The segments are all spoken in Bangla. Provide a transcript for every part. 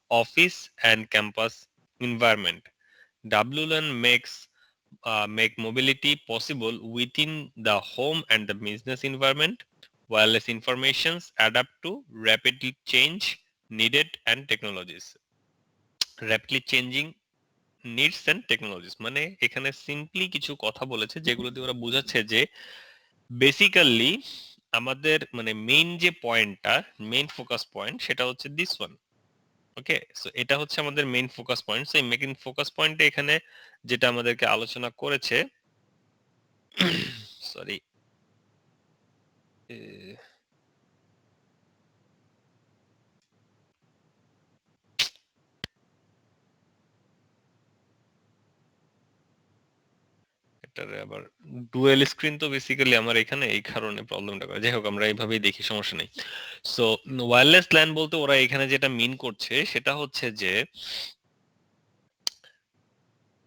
office and campus environment. WLAN make mobility possible within the home and the business environment. Wireless informations adapt to rapidly change needed and technologies. Rapidly changing needs and technologies, মানে এখানে সিম্পলি কিছু কথা বলেছে যেগুলো দিয়ে ওরা বোঝাচ্ছে যে বেসিক্যালি আমাদের মানে মেইন যে পয়েন্টটা, মেইন ফোকাস পয়েন্ট সেটা হচ্ছে দিস ওয়ান। ওকে, সো এটা হচ্ছে আমাদের মেইন ফোকাস পয়েন্ট। সো এই মেইন ফোকাস পয়েন্টে এখানে যেটা আমাদেরকে আলোচনা করেছে, সরি, এটারে আবার ডুয়েল স্ক্রিন তো বেসিক্যালি আমার এখানে এই কারণে প্রবলেমটা করে। যাই হোক, আমরা এইভাবেই দেখি, সমস্যা নেই। সো ওয়্যারলেস ল্যান বলতে ওরা এখানে যেটা মিন করছে সেটা হচ্ছে যে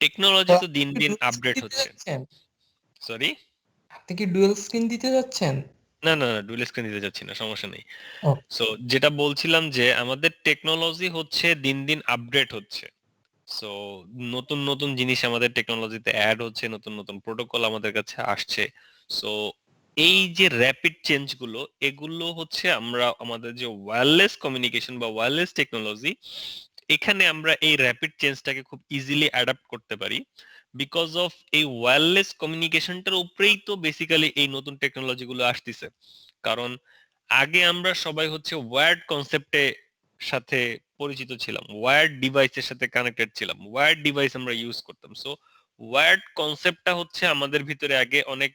টেকনোলজি তো তো দিন আপনি কি দিন ডুয়াল স্ক্রিন আপডেট দিতে হচ্ছে। যাচ্ছেন? সরি, আপনি কি ডুয়াল স্ক্রিন দিতে যাচ্ছেন? না না না, ডুয়েল স্ক্রিন দিতে যাচ্ছি না, সমস্যা নেই। ও, সো যেটা বলছিলাম যে আমাদের টেকনোলজি হচ্ছে দিন দিন আপডেট হচ্ছে। সো নতুন নতুন জিনিস আমাদের টেকনোলজিতে অ্যাড হচ্ছে, নতুন নতুন প্রোটোকল আমাদের কাছে আসছে। সো এই যে র্যাপিড চেঞ্জ গুলো, এগুলো হচ্ছে আমরা আমাদের যে ওয়্যারলেস কমিউনিকেশন বা ওয়্যারলেস টেকনোলজি, এখানে আমরা এই র্যাপিড চেঞ্জটাকে খুব ইজিলি অ্যাডাপ্ট করতে পারি বিকজ অফ এই ওয়্যারলেস কমিউনিকেশনটার উপরেই তো বেসিক্যালি এই নতুন টেকনোলজি গুলো আসতেছে। কারণ আগে আমরা সবাই হচ্ছে ওয়্যার্ড কনসেপ্টে সাথে পরিচিত ছিলাম, ওয়্যার্ড ডিভাইসের সাথে কানেক্টেড ছিলাম, ওয়্যার্ড ডিভাইস আমরা ইউজ করতাম। সো ওয়্যার্ড কনসেপ্টটা হচ্ছে আমাদের ভিতরে আগে অনেক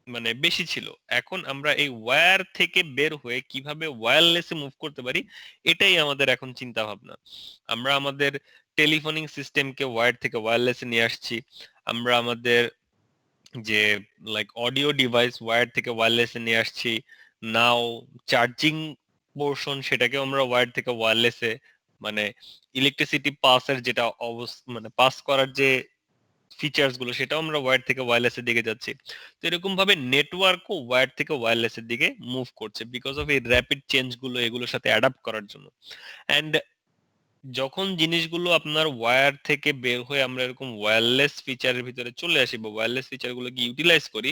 মানে বেশি ছিল। এখন আমরা এই ওয়্যার থেকে বের হয়ে কিভাবে ওয়্যারলেসে মুভ করতে পারি, এটাই আমাদের এখন চিন্তা ভাবনা। আমরা আমাদের টেলিফোনিং সিস্টেমকে ওয়্যার থেকে ওয়্যারলেসে নিয়ে আসছি। আমরা আমাদের যে লাইক অডিও ডিভাইস ওয়্যার থেকে ওয়্যারলেসে নিয়ে আসছি। নাও চার্জিং পোর্শন, সেটাকে আমরা ওয়্যার থেকে ওয়্যারলেসে, মানে ইলেকট্রিসিটি পাসের যেটা মানে পাস করার যে ফিচার্স গুলো, সেটাও আমরা ওয়্যার থেকে ওয়্যারলেসের দিকে যাচ্ছি। তো এরকম ভাবে নেটওয়ার্কও ওয়্যার থেকে ওয়্যারলেসের দিকে মুভ করছে বিকজ অফ এই র্যাপিড চেঞ্জ গুলো, এগুলোর সাথে অ্যাডাপ্ট করার জন্য। এন্ড যখন জিনিসগুলো আপনার ওয়্যার থেকে বের হয়ে আমরা এরকম ওয়্যারলেস ফিচারের ভিতরে চলে আসি বা ওয়্যারলেস ফিচার গুলোকে ইউটিলাইজ করি,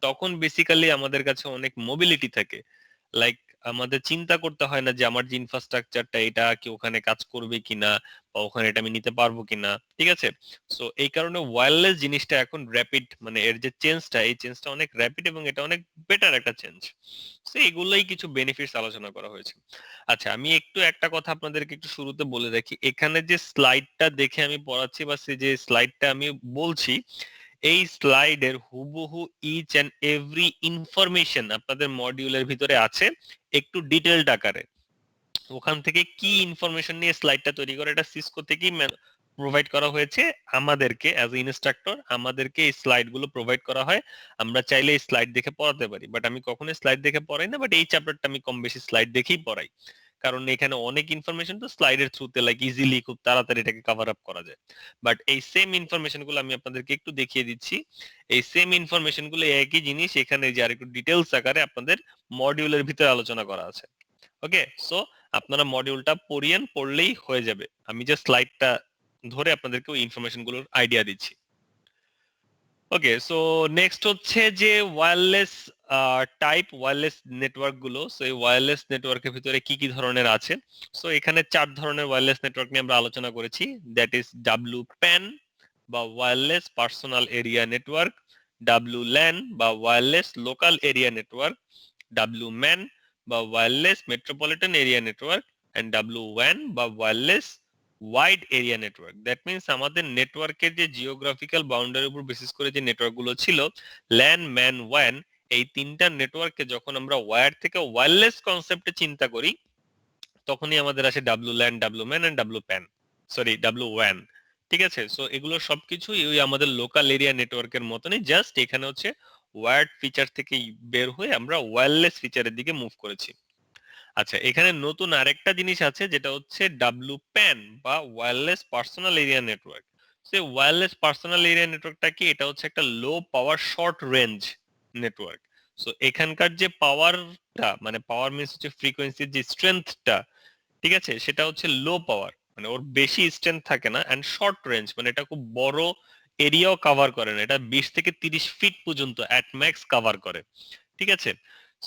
তখন বেসিক্যালি আমাদের কাছে অনেক মোবিলিটি থাকে। লাইক আমাদের চিন্তা করতে হয় না যে আমার যে ইনফ্রাস্ট্রাকচারটা এটা কি ওখানে কাজ করবে কিনা, বা ওখানে এটা আমি নিতে পারবো কিনা, ঠিক আছে। সো এই কারণে ওয়্যারলেস জিনিসটা এখন র্যাপিড, মানে এর যে চেঞ্জটা, এই চেঞ্জটা অনেক র্যাপিড এবং এটা অনেক বেটার একটা চেঞ্জ। সো এগুলোই কিছু বেনিফিটস আলোচনা করা হয়েছে। আচ্ছা, আমি একটু একটা কথা আপনাদেরকে একটু শুরুতে বলে রাখি, এখানে যে স্লাইডটা দেখে আমি পড়াচ্ছি বা সে যে স্লাইডটা আমি বলছি, এই স্লাইডের হুবহু ইচ এন্ড এভরি ইনফরমেশন আপনাদের মডিউলের ভিতরে আছে একটু ডিটেলড আকারে। ওখান থেকে কি ইনফরমেশন নিয়ে স্লাইডটা তৈরি করে, এটা সিসকো থেকেই প্রোভাইড করা হয়েছে আমাদেরকে অ্যাজ ইনস্ট্রাক্টর। আমাদেরকে এই স্লাইড গুলো প্রোভাইড করা হয়, আমরা চাইলে এই স্লাইড দেখে পড়াতে পারি, বাট আমি কখনোই স্লাইড দেখে পড়াই না, বাট এই চ্যাপ্টারটা আমি কম বেশি স্লাইড দেখেই পড়াই। কারণ এখানে অনেক ইনফরমেশন তো স্লাইডের থ্রুতে লাইক ইজিলি খুব তাড়াতাড়ি এটাকে কভার আপ করা যায়। বাট এই সেম ইনফরমেশন গুলো আমি আপনাদেরকে একটু দেখিয়ে দিচ্ছি। এই সেম ইনফরমেশন গুলো একই জিনিস এখানে যে আর একটু ডিটেলস আকারে আপনাদের মডিউলের ভিতরে আলোচনা করা আছে। ওকে, সো আপনারা মডিউলটা পড়িয়েন, পড়লেই হয়ে যাবে। আমি যে স্লাইডটা ধরে আপনাদেরকে ওই ইনফরমেশন গুলোর আইডিয়া দিচ্ছি। ওকে, সো নেক্সট হচ্ছে যে ওয়্যারলেস টাইপ ওয়্যারলেস নেটওয়ার্ক গুলো। সো এই ওয়্যারলেস নেটওয়ার্কের ভিতরে কি কি ধরনের আছে। সো এখানে 4 ধরনের ওয়্যারলেস নেটওয়ার্ক নিয়ে আমরা আলোচনা করেছি। দ্যাট ইজ WPAN বা wireless personal area network, WLAN বা wireless local area network, WMAN বা wireless metropolitan area network, and WWAN বা wireless wide area network. That means আমাদের নেটওয়ার্কের যে জিওগ্রাফিক্যাল বাউন্ডারির উপর বেসিস করে যে নেটওয়ার্ক গুলো ছিল, ল্যান, ম্যান, ওয়ান, এই তিনটা নেটওয়ার্ককে যখন আমরা ওয়্যার থেকে ওয়্যারলেস কনসেপ্টে চিন্তা করি, তখনই আমাদের আসে WLAN, WMAN and WPAN, sorry WWAN। ঠিক আছে, সো এগুলো সবকিছু ওই আমাদের লোকাল এরিয়া নেটওয়ার্কের মতনই, জাস্ট এখানে হচ্ছে ওয়্যার্ড ফিচার থেকে বের হয়ে আমরা ওয়্যারলেস ফিচারের দিকে মুভ করেছি। আচ্ছা, এখানে নতুন আরেকটা জিনিস আছে যেটা হচ্ছে WPAN বা ওয়্যারলেস পার্সোনাল এরিয়া নেটওয়ার্ক। সে ওয়্যারলেস পার্সোনাল এরিয়া নেটওয়ার্কটা কি? এটা হচ্ছে একটা লো power short range network. So এখানকার যে পাওয়ারটা, মানে পাওয়ার মিনস হচ্ছে ফ্রিকোয়েন্সির যে স্ট্রেংথটা, ঠিক আছে, সেটা হচ্ছে লো পাওয়ার, মানে ওর বেশি স্ট্রেংথ থাকে না, এন্ড শর্ট রেঞ্জ মানে এটা খুব বড় এরিয়াও কভার করে না, এটা 20 থেকে 30 ফিট পর্যন্ত অ্যাট ম্যাক্স কভার করে। ঠিক আছে,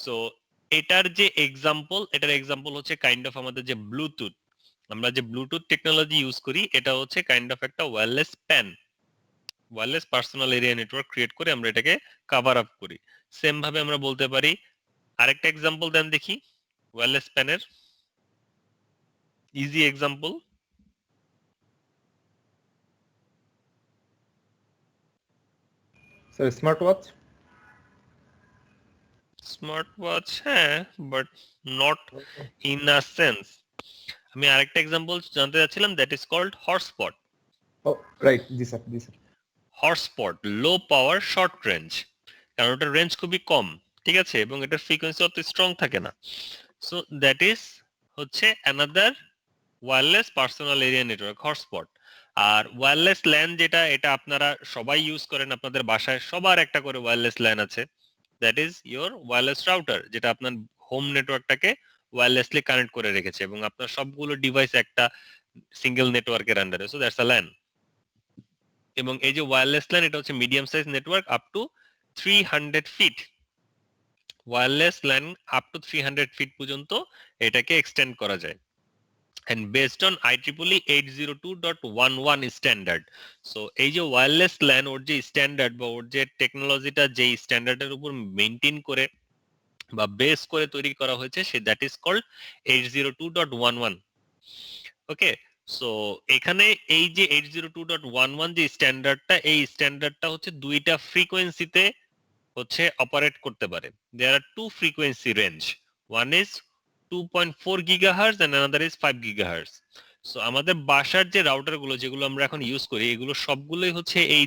সো এটার এক্সাম্পল হচ্ছে কাইন্ড অফ আমাদের যে ব্লুটুথ, আমরা যে ব্লুটুথ টেকনোলজি ইউজ করি এটা হচ্ছে কাইন্ড অফ একটা wireless pan, wireless personal area network create করে আমরা এটাকে কভার আপ করি। সেম ভাবে আমরা বলতে পারি, আরেকটা এক্সাম্পল দেন দেখি ওয়্যারলেস প্যানের, easy example. Sir smart watch. Smart watch, হ্যাঁ, but not in a sense. আমি আরেকটা এক্সাম্পল জানতে চাচ্ছিলাম, that is called hotspot. Oh right, জি স্যার, জি sir. Hotspot low power short range, কারণ ওটার রেঞ্জ খুবই কম, ঠিক আছে, এবং এটার ফ্রিকোয়েন্সি অত স্ট্রং থাকে না। সো দ্যাট ইজ হচ্ছে another wireless personal area network, hotspot. আর ওয়্যারলেস ল্যান যেটা, এটা আপনারা সবাই ইউজ করেন, আপনাদের বাসায় সবার একটা করে ওয়্যারলেস ল্যান আছে, that is your wireless router, যেটা আপনার হোম নেটওয়ার্কটাকে ওয়্যারলেসলি কানেক্ট করে রেখেছে এবং আপনার সবগুলো ডিভাইস একটা সিঙ্গেল নেটওয়ার্কের আন্ডারে, সো দ্যাটস আ ল্যান। এবং এই যে ওয়্যারলেস ল্যান, এটা হচ্ছে medium size network up to 300 feet, wireless LAN up to 300 feet পর্যন্ত এটাকে এক্সটেন্ড করা যায়, and based on IEEE 802.11 standard. So এই যে ওয়্যারলেস ল্যান, ওর যে স্ট্যান্ডার্ড বা ওর যে টেকনোলজিটা যে স্ট্যান্ডার্ডের উপর মেইনটেইন করে বা বেস করে তৈরি করা হয়েছে, সে that is called 802.11। Okay, so এখানে এই যে 802.11 যে স্ট্যান্ডার্ডটা, এই স্ট্যান্ডার্ডটা হচ্ছে দুইটা ফ্রিকোয়েন্সিতে হচ্ছে অপারেট করতে পারে। There are two frequency range, one is 2.4 gigahertz and another is 5 gigahertz. So আমাদের বাসার যে রাউটার গুলো যেগুলো আমরা এখন ইউজ করি, এগুলো সবগুলোই হচ্ছে এই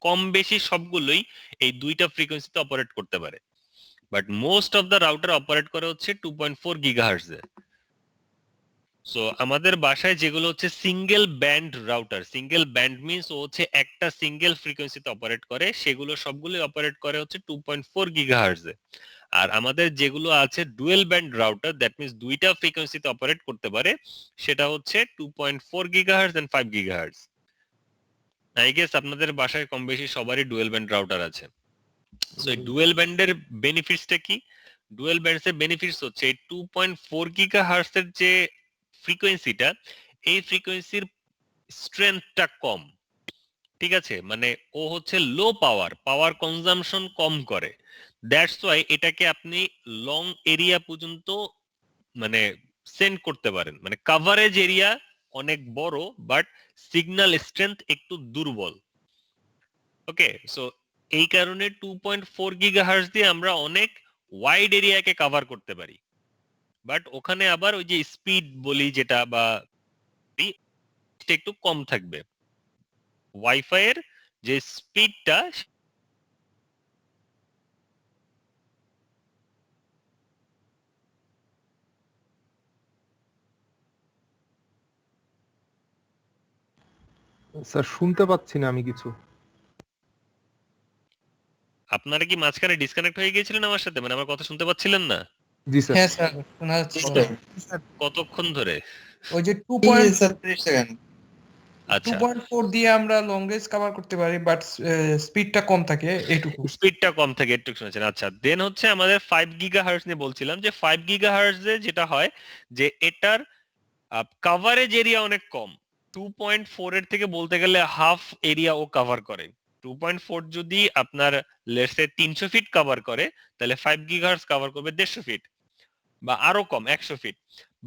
কম বেশি সবগুলোই এই দুইটা ফ্রিকোয়েন্সিতে অপারেট করতে পারে, but most of the router operate করে হচ্ছে 2.4 গিগাহার্টজ এ। সো আমাদের বাসায় যেগুলো হচ্ছে single band router, single band means ও হচ্ছে একটা সিঙ্গেল ফ্রিকোয়েন্সিতে অপারেট করে, সেগুলো সবগুলোই অপারেট করে হচ্ছে 2.4 গিগাহার্টজ এ। আর আমাদের যেগুলো আছে dual band router, that means দুইটা ফ্রিকোয়েন্সিতে অপারেট করতে পারে, সেটা হচ্ছে 2.4 gigahertz and 5 gigahertz. I guess আপনাদের বাসায় কম বেশি সবারই ডুয়েল ব্যান্ড রাউটার আছে। সো এই ডুয়েল ব্যান্ডের বেনিফিটসটা কি? ডুয়েল ব্যান্ডস এর বেনিফিটস হচ্ছে এই 2.4 গিগাহার্টজ এর যে ফ্রিকোয়েন্সিটা, এই ফ্রিকোয়েন্সির স্ট্রেংথটা কম, ঠিক আছে, মানে ও হচ্ছে লো পাওয়ার, পাওয়ার কনজাম্পশন কম করে, দ্যাটস ওয়াই এটাকে আপনি লং এরিয়া পর্যন্ত মানে সেন্ড করতে পারেন, মানে কভারেজ এরিয়া অনেক বড় বাট সিগন্যাল স্ট্রেংথ একটু দুর্বল। ওকে, সো এই কারণে 2.4 গিগাহার্টজ দিয়ে আমরা অনেক ওয়াইড এরিয়াকে কভার করতে পারি, বাট ওখানে আবার ওই যে স্পিড বলি যেটা, বা একটু কম থাকবে, ওয়াইফাই এর যে স্পিডটা। স্যার শুনতে পাচ্ছি না আমি কিছু। আপনারা কি মাঝখানে ডিসকানেক্ট হয়ে গিয়েছিলেন আমার সাথে, মানে আমার কথা শুনতে পাচ্ছিলেন না? জি স্যার। হ্যাঁ স্যার, শোনা যাচ্ছে। কতক্ষণ ধরে? ওই যে 30 সেকেন্ড। আচ্ছা, 2.4 দিয়ে আমরা লং রেঞ্জ কভার করতে পারি, বাট স্পিডটা কম থাকে, এইটুকু। স্পিডটা কম থাকে একটু শুনেছেন। আচ্ছা, দেন হচ্ছে আমাদের 5 গিগাহার্টজ নিয়ে বলছিলাম, যে 5 গিগাহার্টজ এ যেটা হয় যে এটার কভারেজ এরিয়া অনেক কম, 2.4 এর থেকে বলতে গেলে হাফ এরিয়া ও কভার করে। 2.4 যদি আপনার লেটস সে 300 ফিট কভার করে, তাহলে 5 গিগাহার্টজ কভার করবে 150 ফিট বা আরো কম 100 ফিট।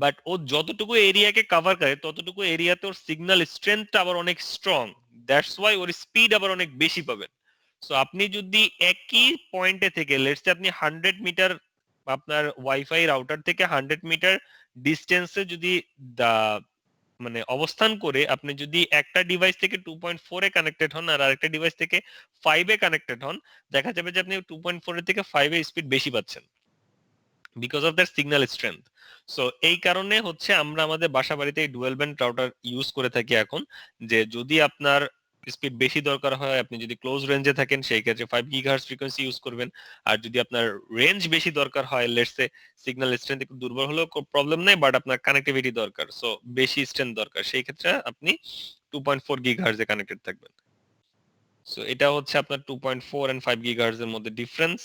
বাট ও যতটুকু এরিয়াকে কভার করে ততটুকু এরিয়াতে ওর সিগন্যাল স্ট্রেংথটা আবার অনেক strong, that's why or speed আবার অনেক বেশি পাবেন। সো আপনি যদি একই পয়েন্টে থেকে লেটস সে আপনি 100 মিটার আপনার ওয়াইফাই রাউটার থেকে 100 মিটার ডিসটেন্সে যদি মানে অবস্থান করে আপনি যদি একটা ডিভাইস থেকে 2.4 এ কানেক্টেড হন আর আরেকটা ডিভাইস থেকে 5 এ কানেক্টেড হন, দেখা যাবে যে আপনি 2.4 এর থেকে 5 এ স্পিড বেশি পাচ্ছেন because of that signal strength. So এই কারণে হচ্ছে আমরা আমাদের বাসা বাড়িতে এই ডুয়াল ব্যান্ড রাউটার ইউজ করে থাকি এখন, যে যদি আপনার স্পিড বেশি দরকার হয়, আপনি যদি ক্লোজ রেঞ্জে থাকেন সেই ক্ষেত্রে 5 গিগাহার্টজ ফ্রিকোয়েন্সি ইউজ করবেন। আর যদি আপনার রেঞ্জ বেশি দরকার হয়, লেটস সে সিগন্যাল স্ট্রেংথ একটু দুর্বল হলেও প্রবলেম নাই, বাট আপনার কানেক্টিভিটি দরকার, সো বেশি স্ট্রেংথ দরকার, সেই ক্ষেত্রে আপনি 2.4 গিগাহার্টজ এ কানেক্টেড থাকবেন। সো এটা হচ্ছে আপনার 2.4 এন্ড 5 গিগাহার্টজ এর মধ্যে ডিফারেন্স।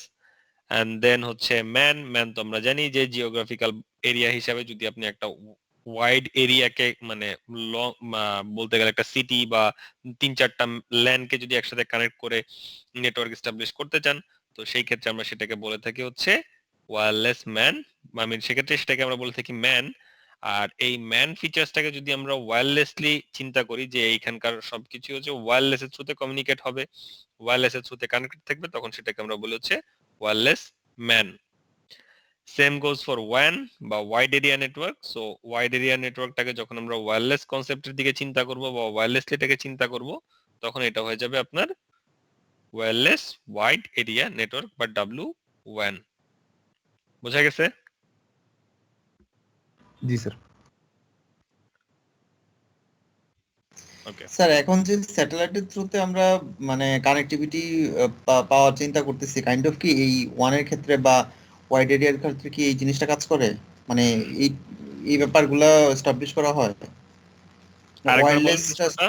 এন্ড দেন হচ্ছে ম্যান তো আমরা জানি যে জিওগ্রাফিক্যাল এরিয়া হিসাবে যদি আপনি একটা ওয়াইড এরিয়াকে মানে বলতে গেলে একটা সিটি বা 3-4টা ল্যান্ডকে যদি একসাথে কানেক্ট করে নেটওয়ার্ক এস্টাবলিশ করতে চান, তো সেই ক্ষেত্রে আমরা সেটাকে বলে থাকি হচ্ছে ওয়্যারলেস ম্যান, আমি সেক্ষেত্রে সেটাকে আমরা বলে থাকি ম্যান। আর এই ম্যান ফিচার্সটাকে যদি আমরা ওয়্যারলেসলি চিন্তা করি যে এইখানকার সবকিছু হচ্ছে ওয়্যারলেস এর থ্রুতে কমিউনিকেট হবে, ওয়্যারলেস এর থ্রুতে কানেক্টেড থাকবে, তখন সেটাকে আমরা বলি হচ্ছে wireless MAN. Same goes for ওয়ান বা wide area network. So wide area নেটওয়ার্কটাকে যখন আমরা ওয়্যারলেস কনসেপ্টের দিকে চিন্তা করব বা ওয়্যারলেসলি এটাকে চিন্তা করব, তখন এটা হয়ে যাবে আপনার ওয়্যারলেস ওয়াইড এরিয়া নেটওয়ার্ক বা ডাব্লিউ ওয়ান। বোঝা গেছে? জি স্যার। ওকে স্যার এখন যে স্যাটেলাইটের থ্রুতে আমরা মানে কানেক্টিভিটি পাওয়ার চিন্তা করতেছি, কাইন্ড অফ কি এই ওয়ানের ক্ষেত্রে বা ওয়াইড এরিয়ার ক্ষেত্রে কি এই জিনিসটা কাজ করে, মানে এই এই ব্যাপারগুলো এস্টাবলিশ করা হয় আরেকবার বলেন ওয়্যারলেস? কিছুটা।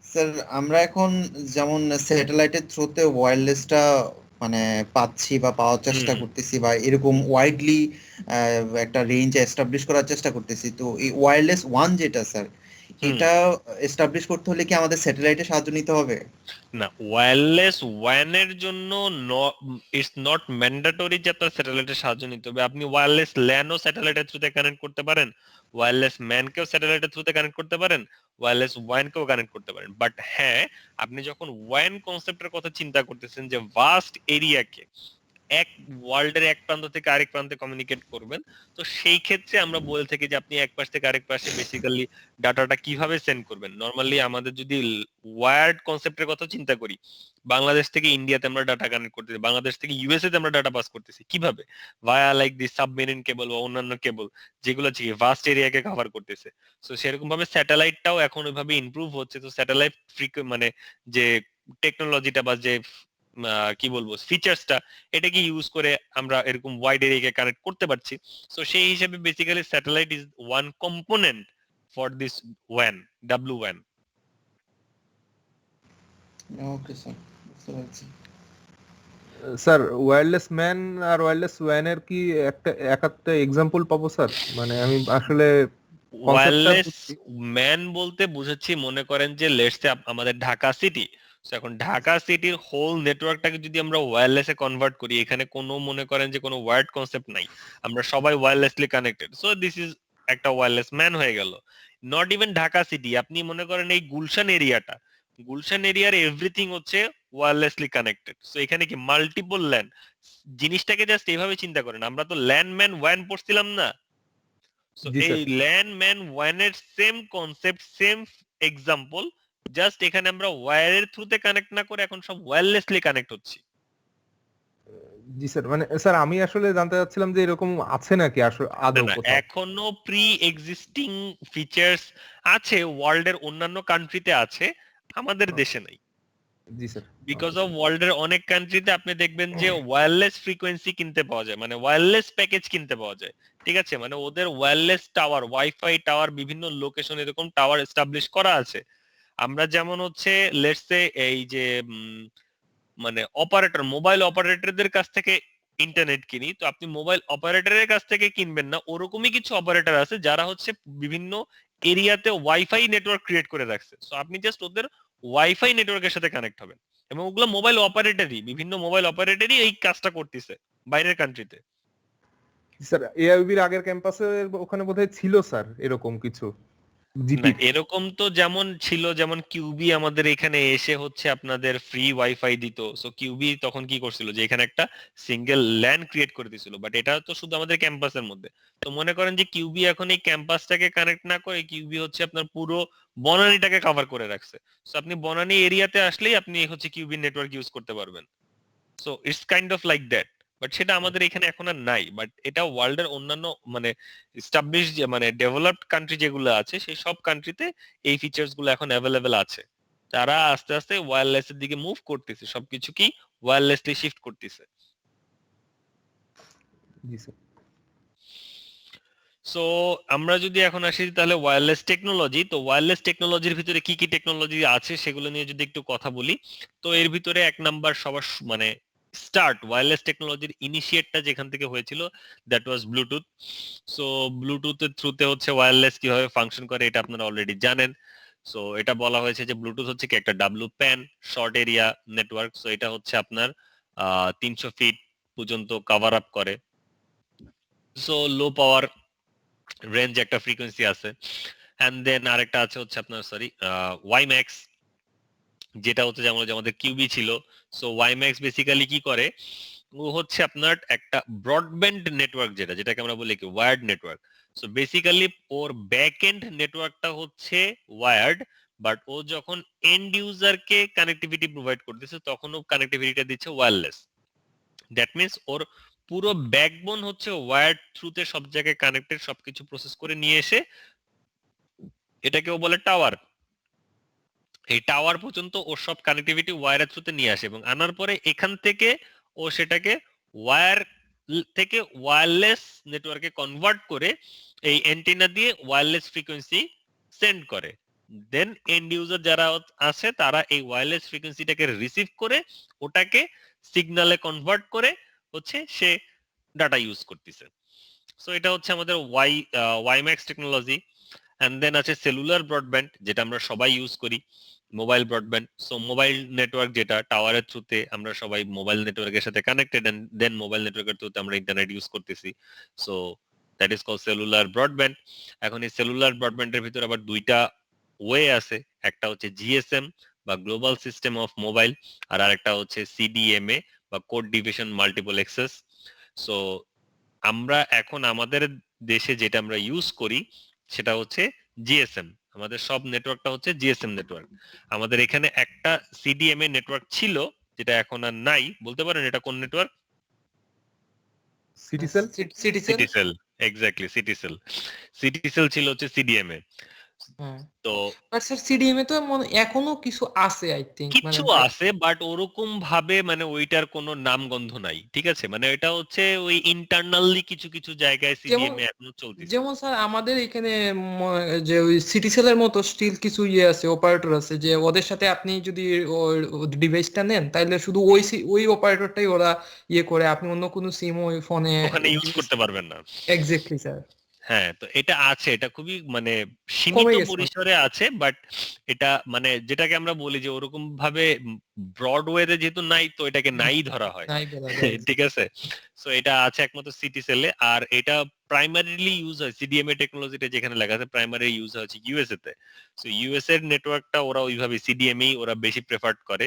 স্যার আমরা এখন যেমন স্যাটেলাইটের থ্রুতে ওয়্যারলেসটা মানে পাচ্ছি বা পাওয়ার চেষ্টা হুম করতেছি বা এরকম ওয়াইডলি একটা রেঞ্জ এস্টাবলিশ করার চেষ্টা করতেছি, তো এই ওয়্যারলেস ওয়ান যেটা স্যার, হুম এটা এস্টাবলিশ করতে হলে কি আমাদের স্যাটেলাইটের সাহায্য নিতে হবে? না, ওয়্যারলেস ওয়ানের জন্য ইটস নট ম্যান্ডেটরি যে আপনার স্যাটেলাইটের সাহায্য নিতে হবে। আপনি ওয়্যারলেস ল্যানও স্যাটেলাইটের থ্রুতে কানেক্ট করতে পারেন, ওয়্যারলেস ম্যানকেও স্যাটেলাইটের থ্রুতে কানেক্ট করতে পারেন, ওয়্যারলেস ওয়ানকেও কানেক্ট করতে পারেন। বাট হ্যাঁ, আপনি যখন ওয়ান কনসেপ্টের কথা চিন্তা করতেছেন যে ভাস্ট এরিয়াকে এক ওয়ার্ল্ডের এক প্রান্ত থেকে আরেক প্রান্তে কমিউনিকেট করবেন, তো সেই ক্ষেত্রে আমরা বলে থাকি যে আপনি এক পাশ থেকে আরেক পাশে বেসিক্যালি ডাটাটা কিভাবে সেন্ড করবেন। নরমালি আমাদের যদি ওয়ার্ড কনসেপ্টের কথা চিন্তা করি, বাংলাদেশ থেকে ইন্ডিয়াতে আমরা ডাটা কানেক্ট করতেছি, বাংলাদেশ থেকে ইউএসএ তে আমরা ডাটা পাস করতেছি কিভাবে, ভায়া লাইক দি সাবমেরিন কেবল বা অন্যান্য কেবল যেগুলো হচ্ছে ভাস্ট এরিয়াকে কভার করতেছে। সো সেরকম ভাবে স্যাটেলাইটটাও এখন ওইভাবে ইমপ্রুভ হচ্ছে। তো স্যাটেলাইট মানে যে টেকনোলজিটা বা যে কি বলবো ফিচার্সটা, এটাকে ইউজ করে আমরা এরকম ওয়াইড এরিয়াকে কানেক্ট করতে পারছি। সো সেই হিসেবে basically satellite is one component for this one, W one. Okay sir, বুঝতে পারছি। স্যার ওয়্যারলেস ম্যান আর ওয়্যারলেস ওয়ানের কি একটা এক্সাম্পল পাবো স্যার? মানে আমি আসলে কনসেপ্টটা ওয়্যারলেস বুঝছি। ম্যান বলতে বুঝাচ্ছি, মনে করেন যে লেটস সে আমাদের ঢাকা সিটি, এখন ঢাকা সিটির হোল নেটওয়ার্কটাকে যদি আমরা ওয়্যারলেসে কনভার্ট করি, এখানে কোনো মনে করেন যে কোনো ওয়ার্ড কনসেপ্ট নাই, আমরা সবাই wirelessly connected, so this is একটা ওয়্যারলেস ম্যান হয়ে গেল। নট ইভেন ঢাকা সিটি, আপনি মনে করেন এই গুলশান এরিয়াটা, গুলশান এরিয়ার এভরিথিং হচ্ছে ওয়্যারলেসলি কানেক্টেড। সো এখানে কি মাল্টিপল ল্যান্ড, জিনিসটাকে জাস্ট এইভাবে চিন্তা করেন, আমরা তো ল্যান্ড ম্যান ওয়ান পড়ছিলাম না? সো জি এই স্যার। ল্যান ম্যান ওয়ানের same concept, same example, just এখানে আমরা ওয়্যারের থ্রুতে কানেক্ট না করে এখন সব ওয়্যারলেসলি কানেক্ট হচ্ছি। জি স্যার, মানে স্যার আমি আসলে জানতে চাচ্ছিলাম যে এরকম আছে নাকি আসলে না আদৌ না, কোথাও? এখনো প্রি এক্সিস্টিং ফিচার্স আছে, ওয়ার্ল্ডের অন্যান্য কান্ট্রিতে আছে, আমাদের দেশে নাই। জি স্যার। বিকজ অফ ওয়ার্ল্ডের অনেক কান্ট্রিতে আপনি দেখবেন যে ওয়্যারলেস ফ্রিকোয়েন্সি কিনতে পাওয়া যায়, মানে ওয়্যারলেস প্যাকেজ কিনতে পাওয়া যায়। ঠিক আছে, মানে ওদের ওয়্যারলেস টাওয়ার, ওয়াইফাই টাওয়ার, বিভিন্ন লোকেশন এরকম টাওয়ার এস্টাবলিশ করা আছে। আমরা যেমন হচ্ছে লেটস সে এই যে মানে অপারেটর, মোবাইল অপারেটরদের কাছ থেকে ইন্টারনেট কিনি, তো আপনি মোবাইল অপারেটরের কাছ থেকে কিনবেন না, ওরকমই কিছু অপারেটর আছে যারা হচ্ছে বিভিন্ন এরিয়াতে ওয়াইফাই নেটওয়ার্ক ক্রিয়েট করে রাখছে। সো আপনি জাস্ট ওদের ওয়াইফাই নেটওয়ার্কের সাথে কানেক্ট হবেন, এবং ওগুলো মোবাইল অপারেটরই, বিভিন্ন মোবাইল অপারেটরই এই কাজটা করতেছে বাইরের কান্ট্রিতে। স্যার এআইবির আগের ক্যাম্পাসে ওখানে বোধহয় ছিল স্যার এরকম কিছু না, জিপি। এরকম তো যেমন ছিল, যেমন কিউবি আমাদের এখানে এসে হচ্ছে আপনাদের ফ্রি ওয়াইফাই দিত। সো কিউবি তখন কি করছিল যে এখানে একটা সিঙ্গেল ল্যান ক্রিয়েট করে দিছিল, বাট এটা তো শুধু আমাদের ক্যাম্পাসের মধ্যে। তো মনে করেন যে কিউবি এখন এই ক্যাম্পাসটাকে কানেক্ট না করে, কিউবি হচ্ছে আপনার পুরো বনানীটাকে কভার করে রাখছে। সো আপনি বনানী এরিয়াতে আসলেই আপনি হচ্ছে কিউবি নেটওয়ার্ক ইউজ করতে পারবেন। So it's kind of like that, but সেটা আমাদের এখানে এখন আর নাই। বাট এটা ওয়ার্ল্ডের অন্যান্য মানে এস্টাবলিশ যে মানে ডেভেলপড কান্ট্রি যেগুলো আছে, সেই সব কান্ট্রিতে এই ফিচার্স গুলো এখন অ্যাভেলেবেল আছে। তারা আস্তে আস্তে ওয়্যারলেস এর দিকে মুভ করতেছে, সবকিছু কি ওয়্যারলেসলি শিফট করতেছে। জি স্যার। সো আমরা যদি এখন আসি তাহলে ওয়্যারলেস টেকনোলজি, তো ওয়্যারলেস টেকনোলজির ভিতরে কি কি টেকনোলজি আছে সেগুলো নিয়ে যদি একটু কথা বলি, তো এর ভিতরে এক নাম্বার সবার মানে স্টার্ট ওয়্যারলেস টেকনোলজির ইনিশিয়েটটা যেখান থেকে হয়েছিল দ্যাট ওয়াজ ব্লুটুথ। সো ব্লুটুথের থ্রুতে হচ্ছে ওয়্যারলেস কিভাবে ফাংশন করে এটা আপনারা অলরেডি জানেন। সো এটা বলা হয়েছে যে ব্লুটুথ হচ্ছে কি একটা W pan short area network. So এটা হচ্ছে আপনার 300 ফিট পর্যন্ত কভার আপ করে। সো লো পাওয়ার রেঞ্জ একটা ফ্রিকোয়েন্সি আছে। এন্ড দেন আরেকটা আছে হচ্ছে আপনার সরি ওয়াইম্যাক্স, যেটা হচ্ছে যেমন যে আমাদের কিউবি ছিল। সো ওয়াইম্যাক্স বেসিক্যালি কি করে, ও হচ্ছে আপনার একটা ব্রডব্যান্ড নেটওয়ার্ক, যেটাকে আমরা বলি কি ওয়্যার্ড নেটওয়ার্ক। সো বেসিক্যালি ওর ব্যাক এন্ড নেটওয়ার্কটা হচ্ছে ওয়্যার্ড, বাট ও যখন এন্ড ইউজারকে কানেক্টিভিটি প্রোভাইড করতেছে তখন ও কানেক্টিভিটিটা দিচ্ছে ওয়্যারলেস। দ্যাট মিনস ওর পুরো ব্যাকবোন হচ্ছে ওয়্যার্ড থ্রুতে সব জায়গায় কানেক্টেড, সবকিছু প্রসেস করে নিয়ে এসে এটাকেও বলে টাওয়ার। এই টাওয়ার পর্যন্ত ও সব কানেক্টিভিটি ওয়্যারের থ্রুতে নিয়ে আসে এবং আনার পরে এখান থেকে ও সেটাকে ওয়্যার থেকে ওয়্যারলেস নেটওয়ার্কে কনভার্ট করে এই অ্যান্টেনা দিয়ে ওয়্যারলেস ফ্রিকোয়েন্সি সেন্ড করে। দেন এন্ড ইউজার যারা আছে তারা এই ওয়্যারলেস ফ্রিকোয়েন্সিটাকে রিসিভ করে ওটাকে সিগন্যালে কনভার্ট করে হচ্ছে সে ডাটা ইউজ করতেছে। সো এটা হচ্ছে আমাদের ওয়াইম্যাক্স টেকনোলজি। এন্ড দেন আছে সেলুলার ব্রডব্যান্ড, যেটা আমরা সবাই ইউজ করি, mobile broadband. So mobile network যেটা টাওয়ারের থ্রুতে আমরা সবাই মোবাইল নেটওয়ার্কের সাথে কানেক্টেড, এন্ড দেন মোবাইল নেটওয়ার্কের থ্রুতে আমরা ইন্টারনেট ইউজ করতেছি। So that is call cellular broadband. এখন এই সেলুলার ব্রডব্যান্ডের ভিতরে আবার দুইটা ওয়ে আছে, একটা হচ্ছে জিএসএম বা গ্লোবাল সিস্টেম অফ মোবাইল, আর আরেকটা হচ্ছে সিডিএমএ বা code division multiple access. So আমরা এখন আমাদের দেশে যেটা আমরা ইউজ করি সেটা হচ্ছে জিএসএম। আমাদের সব নেটওয়ার্কটা হচ্ছে জিএসএম নেটওয়ার্ক। আমাদের এখানে একটা সিডিএমএ নেটওয়ার্ক ছিল যেটা এখন আর নাই। বলতে পারেন এটা কোন নেটওয়ার্ক? সিটিসেল। সিটিসেল। সিটিসেল, এক্স্যাক্টলি সিটিসেল। সিটিসেল ছিল হচ্ছে সিডিএমএ। হ্যাঁ, তো বাট স্যার সিডিএম এ তো এখনো কিছু আছে আই থিংক, কিছু আছে বাট ওরকম ভাবে মানে ওইটার কোনো নামগন্ধ নাই, ঠিক আছে? মানে এটা হচ্ছে ওই ইন্টারনালি কিছু কিছু জায়গায় সিডিএমএ এখনো চলতেছে। যেমন স্যার আমাদের এখানে যে ওই সিটিসেলের মতো স্টিল কিছু ইয়ে আছে, অপারেটর আছে, যে ওদের সাথে আপনি যদি ডিভাইসটা নেন তাহলে শুধু ওই অপারেটরটাই ওরা ইয়ে করে, আপনি অন্য কোনো সিম ওই ফোনে ওখানে ইউজ করতে পারবেন না। Exactly sir. হ্যাঁ, তো এটা আছে, এটা খুবই মানে কমে সীমিত গেছে। পরিসরে আছে, বাট এটা মানে যেটাকে আমরা বলি যে ওরকম ভাবে ব্রডওয়েতে যেহেতু নাই তো এটাকে নাই ধরা হয়। নাই বলা যায়। ঠিক আছে? সো এটা আছে একমাত্র সিটিসেলে, আর এটা প্রাইমারিলি ইউজ হয় সিডিএমএ টেকনোলজিটা যেখানে লেখা আছে প্রাইমারি ইউজ হয় হচ্ছে ইউএসএ তে। সো ইউএস এর নেটওয়ার্কটা ওরা ওইভাবে সিডিএমএ ওরা বেশি প্রেফার্ড করে।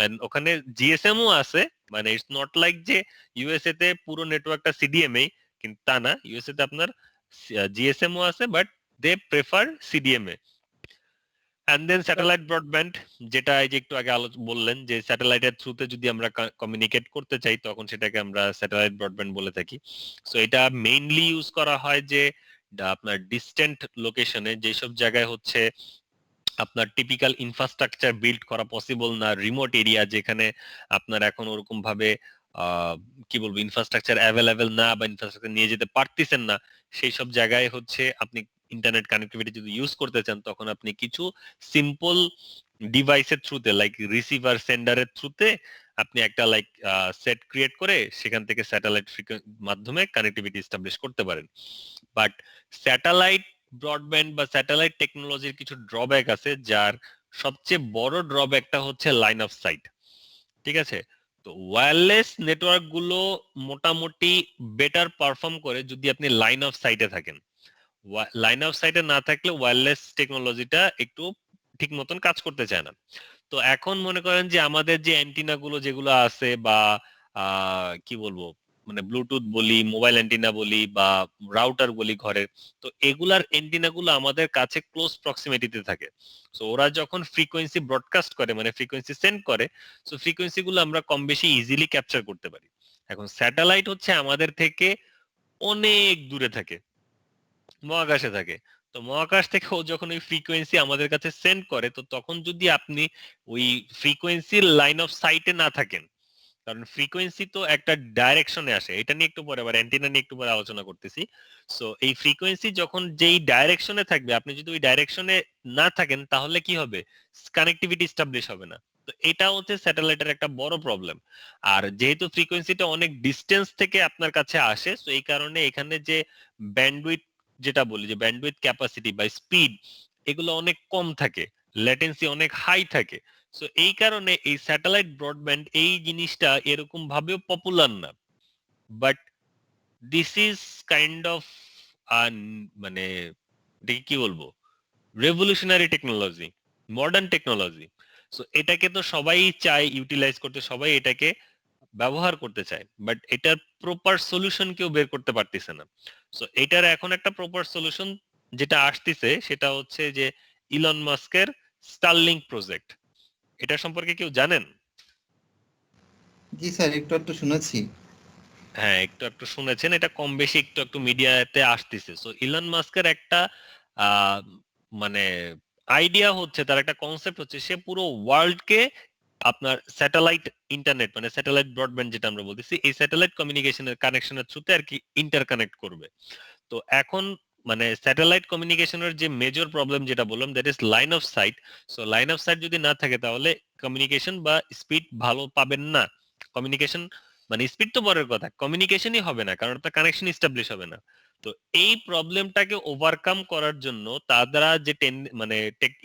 এন্ড ওখানে জিএসএম ও আছে, মানে ইটস নট লাইক যে ইউএসএ তে পুরো নেটওয়ার্কটা সিডিএমএ, কিন্তু তা না। ইউএসএ তে আপনার জিএসএম ও আছে but they prefer CDMA. And then satellite broadband, যেটা এই যে একটু আগে বললেন যে স্যাটেলাইটের থ্রুতে যদি আমরা কমিউনিকেট করতে চাই তখন সেটাকে আমরা স্যাটেলাইট ব্রডব্যান্ড বলে থাকি। সো এটা মেইনলি ইউজ করা হয় যে আপনার ডিস্টেন্ট লোকেশনে, যেসব জায়গায় হচ্ছে আপনার টিপিক্যাল ইনফ্রাস্ট্রাকচার বিল্ড করা পসিবল না, রিমোট এরিয়া যেখানে আপনার এখন ওরকম ভাবে কি বলবো ইনফ্রাস্ট্রাকচার অ্যাভেলেবেল না বা ইনফ্রাস্ট্রাকচার নিয়ে যেতে পারতেছেন না, সেই সব জায়গায় হচ্ছে আপনি ইন্টারনেট কানেক্টিভিটি যদি ইউজ করতে চান তখন আপনি কিছু সিম্পল ডিভাইসের থ্রুতে লাইক রিসিভার সেন্ডারের থ্রুতে আপনি একটা লাইক সেট ক্রিয়েট করে সেখান থেকে স্যাটেলাইট মাধ্যমে কানেক্টিভিটি এস্টাবলিশ করতে পারেন। বাট স্যাটেলাইট ব্রডব্যান্ড বা স্যাটেলাইট টেকনোলজির কিছু ড্রব্যাক আছে, যার সবচেয়ে বড় ড্রব্যাকটা হচ্ছে লাইন অফ সাইট। ঠিক আছে? তো ওয়্যারলেস নেটওয়ার্ক গুলো মোটামুটি বেটার পারফর্ম করে যদি আপনি লাইন অফ সাইটে থাকেন। লাইন অফ সাইটে না থাকলে ওয়্যারলেস টেকনোলজিটা একটু ঠিক মতন কাজ করতে চায় না। তো এখন মনে করেন যে আমাদের যে অ্যান্টিনা গুলো যেগুলো আছে বা কি বলবো মানে ব্লুটুথ বলি, মোবাইল অ্যান্টিনা বলি বা রাউটার বলি ঘরের, তো এগুলার অ্যান্টিনা গুলো আমাদের কাছে ক্লোজ প্রক্সিমিটিতে থাকে। সো ওরা যখন ফ্রিকোয়েন্সি ব্রডকাস্ট করে মানে ফ্রিকোয়েন্সি সেন্ড করে, সো ফ্রিকোয়েন্সি গুলো আমরা কম বেশি ইজিলি ক্যাপচার করতে পারি। এখন স্যাটেলাইট হচ্ছে আমাদের থেকে অনেক দূরে থাকে, মহাকাশে থাকে। তো মহাকাশ থেকে ও যখন ওই ফ্রিকোয়েন্সি আমাদের কাছে সেন্ড করে, তো তখন যদি আপনি ওই ফ্রিকোয়েন্সির লাইন অফ সাইটে না থাকেন, কারণ ফ্রিকোয়েন্সি তো একটা ডাইরেকশনে আসে, এটা নিয়ে একটু পরে আবার অ্যান্টেনা নিয়ে একটু পরে আলোচনা করতেছি। সো এই ফ্রিকোয়েন্সি যখন যেই ডাইরেকশনে থাকবে, আপনি যদি ওই ডাইরেকশনে না থাকেন তাহলে কি হবে, কানেক্টিভিটি এস্টাবলিশ হবে না। তো এটা হচ্ছে স্যাটেলাইটের একটা বড় প্রবলেম। আর যেহেতু ফ্রিকোয়েন্সিটা অনেক ডিস্টেন্স থেকে আপনার কাছে আসে, তো এই কারণে এখানে যে ব্যান্ডউইথ, যেটা বলি যে ব্যান্ডউইথ ক্যাপাসিটি বা স্পিড, এগুলো অনেক কম থাকে, ল্যাটেন্সি অনেক হাই থাকে। সো এই কারণে এই স্যাটেলাইট ব্রডব্যান্ড এই জিনিসটা এরকম ভাবেও পপুলার না। But this is kind of মানে এটাকে কি বলবো, revolutionary technology, modern technology. So এটাকে তো সবাই চায় ইউটিলাইজ করতে, সবাই এটাকে ব্যবহার করতে চায়, বাট এটার প্রপার সলিউশন কেউ বের করতে পারতেছে না। সো এটার এখন একটা প্রপার সলিউশন যেটা আসতেছে সেটা হচ্ছে যে ইলন মাস্কের স্টারলিংক প্রজেক্ট। এটা সম্পর্কে কেউ জানেন? জি স্যার, একটু একটু শুনেছি। হ্যাঁ, একটু একটু শুনেছেন, এটা কম বেশি একটু একটু মিডিয়াতে আসতেছে। সো ইলন মাস্কের একটা আহ, মানে আইডিয়া হচ্ছে, তার একটা কনসেপ্ট হচ্ছে, সে পুরো ওয়ার্ল্ডকে আপনার স্যাটেলাইট ইন্টারনেট মানে স্যাটেলাইট ব্রডব্যান্ড যেটা আমরা বলতেছি, এই স্যাটেলাইট কমিউনিকেশনের কানেকশনের থ্রুতে আর কি ইন্টারকানেক্ট করবে। তো এখন মানে স্যাটেলাইট কমিউনিকেশনের যে মেজর প্রবলেম যেটা বললাম, that is line of sight. So line of sight যদি না থাকে তাহলে কমিউনিকেশন বা স্পিড ভালো পাবেন না। কমিউনিকেশন মানে স্পিড তো পরের কথা, কমিউনিকেশনই হবে না, কারণ আপনার কানেকশন এস্টাবলিশ হবে না। তো এই প্রবলেমটাকে ওভারকাম করার জন্য তারা যে মানে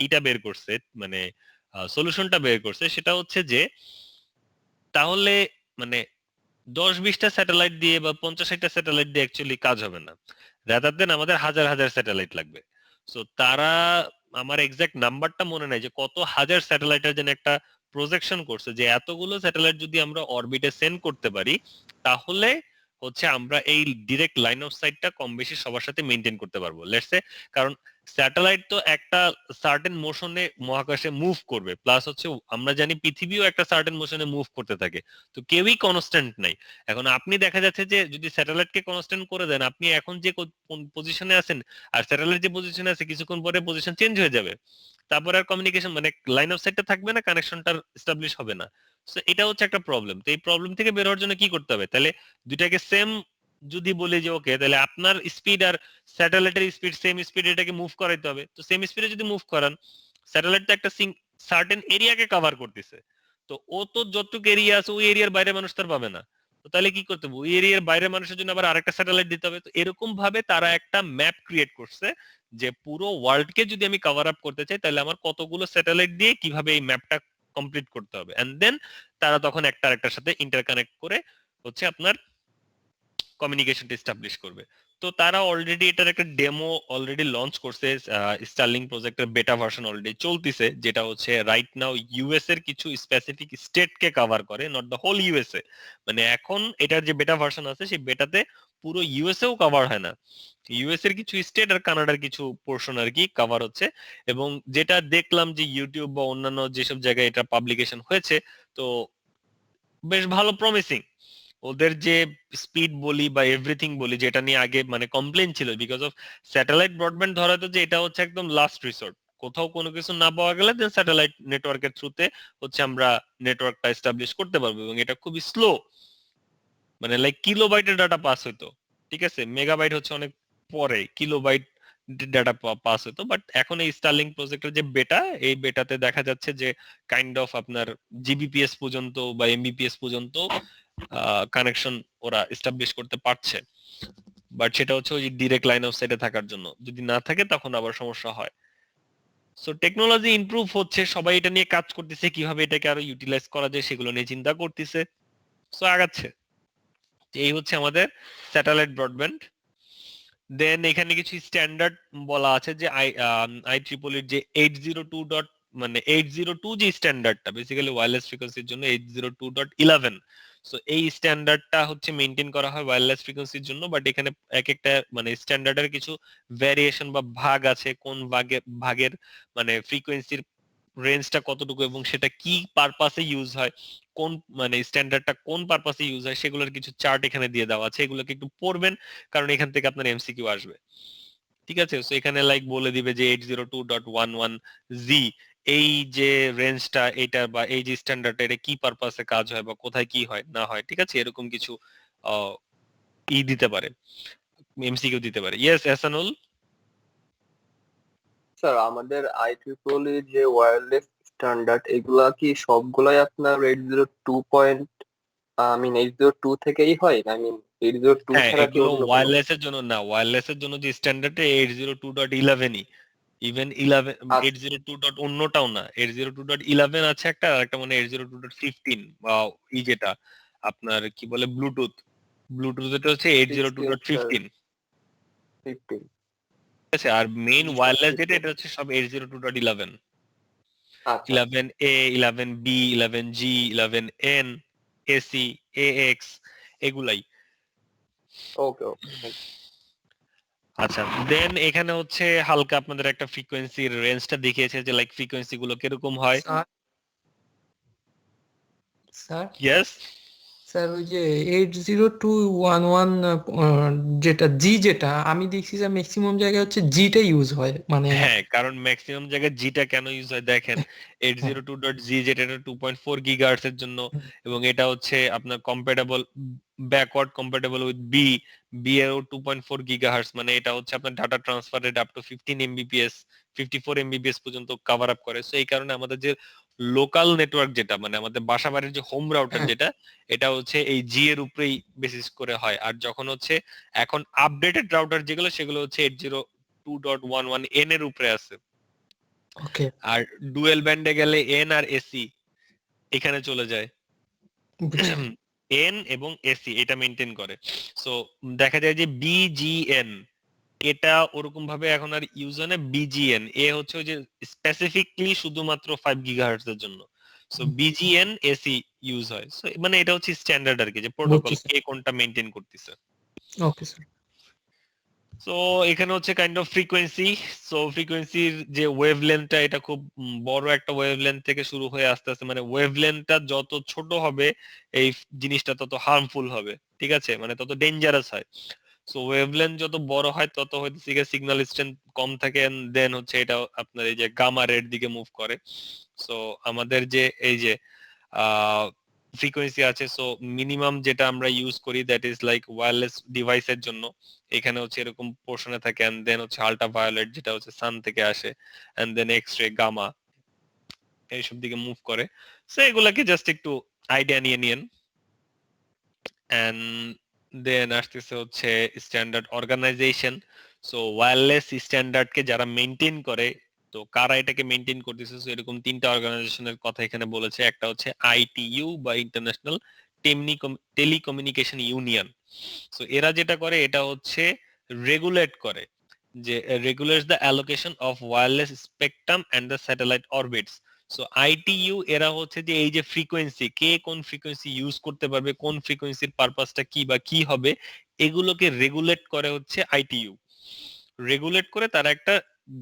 ইটা বের করছে, মানে সলিউশনটা বের করছে, সেটা হচ্ছে যে তাহলে মানে 10-20টা স্যাটেলাইট দিয়ে বা 50-60টা স্যাটেলাইট দিয়ে অ্যাকচুয়ালি কাজ হবে না, রাদার দেন আমাদের হাজার হাজার স্যাটেলাইট লাগবে। সো তারা, আমার এক্সাক্ট নাম্বারটা মনে নাই যে কত হাজার স্যাটেলাইটের জন্য একটা প্রজেকশন করছে, যে এতগুলো স্যাটেলাইট যদি আমরা অরবিটে সেন্ড করতে পারি তাহলে হচ্ছে আমরা এই ডিরেক্ট লাইন অফ সাইটটা কম বেশি সবার সাথে মেনটেন করতে পারবো, লেটস সে। কারণ স্যাটেলাইট তো একটা সার্টেন মোশনে মহাকাশে মুভ করবে, প্লাস হচ্ছে আমরা জানি পৃথিবীও একটা সার্টেন মোশনে মুভ করতে থাকে। তো কেউই কনস্ট্যান্ট নাই। এখন আপনি দেখা যাচ্ছে যে যদি স্যাটেলাইটকে কনস্ট্যান্ট করে দেন, আপনি এখন যে পজিশনে আছেন আর স্যাটেলাইট যে পজিশনে আছে কিছুক্ষণ পরে পজিশন চেঞ্জ হয়ে যাবে, তারপরে আর কমিউনিকেশন মানে লাইন অফ সাইটটা থাকবে না, কানেকশনটা এস্টাবলিশ হবে না। সো এটা হচ্ছে একটা প্রবলেম। তো এই প্রবলেম থেকে বের হওয়ার জন্য কি করতে হবে, তাহলে দুইটাকে সেম যদি বলি যে ওকে, তাহলে আপনার স্পিড আর স্যাটেলাইটের স্পিড সেম স্পিড, এটাকে মুভ করাইতে হবে। তো সেম স্পিডে যদি মুভ করান, স্যাটেলাইট তো একটা সার্টেন এরিয়াকে কভার করতেছে, তো ও তো যতটুকু এরিয়া আছে ওই এরিয়ার বাইরে মানুষ তার পাবে না। তো তাহলে কি করতে হবে, ওই এরিয়ার বাইরে মানুষের জন্য আবার আরেকটা স্যাটেলাইট দিতে হবে। তো এরকম ভাবে তারা একটা ম্যাপ ক্রিয়েট করছে যে পুরো ওয়ার্ল্ডকে যদি আমি কভার আপ করতে চাই তাহলে আমার কতগুলো স্যাটেলাইট দিয়ে কিভাবে এই ম্যাপটা কমপ্লিট করতে হবে, এন্ড দেন তারা তখন একটা আরেকটার সাথে ইন্টারকানেক্ট করে হচ্ছে আপনার কমিউনিকেশনটা এস্টাবলিশ করবে। তো তারা অলরেডি এটার একটা ডেমো অলরেডি লঞ্চ করছে, স্টারলিং প্রজেক্টের বেটা ভার্সন অলরেডি চলতেছে, যেটা হচ্ছে রাইট নাও ইউএস এর কিছু স্পেসিফিক স্টেটকে কভার করে, নট দ্য হোল ইউএসএ। মানে এখন এটার যে বেটা ভার্সন আছে সেই বেটাতে পুরো ইউএসএও কভার হয় না, ইউএস এর কিছু স্টেট আর কানাডার কিছু পোর্শন আর কি কভার হচ্ছে। এবং যেটা দেখলাম যে ইউটিউব বা অন্যান্য যেসব জায়গায় এটা পাবলিকেশন হয়েছে, তো বেশ ভালো প্রমিসিং। ওদের যে স্পিড বলি বা এভরিথিং বলি, যেটা নিয়ে আগে মানে কমপ্লেন ছিল বিকজ অফ স্যাটেলাইট ব্রডব্যান্ড, ধরা তো যে এটা হচ্ছে একদম লাস্ট রিসোর্ট, কোথাও কোনো কিছু না পাওয়া গেলে দেন স্যাটেলাইট নেটওয়ার্কের থ্রুতে হচ্ছে আমরা নেটওয়ার্কটা এস্টাবলিশ করতে পারবো, এবং এটা খুবই স্লো, মানে লাইক কিলোবাইটের ডাটা পাস হইতো, ঠিক আছে, মেগাবাইট হচ্ছে অনেক পরে, কিলোবাইট ডাটা পাস হতো। বাট এখন এই স্টারলিং প্রজেক্টের যে বেটা, এই বেটাতে দেখা যাচ্ছে যে কাইন্ড অফ আপনার জিবিপিএস পর্যন্ত বা এমবিপিএস পর্যন্ত কানেকশন ওরা এস্টাবলিশ করতে পারছে। বাট সেটা হচ্ছে ওই ডিরেক্ট লাইন অফ সাইটে থাকার জন্য, যদি না থাকে তখন আবার সমস্যা হয়। সো টেকনোলজি ইমপ্রুভ হচ্ছে, সবাই এটা নিয়ে কাজ করতেছে, কিভাবে এটাকে আরো ইউটিলাইজ করা যায় সেগুলো নিয়ে চিন্তা করতেছে। সো আগাচ্ছে। এই হচ্ছে আমাদের স্যাটেলাইট ব্রডব্যান্ড। দেন এখানে কিছু স্ট্যান্ডার্ড বলা আছে যে IEEE এর যে 802 ডট মানে 802 যে স্ট্যান্ডার্ডটা বেসিক্যালি ওয়্যারলেস ফ্রিকোয়েন্সির জন্য 802.11। সো এই স্ট্যান্ডার্ডটা হচ্ছে মেইনটেইন করা হয় ওয়্যারলেস ফ্রিকোয়েন্সির জন্য, বাট এখানে এক একটা মানে স্ট্যান্ডার্ডের কিছু ভ্যারিয়েশন বা ভাগ আছে, কোন ভাগের মানে ফ্রিকোয়েন্সির রেঞ্জটা কতটুকু এবং সেটা কি পারপাসে ইউজ হয়, কোন মানে স্ট্যান্ডার্ডটা কোন পারপাসে ইউজ হয় সেগুলোর কিছু চার্ট এখানে দিয়ে দেওয়া আছে, এগুলোকে একটু পড়বেন কারণ এখান থেকে আপনার এমসিকিউ আসবে। ঠিক আছে, সো এখানে লাইক বলে দিবে যে 802.11z এই যে রেঞ্জটা এটা বা এই যে স্ট্যান্ডার্ডটা এটা কি পারপাসে কাজ হয় বা কোথায় কি হয় না হয়, ঠিক আছে, এরকম কিছু দিতে পারে, এমসিকিউ দিতে পারে। ইয়েস এসানুল। স্যার আমাদের IEEE যে ওয়্যারলেস স্ট্যান্ডার্ড এগুলা কি সবগুলাই আপনার 802 থেকেই হয়? 802 হ্যাঁ, ছাড়া কি এগুলো অন্য কোনো? ওয়্যারলেস এর জন্য না, ওয়্যারলেস এর জন্য যে স্ট্যান্ডার্ড 802.11ই, ইভেন 11 আচ্ছা 802 ডট অন্যটাও না, 802.11 আছে একটা, আর একটা মানে 802.15 বা যেটা আপনার কি বলে ব্লুটুথ, ব্লুটুথ এটা হচ্ছে 16 স্যার, 802.15। 15। ঠিক আছে, আর মেইন জিনিসটা ওয়্যারলেস যেটা বুঝতে এটা হচ্ছে সব 802.11, আচ্ছা 11A, 11B, 11G, 11N, AC, AX এগুলাই। ওকে ওকে। আচ্ছা, দেন এখানে হচ্ছে হালকা আপনাদের একটা ফ্রিকোয়েন্সির রেঞ্জটা দেখিয়েছে যে লাইক ফ্রিকোয়েন্সি গুলো কিরকম হয়। Sir sir yes. স্যার ওই যে 802.11 যেটা জি, যেটা আমি দেখছি যে ম্যাক্সিমাম জায়গায় হচ্ছে জিটা ইউজ হয় মানে। হ্যাঁ, কারণ ম্যাক্সিমাম জায়গায় জিটা কেন ইউজ হয় দেখেন, হ্যাঁ 802.জি যেটা 2.4 গিগাহার্টজ এর জন্য, এবং এটা হচ্ছে আপনার compatible, backward compatible with B, B এর 2.4 গিগাহার্টজ, মানে এটা হচ্ছে আপনার data transfer rate up to 15 Mbps, 54 Mbps পর্যন্ত কভার আপ করে। সো এই কারণে আমাদের যে লোকাল নেটওয়ার্ক যেটা মানে আমাদের বাসাবাড়ির যে হোম রাউটার হ্যাঁ যেটা, এটা হচ্ছে এই জি এর উপরেই বেসিস করে হয়। আর যখন হচ্ছে এখন আপডেটেড রাউটার যেগুলো সেগুলো হচ্ছে 802.11 এন এর উপরে আছে। ওকে আর ডুয়েল ব্যান্ডে গেলে এন আর এসি এখানে চলে যায়, বুঝছি। এন এবং এসি এটা মেনটেন করে। সো দেখা যায় যে বিজিএন এটা ওরকম ভাবে এখন আর ইউজ হয় না, বিজিএন এ হচ্ছে ওই যে স্পেসিফিকলি শুধুমাত্র 5 গিগাহার্টজ এর জন্য। সো বিজিএন এসি ইউজ হয়। সো মানে এটা হচ্ছে স্ট্যান্ডার্ড আর কি, যে প্রোটোকল বুঝছি কে কোনটা মেনটেন করতেছে। স্যার। Okay sir. সো এখানে হচ্ছে কাইন্ড অফ ফ্রিকোয়েন্সি। সো ফ্রিকোয়েন্সির যে ওয়েভলেন্থটা এটা খুব বড় একটা ওয়েভলেন্থ থেকে শুরু হয়ে আস্তে আস্তে মানে ওয়েভলেন্থটা যত ছোট হবে এই জিনিসটা তত হার্মফুল হবে, ঠিক আছে, মানে তত ডেঞ্জারাস হয়। সো ওয়েভলেন্থ যত বড় হয় তত হয়তো সিগন্যাল স্ট্রেংথ কম থাকে, দেন হচ্ছে এটা আপনার এই যে গামা রের দিকে মুভ করে। সো আমাদের যে এই যে ফ্রিকোয়েন্সি আছে, সো মিনিমাম যেটা আমরা ইউজ করি দ্যাট ইজ লাইক ওয়্যারলেস ডিভাইসের জন্য এখানে হচ্ছে এরকম পোর্শনে থাকে, এন্ড দেন হচ্ছে আল্ট্রা ভায়োলেট যেটা হচ্ছে সান থেকে আসে, and then X ray, gamma এইসব দিকে মুভ করে। সো এগুলাকে জাস্ট একটু আইডিয়া নিয়ে নিয়েন। এন্ড দেন আসতেছে হচ্ছে স্ট্যান্ডার্ড অর্গানাইজেশন। সো ওয়্যারলেস স্ট্যান্ডার্ডকে যারা মেনটেন করে, তো কারা এটাকে মেনটেন করতেছে, সো এরকম তিনটা অর্গানাইজেশনের কথা এখানে বলেছে। একটা হচ্ছে আইটিইউ বা ইন্টারন্যাশনাল টেলিকমিউনিকেশন ইউনিয়ন। সো এরা যেটা করে এটা হচ্ছে রেগুলেট করে, যে regulates the allocation of wireless spectrum and the satellite orbits. So ITU এরা হচ্ছে যে এই যে ফ্রিকোয়েন্সি কে কোন ফ্রিকোয়েন্সি ইউজ করতে পারবে, কোন ফ্রিকোয়েন্সির পারপাসটা কি বা কি হবে, এগুলোকে রেগুলেট করে হচ্ছে আইটিইউ। রেগুলেট করে তারা একটা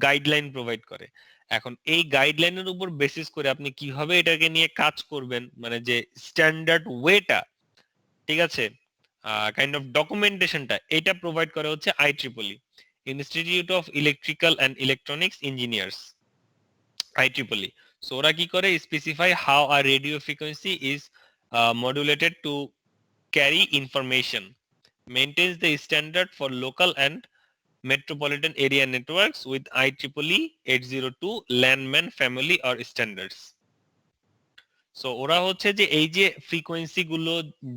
গাইডলাইন প্রোভাইড করে। এখন এই গাইডলাইনের উপর বেসিস করে আপনি কিভাবে এটাকে নিয়ে কাজ করবেন, মানে যে স্ট্যান্ডার্ড ওয়েটা, ঠিক আছে, কাইন্ড অফ ডকুমেন্টেশনটা এটা প্রোভাইড করে হচ্ছে I triple E, institute of electrical and electronics engineers, IEEE. So ওরা কি করে specify how a radio frequency is modulated to carry information, maintains the standard for local and metropolitan area networks with IEEE 802 landman family or standards. So ওরা হচ্ছে যে এই যে ফ্রিকোয়েন্সি গুলো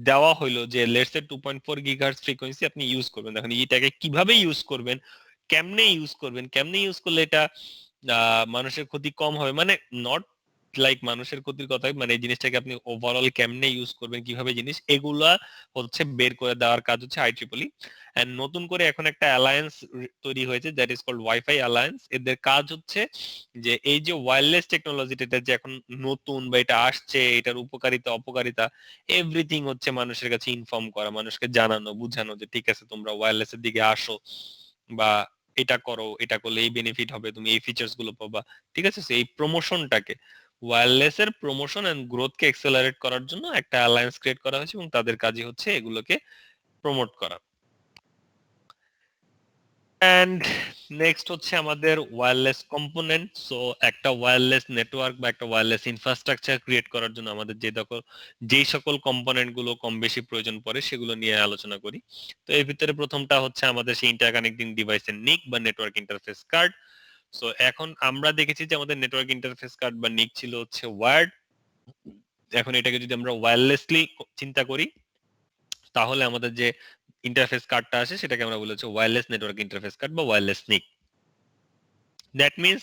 দেওয়া হইলো যে লেটস সে 2.4 গিগাহার্টজ ফ্রিকোয়েন্সি আপনি ইউজ করবেন, দেখেন এটাকে কিভাবে ইউজ করবেন, কেমনে ইউজ করলে এটা মানুষের ক্ষতি কম হবে, মানে নট লাইক মানুষের ক্ষতির কথা, মানে এই জিনিসটাকে আপনি ওভারঅল কেমনে ইউজ করবেন কিভাবে জিনিস, এগুলা হচ্ছে বের করে দেওয়ার কাজ হচ্ছে IEEE। এন্ড নতুন করে এখন একটা অ্যালায়েন্স তৈরি হয়েছে that is called wifi alliance. এদের কাজ হচ্ছে যে এই যে ওয়্যারলেস টেকনোলজিটা এটা যে এখন নতুন বা এটা আসছে, এটার উপকারিতা অপকারিতা এভরিথিং হচ্ছে মানুষের কাছে ইনফর্ম করা, মানুষকে জানানো বুঝানো যে ঠিক আছে তোমরা ওয়্যারলেস এর দিকে আসো, বা এটা করো, এটা করলে এই বেনিফিট হবে, তুমি এই ফিচার্স গুলো পাবা, ঠিক আছে। এই প্রমোশনটাকে, ওয়্যারলেস এর প্রমোশন এন্ড গ্রোথ কে এক্সেলারেট করার জন্য একটা অ্যালায়েন্স ক্রিয়েট করা হয়েছে, এবং তাদের কাজই হচ্ছে এগুলোকে প্রমোট করা। এন্ড নেক্সট হচ্ছে আমাদের ওয়্যারলেস কম্পোনেন্ট। সো একটা ওয়্যারলেস নেটওয়ার্ক বা একটা ওয়্যারলেস ইনফ্রাস্ট্রাকচার ক্রিয়েট করার জন্য আমাদের যেই সকল কম্পোনেন্ট গুলো কম বেশি প্রয়োজন পড়ে সেগুলো নিয়ে আলোচনা করি। তো এর ভিতরে প্রথমটা হচ্ছে আমাদের সেই ইন্টারকানেক্টিং ডিভাইসের নিক বা নেটওয়ার্ক ইন্টারফেস কার্ড। সো এখন আমরা দেখেছি যে আমাদের নেটওয়ার্ক ইন্টারফেস কার্ড বা নিক ছিল হচ্ছে ওয়্যার্ড। এখন এটাকে যদি আমরা ওয়্যারলেসলি চিন্তা করি তাহলে আমাদের যে ইন্টারফেস কার্ডটা আছে সেটাকে আমরা বলেছি ওয়্যারলেস নেটওয়ার্ক ইন্টারফেস কার্ড বা ওয়্যারলেস নিক। দ্যাট মিনস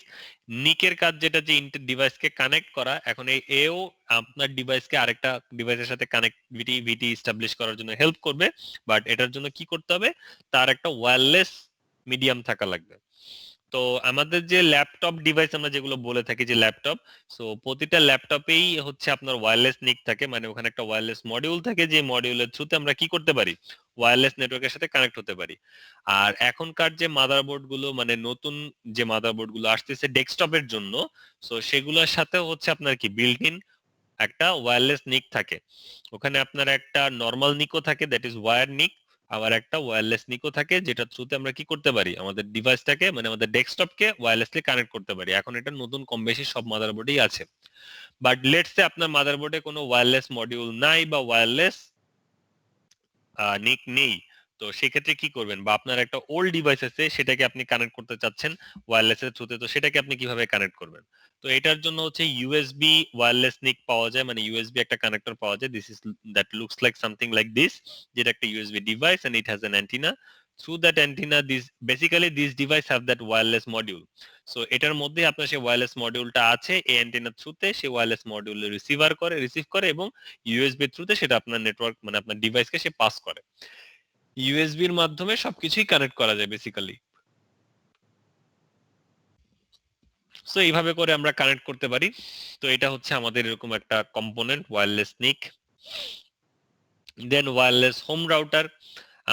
নিকের কাজ যেটা যে ডিভাইসকে কানেক্ট করা, এখন এও আপনার ডিভাইসকে আরেকটা ডিভাইসের সাথে কানেক্টিভিটি এস্টাবলিশ করার জন্য হেল্প করবে, বাট এটার জন্য কি করতে হবে, তার একটা ওয়্যারলেস মিডিয়াম থাকা লাগবে। তো আমাদের যে ল্যাপটপ ডিভাইস আমরা যেগুলো বলে থাকি যে ল্যাপটপ, সো প্রতিটা ল্যাপটপেই হচ্ছে আপনার ওয়্যারলেস নিক থাকে, মানে ওখানে একটা ওয়্যারলেস মডিউল থাকে যে মডিউলের থ্রুতে আমরা কি করতে পারি, ওয়্যারলেস নেটওয়ার্কের সাথে কানেক্ট হতে পারি। আর এখনকার যে মাদারবোর্ড গুলো, মানে নতুন যে মাদারবোর্ড গুলো আসতেছে ডেস্কটপের জন্য, সো সেগুলোর সাথে হচ্ছে আপনার কি বিল্ট ইন একটা ওয়্যারলেস নিক থাকে। ওখানে আপনার একটা নরমাল নিকও থাকে, দ্যাট ইজ ওয়্যার নিক, আবার একটা ওয়্যারলেস নিকও থাকে যেটা থ্রুতে আমরা কি করতে পারি, আমাদের ডিভাইসটাকে মানে আমাদের ডেস্কটপকে ওয়্যারলেসলি কানেক্ট করতে পারি। এখন এটা নতুন কম বেশি সব মাদারবোর্ডেই আছে। বাট লেটস সে আপনার মাদারবোর্ডে কোনো ওয়্যারলেস মডিউল নাই বা ওয়্যারলেস নিক নেই, তো সেক্ষেত্রে কি করবেন, বা আপনার একটা ওল্ড ডিভাইস আছে সেটাকে আপনি কানেক্ট করতে চাচ্ছেন ওয়্যারলেস এর থ্রুতে, তো সেটাকে আপনি কিভাবে কানেক্ট করবেন? তো এটার জন্য হচ্ছে ইউএসবি ওয়্যারলেস নিক পাওয়া যায়, মানে ইউএসবি একটা কানেক্টর পাওয়া যায়, this is that looks like something like this, যেটা একটা USB device and it has an antenna. Through that antenna this device have that wireless module. So এটার মধ্যে আপনার সেই ওয়্যারলেস মডিউলটা আছে, এই অ্যান্টিনার থ্রুতে সেই ওয়্যারলেস মডিউল রিসিভ করে এবং ইউএসবি থ্রুতে সেটা আপনার নেটওয়ার্ক মানে আপনার ডিভাইসকে সে পাস করে। ইউএসবির মাধ্যমে সবকিছুই কানেক্ট করা যায় বেসিক্যালি। সো এইভাবে করে আমরা কানেক্ট করতে পারি। তো এটা হচ্ছে আমাদের এরকম একটা কম্পোনেন্ট ওয়্যারলেস নিক। দেন ওয়্যারলেস হোম রাউটার,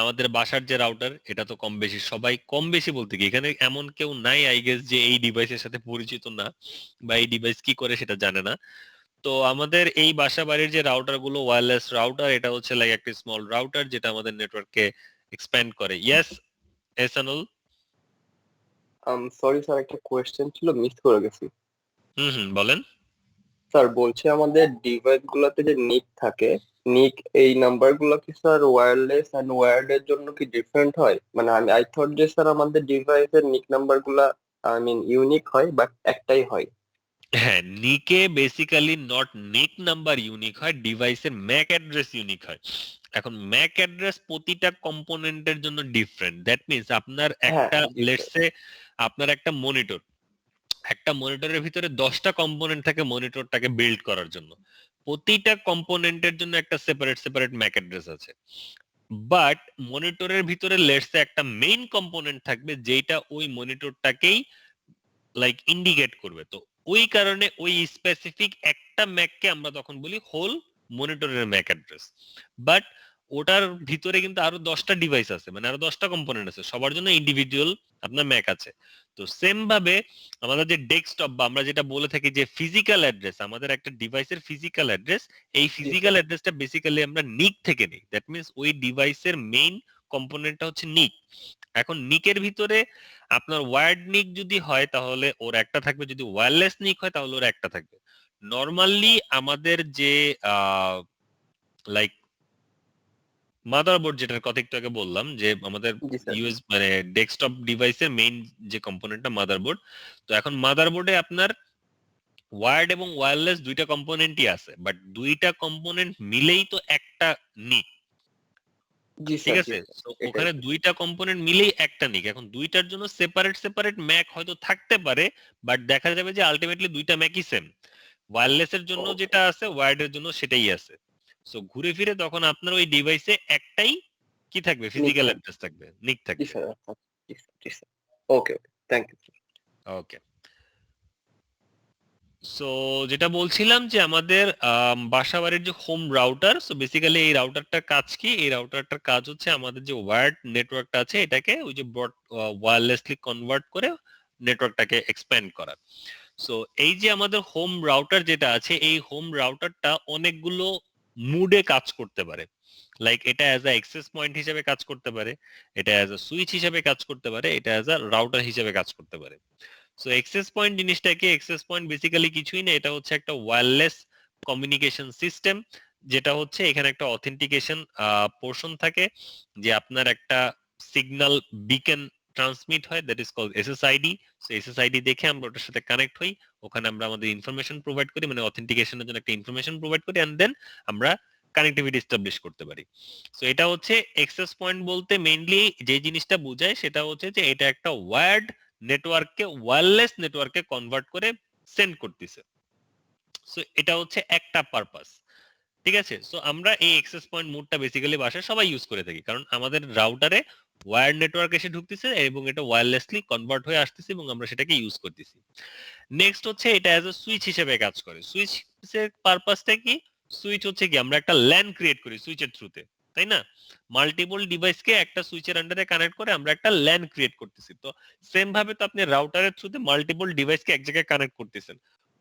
আমাদের বাসার যে রাউটার, এটা তো কম বেশি সবাই, কম বেশি বলতে কি এখানে এমন কেউ নাই আই গেস যে এই ডিভাইসের সাথে পরিচিত না বা এই ডিভাইস কি করে সেটা জানে না। তো আমাদের এই বাসা বাড়ির যে রাউটার গুলো ওয়্যারলেস রাউটার, এটা হচ্ছে লাইক একটা স্মল রাউটার যেটা আমাদের নেটওয়ার্ককে এক্সপ্যান্ড করে। ইয়েস এসানুল। সরি স্যার, একটা কোয়েশ্চেন ছিল, মিস করে গেছি। বলেন। স্যার বলছে আমাদের ডিভাইস গুলোতে যে নিক থাকে, নিক এই নাম্বার গুলো কি স্যার ওয়্যারলেস এন্ড ওয়্যার্ড এর জন্য কি ডিফারেন্ট হয়? মানে আই থট যে স্যার আমাদের ডিভাইসের নিক নাম্বার গুলা ইউনিক হয়, বাট একটাই হয়। হ্যাঁ, নিকে বেসিক্যালি নট নিক নাম্বার ইউনিক হয়, ডিভাইসের ম্যাক অ্যাড্রেস ইউনিক হয়। এখন ম্যাক অ্যাড্রেস প্রতিটা কম্পোনেন্টের জন্য ডিফারেন্ট। দ্যাট মিন্স আপনার হ্যাঁ একটা জি লেটস স্যার। সে আপনার একটা মনিটরের ভিতরে 10টা কম্পোনেন্ট থাকে মনিটরটাকে বিল্ড করার জন্য। প্রতিটা কম্পোনেন্টের জন্য একটা সেপারেট ম্যাক অ্যাড্রেস আছে। বাট মনিটরের ভিতরে লেটস সে একটা মেইন কম্পোনেন্ট থাকবে যেটা ওই মনিটরটাকেই লাইক ইন্ডিকেট করবে। তো ওই কারণে ওই স্পেসিফিক একটা ম্যাককে আমরা তখন বলি হোল মনিটরের ম্যাক অ্যাড্রেস। বাট ওটার ভিতরে কিন্তু আরো 10টা ডিভাইস আছে, মানে আরো 10টা কম্পোনেন্ট আছে, সবার জন্য ইন্ডিভিজুয়াল আপনার ম্যাক আছে। তো সেম ভাবে আমাদের যে ডেস্কটপ বা আমরা যেটা বলে থাকি যে ফিজিক্যাল অ্যাড্রেস, আমাদের একটা ডিভাইসের ফিজিক্যাল অ্যাড্রেস, এই জি ফিজিক্যাল স্যার। অ্যাড্রেসটা বেসিক্যালি আমরা নিক থেকে নিই। দ্যাট মিন্স ওই ডিভাইসের মেইন কম্পোনেন্টটা হচ্ছে নিক। এখন নিকের ভিতরে আপনার ওয়্যার্ড নিক যদি হয় তাহলে ওর একটা থাকবে, যদি ওয়্যারলেস নিক হয় তাহলে ওর একটা থাকবে। নরমালি আমাদের যে লাইক মাদারবোর্ড, যেটার কথা একটু আগে বললাম যে আমাদের জি স্যার। ইউএস মানে ডেস্কটপ ডিভাইসের মেইন যে কম্পোনেন্টটা মাদারবোর্ড, তো এখন মাদারবোর্ডে আপনার ওয়্যার্ড এবং ওয়্যারলেস দুইটা কম্পোনেন্টই আছে, বাট দুইটা কম্পোনেন্ট মিলেই তো একটা নিক। জি ঠিক স্যার। জি আছে, স্যার, তো এটাই। ওখানে দুইটা কম্পোনেন্ট মিলেই একটা নিক। এখন দুইটার জন্য সেপারেট ম্যাক হয়তো থাকতে পারে, বাট দেখা যাবে যে আলটিমেটলি দুইটা ম্যাকই সেম। ওয়্যারলেস এর জন্য ওকে। যেটা আছে ওয়্যার্ড এর জন্য সেটাই আছে। সো ঘুরে ফিরে তখন আপনার ওই ডিভাইসে একটাই কি থাকবে, নিক ফিজিক্যাল থাকবে। অ্যাড্রেস থাকবে, নিক জি থাকবে। স্যার। আচ্ছা, জি স্যার। জি sir. Okay okay, thank you. Okay. So যেটা বলছিলাম যে আমাদের বাসা বাড়ির যে হোম রাউটার, সো বেসিক্যালি এই রাউটারটার কাজ কি, এই রাউটারটার কাজ হচ্ছে আমাদের যে ওয়্যার্ড নেটওয়ার্কটা আছে এটাকে ওই যে ব্রড ওয়্যারলেসলি কনভার্ট করে নেটওয়ার্কটাকে এক্সপ্যান্ড করা। সো এই যে আমাদের হোম রাউটার যেটা আছে, এই হোম রাউটারটা অনেকগুলো মুডে কাজ করতে পারে। লাইক এটা অ্যাজ আ অ্যাক্সেস পয়েন্ট হিসেবে কাজ করতে পারে, এটা অ্যাজ আ সুইচ হিসেবে কাজ করতে পারে, এটা অ্যাজ আ রাউটার হিসেবে কাজ করতে পারে। সো অ্যাক্সেস পয়েন্ট জিনিসটা কি? অ্যাক্সেস পয়েন্ট বেসিক্যালি কিছুই না, এটা হচ্ছে একটা ওয়্যারলেস কমিউনিকেশন সিস্টেম, যেটা হচ্ছে এখানে একটা অথেন্টিকেশন পোর্শন থাকে, যে আপনার একটা সিগন্যাল বিকন ট্রান্সমিট হয়, that is called SSID. So SSID দেখে আমরা ওটার সাথে কানেক্ট হই, ওখানে আমরা আমাদের ইনফরমেশন প্রোভাইড করি, মানে অথেন্টিকেশনের জন্য একটা ইনফরমেশন প্রোভাইড করি, এন্ড দেন আমরা কানেক্টিভিটি এস্টাবলিশ করতে পারি। সো এটা হচ্ছে অ্যাক্সেস পয়েন্ট বলতে মেইনলি যে জিনিসটা বোঝায় সেটা হচ্ছে যে এটা একটা ওয়্যার্ড নেটওয়ার্ককে ওয়্যারলেস নেটওয়ার্কে কনভার্ট করে সেন্ড করতেছে। সো এটা হচ্ছে একটা পারপাস, ঠিক আছে। সো আমরা এই অ্যাক্সেস পয়েন্ট মোডটা বেসিক্যালি বাসায় সবাই ইউজ করে থাকি, কারণ আমাদের রাউটারে ওয়্যার্ড নেটওয়ার্ক এসে ঢুকতেছে এবং এটা ওয়্যারলেসলি কনভার্ট হয়ে আসতেছে এবং আমরা সেটাকে ইউজ করতেছি। নেক্সট হচ্ছে এটা অ্যাজ এ সুইচ হিসেবে কাজ করে। সুইচের পারপাসটা কি? সুইচ হচ্ছে কি, আমরা একটা ল্যান ক্রিয়েট করি সুইচের থ্রুতে, তাই না? মাল্টিপল ডিভাইসকে একটা সুইচের আন্ডারে কানেক্ট করে আমরা একটা ল্যান ক্রিয়েট করতেছি। তো সেম ভাবে তো আপনি রাউটারের থ্রুতে মাল্টিপল ডিভাইসকে এক জায়গায় কানেক্ট করতেছেন,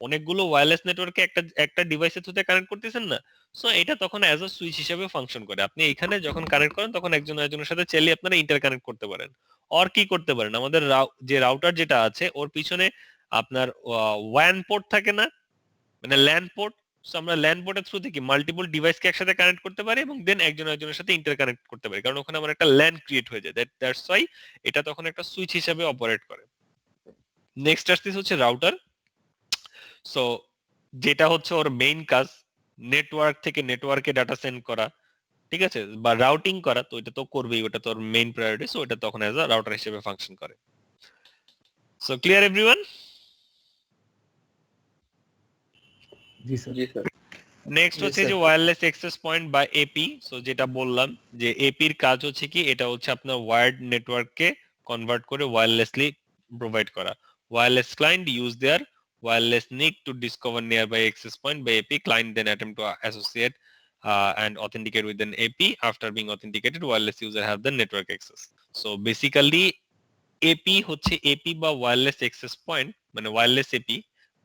অনেকগুলো ওয়্যারলেস নেটওয়ার্কে একটা একটা ডিভাইসের থ্রুতে কানেক্ট করতেছেন না? সো এটা তখন অ্যাজ আ সুইচ হিসেবে ফাংশন করে। আপনি এখানে যখন কানেক্ট করেন তখন একজন একজনের সাথে চাইলে আপনারা ইন্টারকানেক্ট করতে পারেন। আর কি করতে পারেন, আমাদের যে রাউটার যেটা আছে ওর পিছনে আপনার ওয়ান পোর্ট থাকে না, মানে ল্যান পোর্ট। সো আমরা ল্যান পোর্টের থ্রুতে কি মাল্টিপল ডিভাইসকে একসাথে কানেক্ট করতে পারি এবং দেন একজন একজনের সাথে ইন্টারকানেক্ট করতে পারি, কারণ ওখানে আমার একটা ল্যান ক্রিয়েট হয়ে যায়। দ্যাটস ওয়াই এটা তখন একটা সুইচ হিসেবে অপারেট করে। নেক্সট আসতেছে হচ্ছে রাউটার। সো যেটা হচ্ছে ওর মেইন কাজ, নেটওয়ার্ক থেকে নেটওয়ার্কে ডাটা সেন্ড করা, ঠিক আছে, বা রাউটিং করা, তো এটা তো করবেই, ওটা তো ওর মেইন প্রায়োরিটি। সো এটা তখন অ্যাজ আ রাউটার হিসেবে ফাংশন করে। So clear everyone? জি স্যার। জি স্যার। নেক্সট Yes, হচ্ছে sir. যে ওয়্যারলেস অ্যাক্সেস পয়েন্ট বা এপি। সো যেটা বললাম যে এপির কাজ হচ্ছে কি, এটা হচ্ছে আপনার ওয়্যার্ড নেটওয়ার্ককে কনভার্ট করে ওয়্যারলেসলি প্রোভাইড করা। Wireless client use their wireless NIC to discover nearby access point by AP. Client then attempt to associate and authenticate with an AP. After being authenticated, wireless user have the network access. So basically AP হচ্ছে AP বা ওয়্যারলেস অ্যাক্সেস পয়েন্ট, মানে ওয়্যারলেস এপি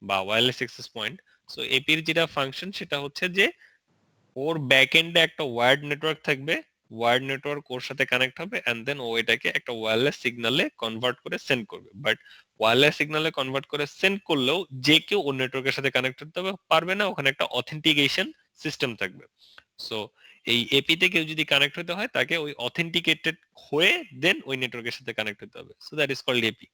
বা ওয়্যারলেস অ্যাক্সেস পয়েন্ট। সো এপির যেটা ফাংশন সেটা হচ্ছে যে ওর ব্যাক এন্ডে একটা ওয়্যার্ড নেটওয়ার্ক থাকবে, ওয়্যার্ড নেটওয়ার্ক ওর সাথে কানেক্ট হবে এন্ড দেন ও এটাকে একটা ওয়্যারলেস সিগন্যালে কনভার্ট করে সেন্ড করবে। বাট ওয়্যারলেস সিগন্যালে কনভার্ট করে সেন্ড করলেও যে কেউ ওর নেটওয়ার্কের সাথে কানেক্ট হতে পারবে না, ওখানে একটা অথেন্টিকেশন সিস্টেম থাকবে। সো এই এপি তে কেউ যদি কানেক্ট হতে হয় তাকে ওই অথেন্টিকেটেড হয়ে দেন ওই নেটওয়ার্কের সাথে কানেক্ট হতে হবে। So that is called AP.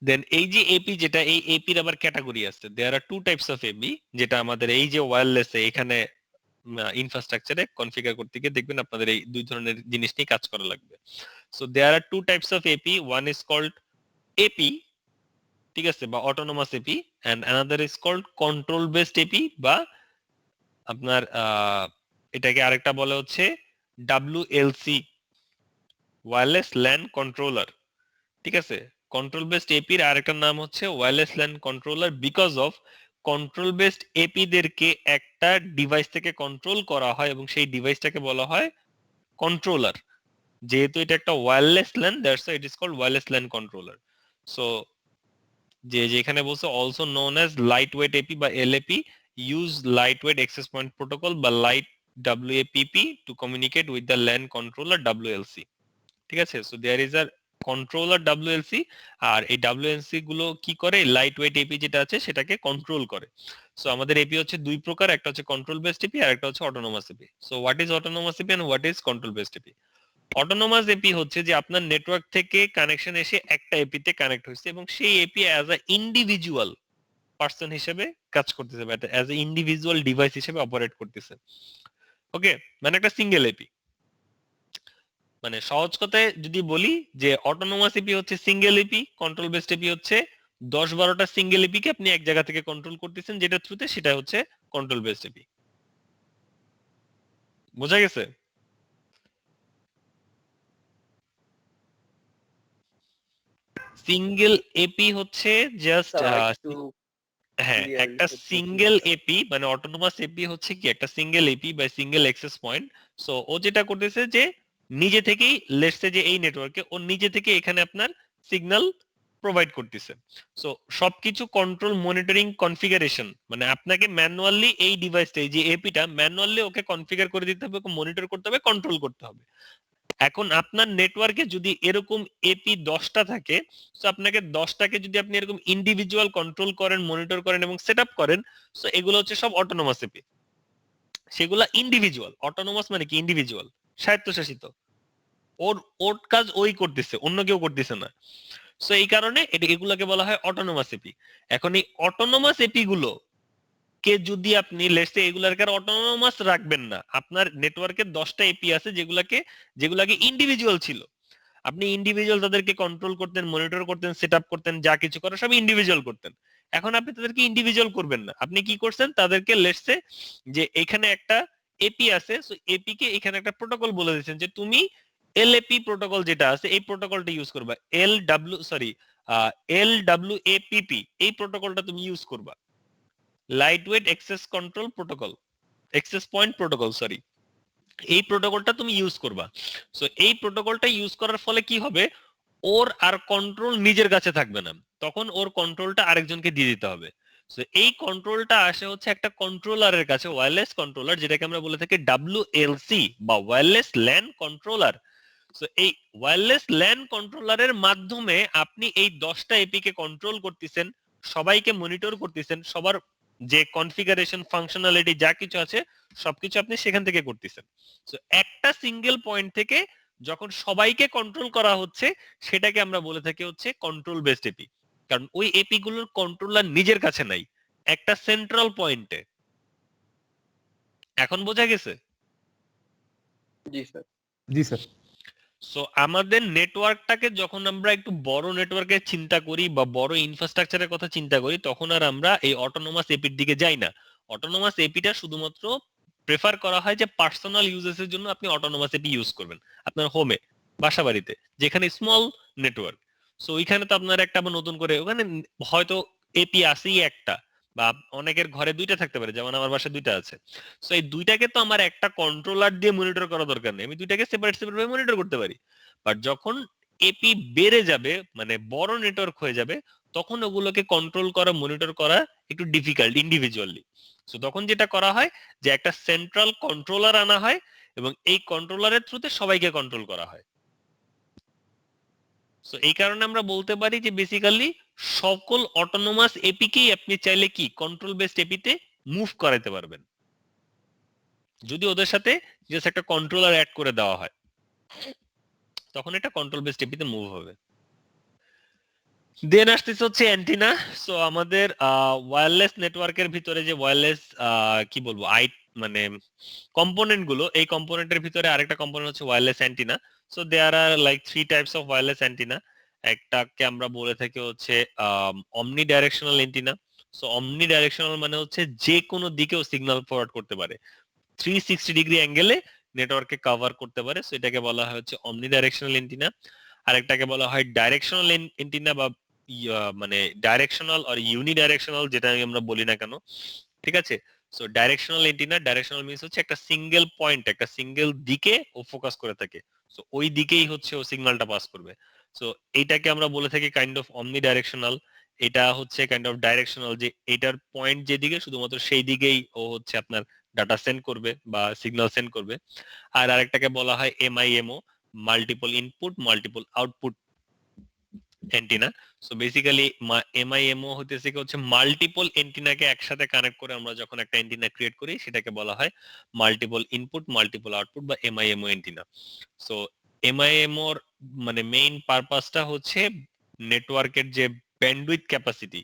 Then এই যে এপি, যেটা এই এপির আবার ক্যাটাগরি আছে, there are two types of AP, যেটা আমাদের এই যে ওয়্যারলেসে এখানে ইনফ্রাস্ট্রাকচারে কনফিগার করতে গিয়ে দেখবেন আপনাদের এই দুই ধরনের জিনিস নিয়ে কাজ করা লাগবে। So there are two types of AP, one is called AP, ঠিক আছে, বা autonomous AP, and another is called control based AP, বা আপনার এটাকে আরেকটা বলে হচ্ছে ডাব্লিউএলসি, ওয়্যারলেস ল্যান কন্ট্রোলার, ঠিক আছে। কন্ট্রোল বেসড এপির আরেকটা নাম হচ্ছে wireless LAN controller, because of control based AP দেরকে একটা ডিভাইস থেকে কন্ট্রোল করা হয় এবং সেই ডিভাইসটাকে বলা হয় কন্ট্রোলার। যেহেতু এটা একটা wireless LAN, that's it is called wireless LAN controller. So যেখানে বলছে also known as lightweight AP বা LAP, use lightweight access point protocol বা light WAPP to communicate with the LAN controller WLC, ঠিক আছে। So there is a controller WLC, আর এই ডাব্লিউএলসি গুলো কি করে, লাইট ওয়েট এপি যেটা আছে সেটাকে কন্ট্রোল করে। সো আমাদের এপি হচ্ছে দুই প্রকার, একটা হচ্ছে কন্ট্রোল বেসড এপি আর একটা হচ্ছে autonomous AP. So what is autonomous AP and what is control based AP? Autonomous AP হচ্ছে যে আপনার নেটওয়ার্ক থেকে কানেকশন এসে একটা এপি তে কানেক্ট হয়েছে এবং সেই AP as a individual person হিসেবে কাজ করতেছে, বা অ্যাজ এ ইন্ডিভিজুয়াল ডিভাইস হিসেবে অপারেট করতেছে। ওকে, মানে একটা সিঙ্গেল এপি। মানে সহজ কথায় যদি বলি যে অটোনোমাস এপি হচ্ছে single AP, control based AP হচ্ছে 10-12টা সিঙ্গেল এপি কে আপনি এক জায়গা থেকে কন্ট্রোল করতেছেন, যেটা থ্রুতে সেটা হচ্ছে কন্ট্রোল বেসড এপি। বোঝা গেছে? সিঙ্গেল এপি হচ্ছে জাস্ট স্যার একটু হ্যাঁ, ক্লিয়ার একটা করতে সিঙ্গেল please। এপি মানে অটোনোমাস এপি হচ্ছে কি একটা সিঙ্গেল এপি বা সিঙ্গেল অ্যাক্সেস পয়েন্ট। সো ও যেটা করতেছে যে নিজে থেকেই লেটস সে যে এই নেটওয়ার্কে ও নিজে থেকে এখানে আপনার সিগন্যাল প্রোভাইড করতেছে। সো সবকিছু কন্ট্রোল মনিটরিং কনফিগারেশন মানে আপনাকে ম্যানুয়ালি এই ডিভাইসটা এই যে এপিটা ম্যানুয়ালি ওকে কনফিগার করে দিতে হবে, ওকে মনিটর করতে হবে, কন্ট্রোল করতে হবে। এখন আপনার নেটওয়ার্কে যদি এরকম এপি 10টা থাকে, সো আপনাকে 10টাকে যদি আপনি এরকম ইন্ডিভিজুয়াল কন্ট্রোল করেন, মনিটর করেন এবং সেটআপ করেন, সো এগুলো হচ্ছে সব অটোনোমাস এপি। সেগুলা ইন্ডিভিজুয়াল। অটোনোমাস মানে কি? ইন্ডিভিজুয়াল, স্বায়ত্তশাসিত। ওর ওর কাজ ওই করতেছে, অন্য কেউ করতেছে না। সো এই কারণে এগুলোকে বলা হয় অটোনোমাস এপি। এখন এই অটোনোমাস এপি গুলো কে যদি আপনি লেটস সে এগুলাকে আর অটোনোমাস রাখবেন না, আপনার নেটওয়ার্কে 10টা এপি আছে যেগুলাকে ইন্ডিভিজুয়াল ছিল, আপনি ইন্ডিভিজুয়াল তাদেরকে কন্ট্রোল করতেন, মনিটর করতেন, সেটআপ করতেন, যা কিছু করার সব ইন্ডিভিজুয়াল করতেন। এখন আপনি তাদেরকে ইন্ডিভিজুয়াল করবেন না, আপনি কি করছেন তাদেরকে লেটস সে যে এখানে একটা এপি আছে, সো এপি কে এখানে একটা প্রোটোকল বলে দিয়েছেন যে তুমি এলএপি প্রোটোকল যেটা আছে এই প্রোটোকলটা ইউজ করবা, এলডব্লিউএপিপি এই প্রোটোকলটা তুমি ইউজ করবা, light weight access control protocol, access point protocol, sorry, এই প্রোটোকলটা তুমি ইউজ করবা। সো এই প্রোটোকলটা ইউজ করার ফলে কি হবে, ওর আর কন্ট্রোল নিজের কাছে থাকবে না, তখন ওর কন্ট্রোলটা আরেকজনকে দিয়ে দিতে হবে। সো এই কন্ট্রোলটা আসে হচ্ছে একটা কন্ট্রোলারের কাছে, ওয়্যারলেস কন্ট্রোলার, যেটাকে আমরা বলে থাকি ডাব্লিউএলসি বা ওয়্যারলেস ল্যান কন্ট্রোলার। সো এই ওয়্যারলেস ল্যান কন্ট্রোলারের মাধ্যমে আপনি এই 10টা এপি কে কন্ট্রোল করতেছেন, সবাইকে মনিটর করতেছেন, সবার যে কনফিগারেশন ফাংশনালিটি যা কিছু আছে সবকিছু আপনি সেখান থেকে করতেছেন। সো একটা সিঙ্গেল পয়েন্ট থেকে যখন সবাইকে কন্ট্রোল করা হচ্ছে সেটাকে আমরা বলে থাকি হচ্ছে কন্ট্রোল বেসড এপি, কারণ ওই এপি গুলোর কন্ট্রোলার নিজের কাছে নাই, একটা সেন্ট্রাল পয়েন্টে। এখন বোঝা গেছে? জি স্যার। জি স্যার। সো আমাদের নেটওয়ার্কটাকে যখন আমরা একটু বড় নেটওয়ার্কের চিন্তা করি বা বড় ইনফ্রাস্ট্রাকচারের কথা চিন্তা করি, তখন আর আমরা এই অটোনোমাস এপির দিকে যাই না। অটোনোমাস এপিটা শুধুমাত্র প্রেফার করা হয় যে পার্সোনাল ইউজেসের জন্য আপনি অটোনোমাস এপি ইউজ করবেন আপনার হোমে, বাসা বাড়িতে, যেখানে স্মল নেটওয়ার্ক। সো ওইখানে তো আপনার একটা আবার নতুন করে ওখানে হয়তো এপি আসেই একটা, বা অনেকের ঘরে 2টা থাকতে পারে, যেমন আমার বাসায় 2টা আছে। সো এই 2টাকে তো আমার একটা কন্ট্রোলার দিয়ে মনিটর করা দরকার নেই, আমি 2টাকে সেপারেট সেপারেট ভাবে মনিটর করতে পারি। বাট যখন এপি বেড়ে যাবে, মানে বড় নেটওয়ার্ক হয়ে যাবে, তখন ওগুলোকে কন্ট্রোল করা, মনিটর করা একটু ডিফিকাল্ট ইন্ডিভিজুয়ালি। সো তখন যেটা করা হয় যে একটা সেন্ট্রাল কন্ট্রোলার আনা হয় এবং এই কন্ট্রোলারের থ্রুতে সবাইকে কন্ট্রোল করা হয়। সো এই কারণে আমরা বলতে পারি যে বেসিক্যালি সকল অটোনোমাস এপিকেই আপনি চাইলে কি কন্ট্রোল বেসড এপিতে মুভ করাতে পারবেন, যদি ওদের সাথে জাস্ট একটা কন্ট্রোলার অ্যাড করে দেওয়া হয়, তখন এটা কন্ট্রোল বেসড এপিতে মুভ হবে। দেন আসতেছে হচ্ছে অ্যান্টিনা। সো আমাদের ওয়্যারলেস নেটওয়ার্কের ভিতরে যে ওয়্যারলেস কি বলবো মানে কম্পোনেন্ট গুলো, এই কম্পোনেন্টের ভিতরে আরেকটা কম্পোনেন্ট হচ্ছে wireless antenna. So there are like 3 types of wireless antenna. একটাকে আমরা বলে থাকি হচ্ছে omni directional antenna. So omni directional মানে হচ্ছে যে কোনো দিকেও সিগন্যাল ফরওয়ার্ড করতে পারে, 360 ডিগ্রি অ্যাঙ্গেলে নেটওয়ার্ককে কভার করতে পারে, সো এটাকে বলা হয় হচ্ছে অমনি ডাইরেকশনাল অ্যান্টিনা। আরেকটাকে বলা হয় ডাইরেকশনাল অ্যান্টিনা বা মানে ডাইরেকশনাল আর ইউনি ডাইরেকশনাল, যেটা আমরা বলি না কেন, ঠিক আছে। So directional antenna, directional means হচ্ছে একটা সিঙ্গেল পয়েন্ট, একটা সিঙ্গেল দিকে ও ফোকাস করে থাকে, সো ওই দিকেই হচ্ছে ও সিগন্যালটা পাস করবে। সো এইটাকে আমরা বলে থাকি কাইন্ড অফ অমনি ডাইরেকশনাল। এটা হচ্ছে কাইন্ড অফ ডাইরেকশনাল, যে এটার পয়েন্ট যেদিকে শুধুমাত্র সেই দিকেই ও হচ্ছে আপনার ডাটা সেন্ড করবে বা সিগন্যাল সেন্ড করবে। আর আরেকটাকে বলা হয় MIMO, multiple input multiple output antenna. So basically MIMO হতেছে কি হচ্ছে মাল্টিপল অ্যান্টিনাকে একসাথে কানেক্ট করে আমরা যখন একটা অ্যান্টিনা ক্রিয়েট করি সেটাকে বলা হয় মাল্টিপল ইনপুট মাল্টিপল আউটপুট বা এমআইএমও অ্যান্টিনা। সো এমআইএমওর মানে মেইন পারপাসটা হচ্ছে নেটওয়ার্কের যে ব্যান্ডউইথ ক্যাপাসিটি,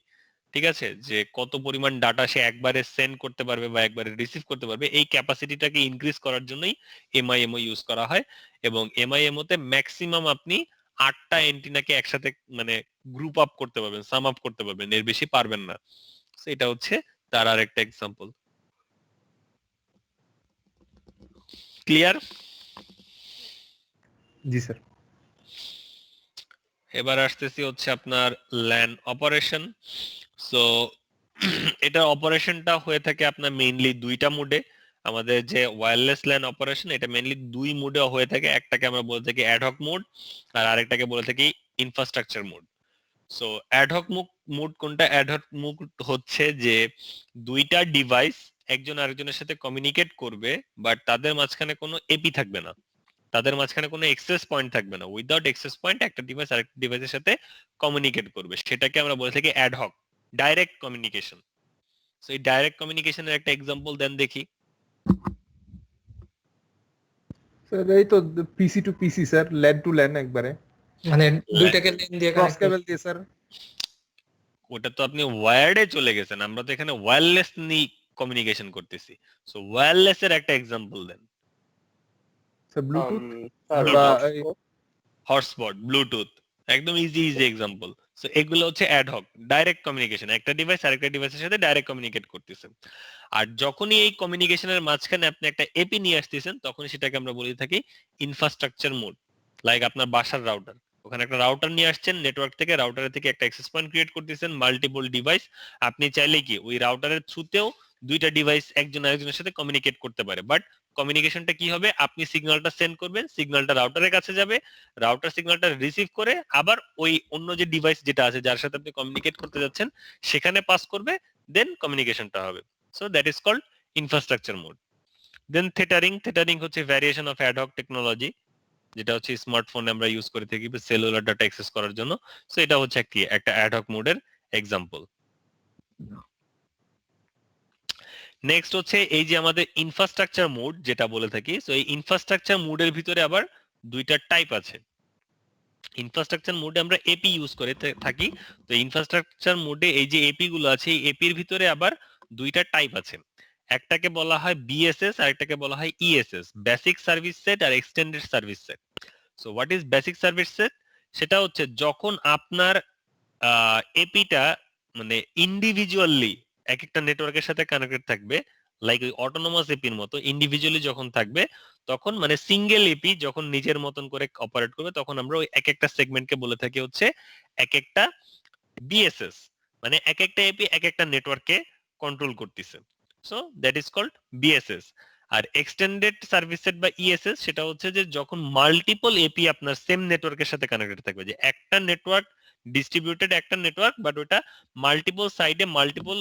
ঠিক আছে, যে কত পরিমাণ ডাটা সে একবারে সেন্ড করতে পারবে বা একবারে রিসিভ করতে পারবে, এই ক্যাপাসিটিটাকে ইনক্রিজ করার জন্যই এমআইএমও ইউজ করা হয়। এবং এমআইএমও তে ম্যাক্সিমাম আপনি 8টা অ্যান্টিনাকে একসাথে মানে গ্রুপ আপ করতে পারবেন, সাম আপ করতে পারবেন, এর বেশি পারবেন না। সো এটা হচ্ছে তার আরেকটা এক্সাম্পল। ক্লিয়ার? জি স্যার। এবার আসতেছি হচ্ছে আপনার ল্যান অপারেশন। সো এটা অপারেশনটা হয়ে থাকে আপনার মেইনলি 2টা মোডে। আমাদের যে ওয়্যারলেস ল্যান অপারেশন এটা মেইনলি 2 মোডে হয়ে থাকে, একটাকে আমরা বলে থাকি অ্যাডহক মোড আর আরেকটাকে বলে থাকি infrastructure mode. So ad hoc mode কোনটা? অ্যাডহক মোড হচ্ছে যে দুইটা ডিভাইস একজন আরেকজনের সাথে কমিউনিকেট করবে, বাট তাদের মাঝখানে কোনো এপি থাকবে না, তাদের মাঝখানে কোনো এক্সেস পয়েন্ট থাকবে না। উইদাউট এক্সেস পয়েন্ট একটা ডিভাইস আরেকটা ডিভাইসের সাথে কমিউনিকেট করবে, সেটাকে আমরা বলে থাকি অ্যাডহক, ডাইরেক্ট কমিউনিকেশন। সো এই ডাইরেক্ট কমিউনিকেশনের একটা এক্সাম্পল দেন দেখি। স্যার এই তো পিসি টু পিসি স্যার, ল্যান টু ল্যান একবারে, মানে দুইটাকে লেন দিয়ে ক্রস কানেক্ট কেবল দিয়ে স্যার। ওটা তো আপনি ওয়্যার্ডে চলে গেছেন, আমরা তো এখানে ওয়্যারলেস নিয়ে কমিউনিকেশন করতেছি। সো ওয়্যারলেস এর একটা এক্সাম্পল দেন। স্যার ব্লুটুথ স্যার বা হটস্পট, ব্লুটুথ, একদম ইজি ইজি এক্সাম্পল। সো এগুলো হচ্ছে অ্যাডহক, ডাইরেক্ট কমিউনিকেশন, একটা ডিভাইস আরেকটা ডিভাইসের সাথে ডাইরেক্ট কমিউনিকেট করতেছে। আর যখনই এই কমিউনিকেশনের মাঝখানে আপনি একটা এপি নিয়ে আসতেছেন, তখন সেটাকে আমরা বলে থাকি ইনফ্রাস্ট্রাকচার মোড। লাইক আপনার বাসার রাউটার, ওখানে একটা রাউটার নিয়ে আসছেন নেটওয়ার্ক থেকে, রাউটারের থেকে একটা অ্যাক্সেস পয়েন্ট ক্রিয়েট করতেছেন, মাল্টিপল ডিভাইস। আপনি চাইলে কি ওই রাউটারের থ্রুতেও দুইটা ডিভাইস একজন আরেকজনের সাথে কমিউনিকেট করতে পারে, বাট কমিউনিকেশনটা কি হবে? আপনি সিগন্যালটা সেন্ড করবেন, সিগন্যালটা রাউটারের কাছে যাবে, রাউটার সিগন্যালটা রিসিভ করে আবার ওই অন্য যে ডিভাইস যেটা আছে যার সাথে আপনি কমিউনিকেট করতে যাচ্ছেন সেখানে পাস করবে, দেন কমিউনিকেশনটা হবে। So that is called infrastructure mode. Then tethering হচ্ছে ভ্যারিয়েশন অফ অ্যাডহক টেকনোলজি, যেটা হচ্ছে স্মার্টফোনে আমরা ইউজ করে থাকি সেলুলার ডাটা অ্যাক্সেস করার জন্য। সো এটা হচ্ছে একটা অ্যাডহক মোডের এক্সাম্পল। নেক্সট হচ্ছে এই যে আমাদের ইনফ্রাস্ট্রাকচার মোড যেটা বলে থাকি। সো এই ইনফ্রাস্ট্রাকচার মোডের ভিতরে আবার দুইটা টাইপ আছে। ইনফ্রাস্ট্রাকচার মোডে আমরা এপি ইউজ করে থাকি। তো ইনফ্রাস্ট্রাকচার মোডে এই যে এপি গুলো আছে, এই এপির ভিতরে আবার দুইটা টাইপ আছে। একটাকে বলা হয় বিএসএস আর একটাকে বলা হয় ইএসএস, বেসিক সার্ভিস সেট আর extended service set. So what is basic service set? সেটা হচ্ছে যখন আপনার এপিটা মানে ইন্ডিভিজুয়ালি এক একটা নেটওয়ার্কের সাথে কানেক্টেড থাকবে, লাইক ওই অটোনোমাস এপির মতো ইন্ডিভিজুয়ালি যখন থাকবে, তখন মানে সিঙ্গেল এপি যখন নিজের মতন করে অপারেট করবে, তখন আমরা ওই এক একটা সেগমেন্টকে বলে থাকি হচ্ছে এক একটা বিএসএস, মানে এক একটা এপি এক একটা নেটওয়ার্ককে কন্ট্রোল করতেছে। So that is called BSS. আর এক্সটেন্ডেড সার্ভিস সেট বা ইএসএস সেটা হচ্ছে যে যখন মাল্টিপল এপি আপনার সেম নেটওয়ার্কের সাথে কানেক্টেড থাকবে, যে একটা নেটওয়ার্ক ডিস্ট্রিবিউটেড একটা নেটওয়ার্ক, বাট ওটা মাল্টিপল সাইডে মাল্টিপল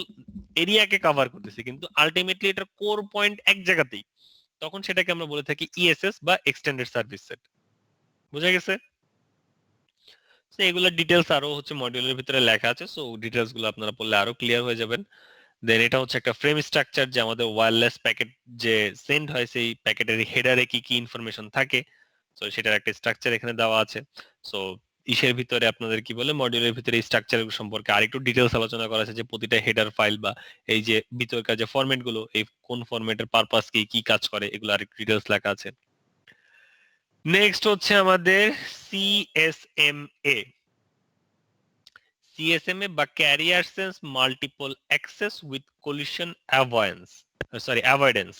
এরিয়াকে কভার করতেছে, কিন্তু আলটিমেটলি এটার কোর পয়েন্ট এক জায়গাতেই, তখন সেটাকে আমরা বলে থাকি ইএসএস বা এক্সটেন্ডেড সার্ভিস সেট। বুঝা গেছে? তো এগুলোর ডিটেলস আরো হচ্ছে মডিউলের ভিতরে লেখা আছে, সো ডিটেলস গুলো আপনারা পড়লে আরো ক্লিয়ার হয়ে যাবেন। দেন এটা হচ্ছে একটা ফ্রেম স্ট্রাকচার, যে আমাদের ওয়্যারলেস প্যাকেট যে সেন্ড হয় সেই প্যাকেটের হেডারে কি কি ইনফরমেশন থাকে, সো সেটার একটা স্ট্রাকচার এখানে দেওয়া আছে। সো ইসের ভিতরে আপনাদের কি বলে মডিউলের ভিতরে এই স্ট্রাকচার সম্পর্কে আরেকটু ডিটেলস আলোচনা করা আছে, যে প্রতিটা হেডার ফাইল বা এই যে ভিতরকার যে ফরম্যাট গুলো, এই কোন ফরম্যাটের পারপাস কি কি কাজ করে, এগুলো আরেকটু ডিটেলস লেখা আছে। নেক্সট হচ্ছে আমাদের সিএসএমএ। CSMA বা Carrier Sense Multiple Access with Collision Avoidance, Avoidance,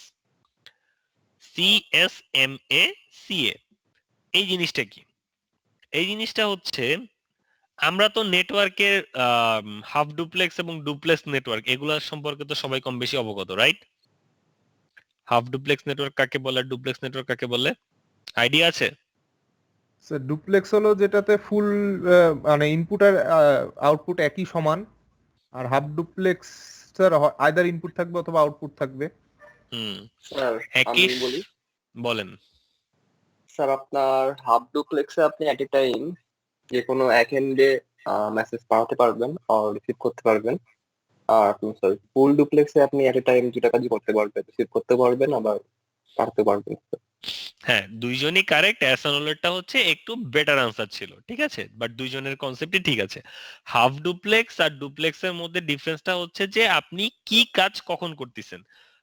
CSMA CA। এই জিনিসটা কি? এই জিনিসটা হচ্ছে আমরা তো নেটওয়ার্কের হাফ ডুপ্লেক্স এবং ডুপ্লেক্স নেটওয়ার্ক এগুলোর সম্পর্কে তো সবাই কম বেশি অবগত, রাইট? হাফ ডুপ্লেক্স নেটওয়ার্ক কাকে বলে, ডুপ্লেক্স নেটওয়ার্ক কাকে বলে, আইডিয়া আছে? স্যার ডুপ্লেক্স হলো যেটাতে ফুল মানে ইনপুট আর আউটপুট একই সমান, আর half duplex sir either input থাকবে অথবা আউটপুট থাকবে। স্যার একই আমি বলি, বলেন। স্যার আপনার হাফ ডুপ্লেক্সে আপনি এট এ টাইম যে কোনো এক এন্ডে মেসেজ পাঠাতে পারবেন আর রিসিভ করতে পারবেন। আর আপনি সরি ফুল ডুপ্লেক্সে আপনি এট এ টাইম দুটা কাজই করতে পারবেন, রিসিভ করতে পারবেন আবার পাঠাতে পারবেন। হ্যাঁ, দুইজনই কারেক্ট। অ্যাসানোলেরটা হচ্ছে একটু বেটার আনসার ছিল, ঠিক আছে, বাট দুইজনের কনসেপ্টই ঠিক আছে। হাফ ডুপ্লেক্স আর ডুপ্লেক্সের মধ্যে ডিফারেন্সটা হচ্ছে যে আপনি কি কাজ কখন করতেছেন।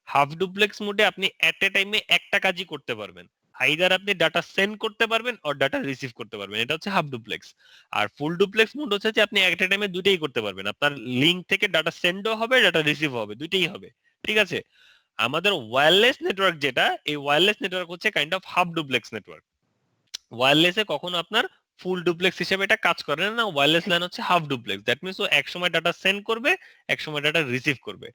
হাফ ডুপ্লেক্স মোডে আপনি এট এ টাইমে একটা কাজই করতে পারবেন, আইদার আপনি ডাটা সেন্ড করতে পারবেন আর ডাটা রিসিভ করতে পারবেন, এটা হচ্ছে হাফ ডুপ্লেক্স। আর ফুল ডুপ্লেক্স মোড হচ্ছে যে আপনি এট এ টাইমে দুইটাই করতে পারবেন, আপনার লিংক থেকে ডাটা সেন্ডও হবে ডাটা রিসিভ হবে, দুইটাই হবে, ঠিক আছে। আমাদের ওয়্যারলেস নেটওয়ার্ক যেটা, এই ওয়্যারলেস নেটওয়ার্ক হচ্ছে kind of half duplex network. ওয়্যারলেসে কখনো আপনার ফুল ডুপ্লেক্স হিসেবে এটা কাজ করে না, ওয়্যারলেস লাইন হচ্ছে হাফ ডুপ্লেক্স। দ্যাট মিন্স ও এক সময় ডাটা সেন্ড করবে, এক সময় ডাটা রিসিভ করবে।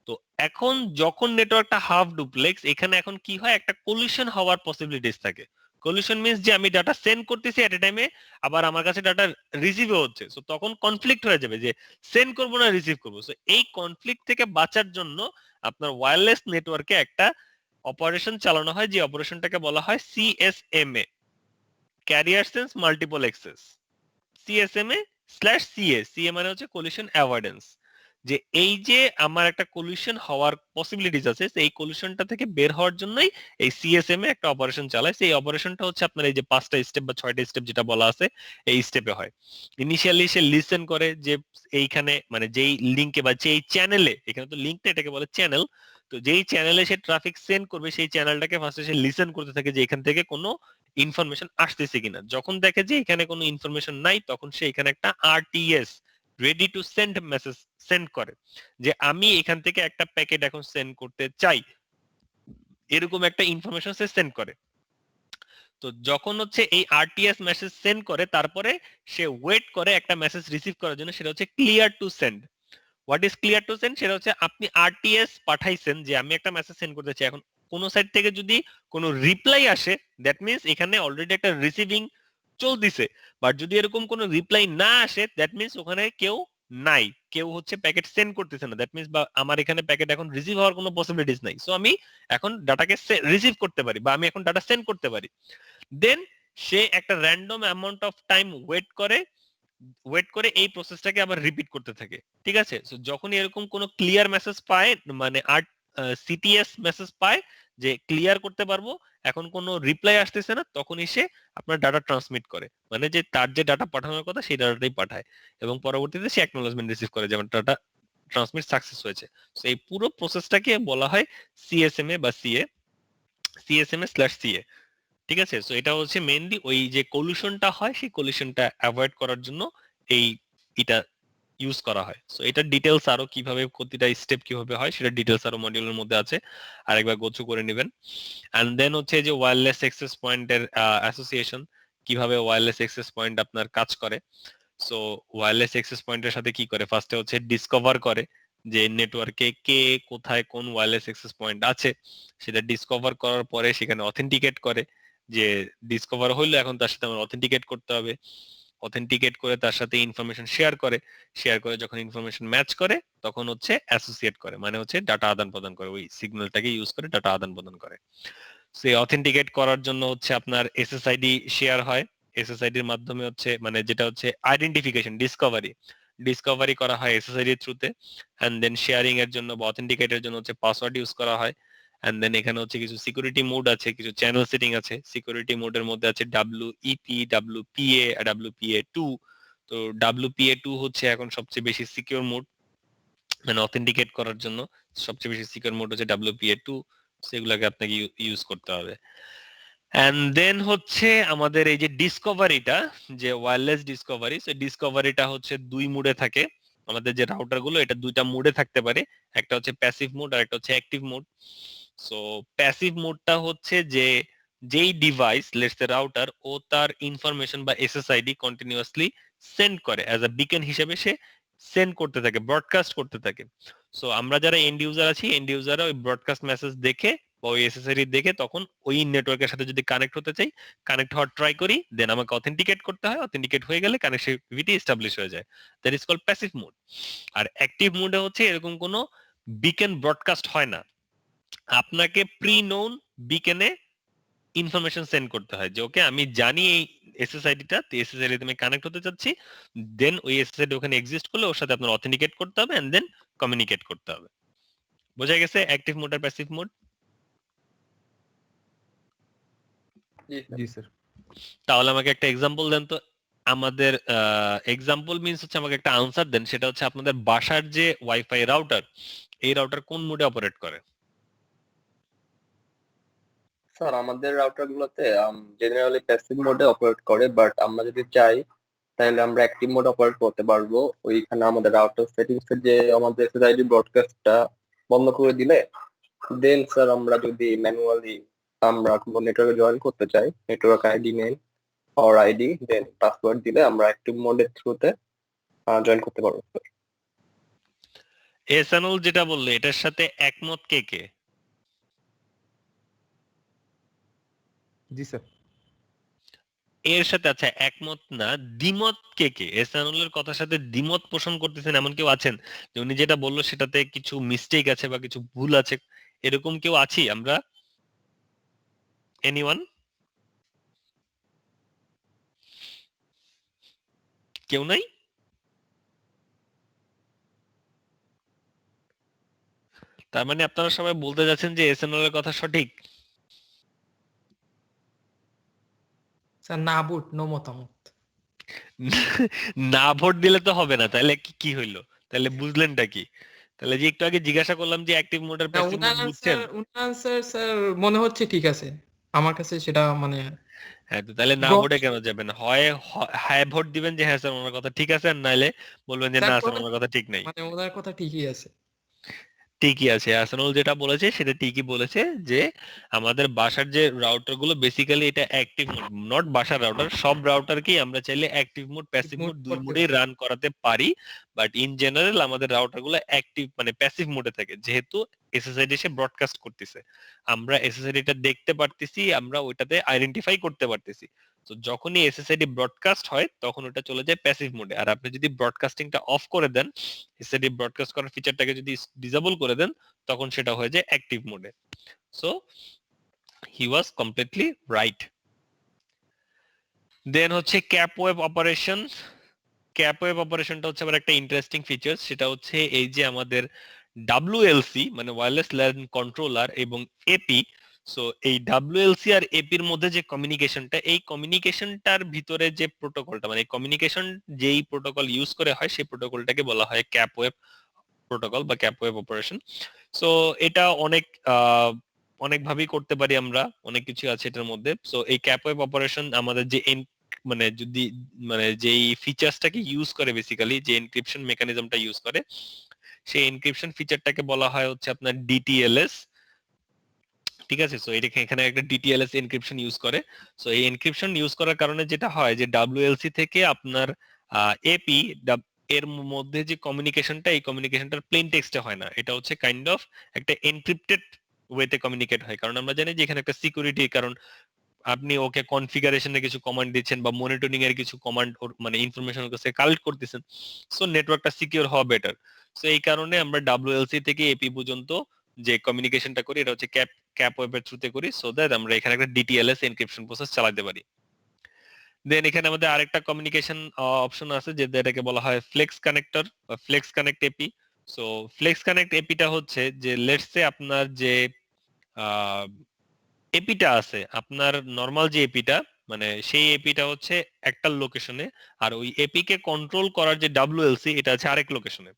তো এখন যখন নেটওয়ার্কটা হাফ ডুপ্লেক্স, এখানে এখন কি হয়, একটা কলিশন হওয়ার পসিবিলিটিস থাকে। কলিশন মিন্স যে আমি ডাটা সেন্ড করতেছি এট এ টাইমে, আবার আমার কাছে ডাটা রিসিভও হচ্ছে। সো তখন কনফ্লিক্ট হয়ে যাবে যে সেন্ড করবো না রিসিভ করবো। সো এই কনফ্লিক্ট থেকে বাঁচার জন্য আপনার ওয়্যারলেস নেটওয়ার্কে একটা অপারেশন চালানো হয়, যে অপারেশনটাকে বলা হয় CSMA, carrier sense multiple access. CSMA slash CA, CA মানে হচ্ছে কলিশন অ্যাভয়েডেন্স, যে এই যে আমার একটা কলিশন হওয়ার পসিবিলিটিস আছে, এই কলিশনটা থেকে বের হওয়ার জন্যই এই সিএসএমএ একটা অপারেশন চালায়। সেই অপারেশনটা হচ্ছে আপনার এই যে 5টা স্টেপ বা 6টা স্টেপ যেটা বলা আছে এই স্টেপে হয়। ইনিশিয়ালি সে লিসেন করে যে এইখানে মানে যেই লিংকে বা যেই চ্যানেলে, এখানে তো লিংকটা এটাকে বলে চ্যানেল, তো যেই চ্যানেলে সে ট্রাফিক সেন্ড করবে সেই চ্যানেলটাকে ফার্স্টে সে লিসেন করতে থাকে যে এখান থেকে কোনো ইনফরমেশন আসতেছে কিনা। যখন দেখে যে এখানে কোনো ইনফরমেশন নাই, তখন সে এখানে একটা RTS, ready to send message send করে, যে আমি এখান থেকে একটা প্যাকেট এখন সেন্ড করতে চাই, এরকম একটা ইনফরমেশন সে সেন্ড করে। তো যখন হচ্ছে এই আরটিএস মেসেজ সেন্ড করে, তারপরে সে ওয়েট করে একটা মেসেজ রিসিভ করার জন্য, সেটা হচ্ছে clear to send. What is clear to send? সেটা হচ্ছে আপনি আরটিএস পাঠাইছেন যে আমি একটা মেসেজ সেন্ড করতে চাই, এখন কোন সাইড থেকে যদি কোনো রিপ্লাই আসে, দ্যাট মিন্স এখানে অলরেডি একটা রিসিভিং চলতেছে। বাট যদি এরকম কোনো রিপ্লাই না আসে, দ্যাট মিন্স ওখানে কেউ নাই, কেউ হচ্ছে প্যাকেট সেন্ড করতেছে না, দ্যাট মিন্স বা আমার এখানে প্যাকেট এখন রিসিভ হওয়ার কোনো পসিবিলিটিস নাই। সো আমি এখন ডাটাকে রিসিভ করতে পারি বা আমি এখন ডাটা সেন্ড করতে পারি। দেন সে একটা random amount of time wait করে এই প্রসেসটাকে আবার রিপিট করতে থাকে। ঠিক আছে? সো যখন এরকম কোনো ক্লিয়ার মেসেজ পায়, মানে সিটিএস মেসেজ পায় যে ক্লিয়ার করতে পারবো, এখন কোনো রিপ্লাই আসতেছে না, তখনই সে আপনার ডাটা ট্রান্সমিট করে, মানে যে তার যে ডাটা পাঠানোর কথা সেই ডাটাটাই পাঠায়, এবং পরবর্তীতে সে অ্যাকনোলেজমেন্ট রিসিভ করে যেমন ডাটা ট্রান্সমিট সাকসেস হয়েছে। সো এই পুরো প্রসেসটাকে বলা হয় সিএসএমএ বা সিএসএমএ স্ল্যাশ সিএ। ঠিক আছে? সো এটা হচ্ছে মেইনলি ওই যে কলিশনটা হয়, সেই কলিশনটা অ্যাভয়েড করার জন্য এই এটা ইউজ করা হয়। সো এটা ডিটেলস আরো কিভাবে প্রতিটা স্টেপ কিভাবে হয় সেটা ডিটেলস আরো মডিউলের মধ্যে আছে, আরেকবার গো থ্রু করে নেবেন। এন্ড দেন হচ্ছে যে ওয়্যারলেস অ্যাক্সেস পয়েন্টের অ্যাসোসিয়েশন, কিভাবে ওয়্যারলেস অ্যাক্সেস পয়েন্ট আপনার কাজ করে। সো ওয়্যারলেস অ্যাক্সেস পয়েন্টের সাথে কি করে, ফার্স্টে হচ্ছে ডিসকভার করে যে নেটওয়ার্কে কে কোথায় কোন ওয়্যারলেস অ্যাক্সেস পয়েন্ট আছে, সেটা ডিসকভার করার পরে সেখানে অথেন্টিকেট করে, যে ডিসকভার হইলো এখন তার সাথে আমার অথেন্টিকেট করতে হবে, অথেন্টিকেট করে তার সাথে ইনফরমেশন শেয়ার করে যখন ইনফরমেশন ম্যাচ করে তখন হচ্ছে অ্যাসোসিয়েট করে, মানে হচ্ছে ডাটা আদান প্রদান করে, ওই সিগন্যালটাকে ইউজ করে ডাটা আদান প্রদান করে। সেই অথেন্টিকেট করার জন্য হচ্ছে আপনার এসএসআইডি শেয়ার হয়, এসএসআইডির মাধ্যমে হচ্ছে মানে যেটা হচ্ছে আইডেন্টিফিকেশন ডিসকভারি করা হয় এসএসআইডির থ্রুতে। এন্ড দেন শেয়ারিং এর জন্য বা অথেন্টিকেটের জন্য হচ্ছে পাসওয়ার্ড ইউজ করা হয়। এন্ড দেন এখানে হচ্ছে কিছু সিকিউরিটি মোড আছে, কিছু চ্যানেল সেটিং আছে। সিকিউরিটি মোডের মধ্যে আছে ডাব্লিউইপি, ডাব্লিউপিএ আর ডাব্লিউপিএ2। তো ডাব্লিউপিএ2 হচ্ছে এখন সবচেয়ে বেশি সিকিউর মোড, মানে অথেন্টিকেট করার জন্য সবচেয়ে বেশি সিকিউর মোড হচ্ছে ডাব্লিউপিএ2, সেগুলোকে আপনাকে ইউজ করতে হবে। এন্ড দেন হচ্ছে আমাদের এই যে ডিসকভারিটা, যে ওয়্যারলেস ডিসকভারি, সেই ডিসকভারিটা হচ্ছে দুই মুডে থাকে। আমাদের যে রাউটার গুলো এটা দুইটা মুডে থাকতে পারে, একটা হচ্ছে প্যাসিভ মোড আর একটা হচ্ছে অ্যাক্টিভ মোড। সো প্যাসিভ মোডটা হচ্ছে যে যেই ডিভাইস লেটস সে রাউটার ও তার ইনফরমেশন বা এসএসআইডি কন্টিনিউয়াসলি সেন্ড করে অ্যাজ আ বিকন হিসেবে, সে সেন্ড করতে থাকে, ব্রডকাস্ট করতে থাকে। সো আমরা যারা এন্ড ইউজার আছি, এন্ড ইউজাররা ওই ব্রডকাস্ট মেসেজ দেখে বা ওই এসএসআইডি দেখে তখন ওই নেটওয়ার্কের সাথে যদি কানেক্ট হতে চাই, কানেক্ট হওয়ার ট্রাই করি, দেন আমাকে অথেন্টিকেট করতে হয়, অথেন্টিকেট হয়ে গেলে কানেক্টিভিটি এস্টাবলিশ হয়ে যায়, that is called passive mode. আর অ্যাক্টিভ মোডে হচ্ছে এরকম কোনো বিকন ব্রডকাস্ট হয় না, আপনাকে প্রি নোন বিকেনে ইনফরমেশন সেন্ড করতে হয় যে ওকে আমি জানি এই এসএসআইডিটা, তো এসএসআইডি তুমি কানেক্ট হতে চাচ্ছি, দেন ওই এসএসআইডি ওখানে এক্সিস্ট করলে ওর সাথে আপনার অথেন্টিকেট করতে হবে এন্ড দেন কমিউনিকেট করতে হবে। বোঝা গেছে অ্যাক্টিভ মোড আর প্যাসিভ মোড? জি স্যার। তাহলে আমাকে একটা এক্সাম্পল দেন তো। আমাদের এক্সাম্পল মিন্স হচ্ছে আমাকে একটা আনসার দেন, সেটা হচ্ছে আপনাদের বাসার যে ওয়াইফাই রাউটার, এই রাউটার কোন মোডে অপারেট করে? স্যার আমাদের রাউটার গুলোতে জেনারেলি প্যাসিভ মোডে অপারেট করে, বাট আমরা যদি চাই তাহলে আমরা অ্যাক্টিভ মোড অপারেট করতে পারবো। ওইখানে আমাদের রাউটার সেটিংস এর যে আমাদের এসএসআইডি ব্রডকাস্টটা বন্ধ করে দিলে, দেন স্যার আমরা যদি ম্যানুয়ালি আমরা কোনো নেটওয়ার্কে জয়েন করতে চাই, network ID name or ID then password দিলে আমরা অ্যাক্টিভ মোডের থ্রুতে জয়েন করতে পারবো স্যার। এসানুল যেটা বললে এটার সাথে একমত কে কে? জি স্যার। এর সাথে আচ্ছা একমত না, দ্বিমত কে এসানুলের কথার সাথে দ্বিমত পোষণ করতেছেন এমন কেউ আছেন যে উনি যেটা বললো সেটাতে কিছু মিস্টেক আছে বা কিছু ভুল আছে, এরকম কেউ আছি আমরা? এনিওয়ান? কেউ নাই? তার মানে আপনারা সবাই বলতে যাচ্ছেন যে এসানুল এর কথা সঠিক? স্যার না ভোট নো মতামত। না ভোট দিলে তো হবে না, তাহলে কি কি হইলো? তাহলে বুঝলেনটা কি? তাহলে যে একটু আগে জিজ্ঞাসা করলাম যে অ্যাক্টিভ মোড আর না প্যাসিভ মোড বুঝছেন? উনার আনসার স্যার মনে হচ্ছে ঠিক আছে, আমার কাছে সেটা মানে হ্যাঁ, তো তাহলে না ব্রড ভোটে কেন যাবেন? হয় হ্যাঁ ভোট দিবেন যে হ্যাঁ স্যার ওনার কথা ঠিক আছে, আর নাইলে বলবেন যে স্যার না স্যার ওনার কথা ঠিক নাই। মানে ওনার কথা ঠিকই আছে। ঠিকই আছে, আর্সেনাল যেটা বলেছে সেটা ঠিকই বলেছে যে আমাদের বাসার যে রাউটার গুলো বেসিক্যালি এটা অ্যাক্টিভ মোড, নট বাসার রাউটার, সব রাউটারকেই আমরা চাইলে অ্যাক্টিভ মোড প্যাসিভ মোড দুই করতে মোডেই পারি। রান করাতে পারি। বাট ইন জেনারেল আমাদের রাউটার গুলো অ্যাক্টিভ মানে প্যাসিভ মোডে থাকে, যেহেতু এসএসআইডি এসে ব্রডকাস্ট করতেছে, আমরা এসএসআইডিটা দেখতে পারতেছি, আমরা ওইটাতে আইডেন্টিফাই করতে পারতেছি। তো যখনই এসএসআইডি ব্রডকাস্ট হয় তখন ওটা চলে যায় প্যাসিভ মোডে। আর আপনি যদি ব্রডকাস্টিংটা অফ করে দেন, এসএসআইডি ব্রডকাস্ট করার ফিচারটাকে যদি ডিসেবল করে দেন, তখন সেটা হয়ে যায় অ্যাক্টিভ মোডে। So he was completely right. Then হচ্ছে cap web operation. Cap web অপারেশনটা হচ্ছে আবার একটা ইন্টারেস্টিং ফিচার, সেটা হচ্ছে এই যে আমাদের ডাব্লিউএলসি মানে ওয়্যারলেস ল্যান কন্ট্রোলার এবং এপি, সো এই ডাব্লিউএলসি আর এপির মধ্যে যে কমিউনিকেশনটা, এই কমিউনিকেশনটার ভিতরে যে প্রোটোকলটা মানে কমিউনিকেশন যেই প্রোটোকল ইউজ করে হয় সেই প্রোটোকলটাকে বলা হয় ক্যাপ ওয়েব প্রোটোকল বা ক্যাপ ওয়েব অপারেশন। সো এটা অনেক অনেক ভাবেই করতে পারি আমরা, অনেক কিছু আছে এটার মধ্যে। সো এই ক্যাপ ওয়েব অপারেশন আমাদের যে মানে যদি মানে যেই ফিচার্সটাকে ইউজ করে বেসিক্যালি যে এনক্রিপশন মেকানিজমটা ইউজ করে, সেই এনক্রিপশন ফিচারটাকে বলা হয় হচ্ছে আপনার ডিটিএলএস। ঠিক আছে, সো এটা এখানে একটা ডিটিএলএস এনক্রিপশন ইউজ করে। সো এই এনক্রিপশন ইউজ করার কারণে যেটা হয় যে ডাব্লিউএলসি থেকে আপনার এপি এর মধ্যে যে কমিউনিকেশনটা, এই কমিউনিকেশনটার প্লেন টেক্সটে হয় না, এটা হচ্ছে কাইন্ড অফ একটা এনক্রিপ্টেড ওয়েতে কমিউনিকেট হয়। কারণ আমরা জানি যে এখানে একটা সিকিউরিটি, কারণ আপনি ওকে কনফিগারেশনের কিছু কমান্ড দিচ্ছেন বা মনিটরিং এর কিছু কমান্ড মানে ইনফরমেশন কাছে কালেক্ট করতেছেন, সো নেটওয়ার্কটা সিকিউর হওয়া বেটার। সো এই কারণে আমরা ডাব্লিউএলসি থেকে এপি পর্যন্ত যে কমিউনিকেশনটা করি এটা হচ্ছে ক্যাপ ওয়েবের থ্রুতে করি, সো দ্যাট আমরা এখানে একটা ডিটিএলএস এনক্রিপশন প্রসেস চালাতে পারি। দেন এখানে আমাদের আরেকটা কমিউনিকেশন অপশন আছে যেটাকে বলা হয় ফ্লেক্স কানেক্টর বা flex connect AP. So flex connect এপিটা হচ্ছে যে লেটস সে আপনার যে এপিটা আছে, আপনার নর্মাল যে এপিটা মানে সেই এপিটা হচ্ছে একটা লোকেশনে, আর ওই এপি কে কন্ট্রোল করার যে ডাব্লিউএলসি এটা আছে আরেক লোকেশনে।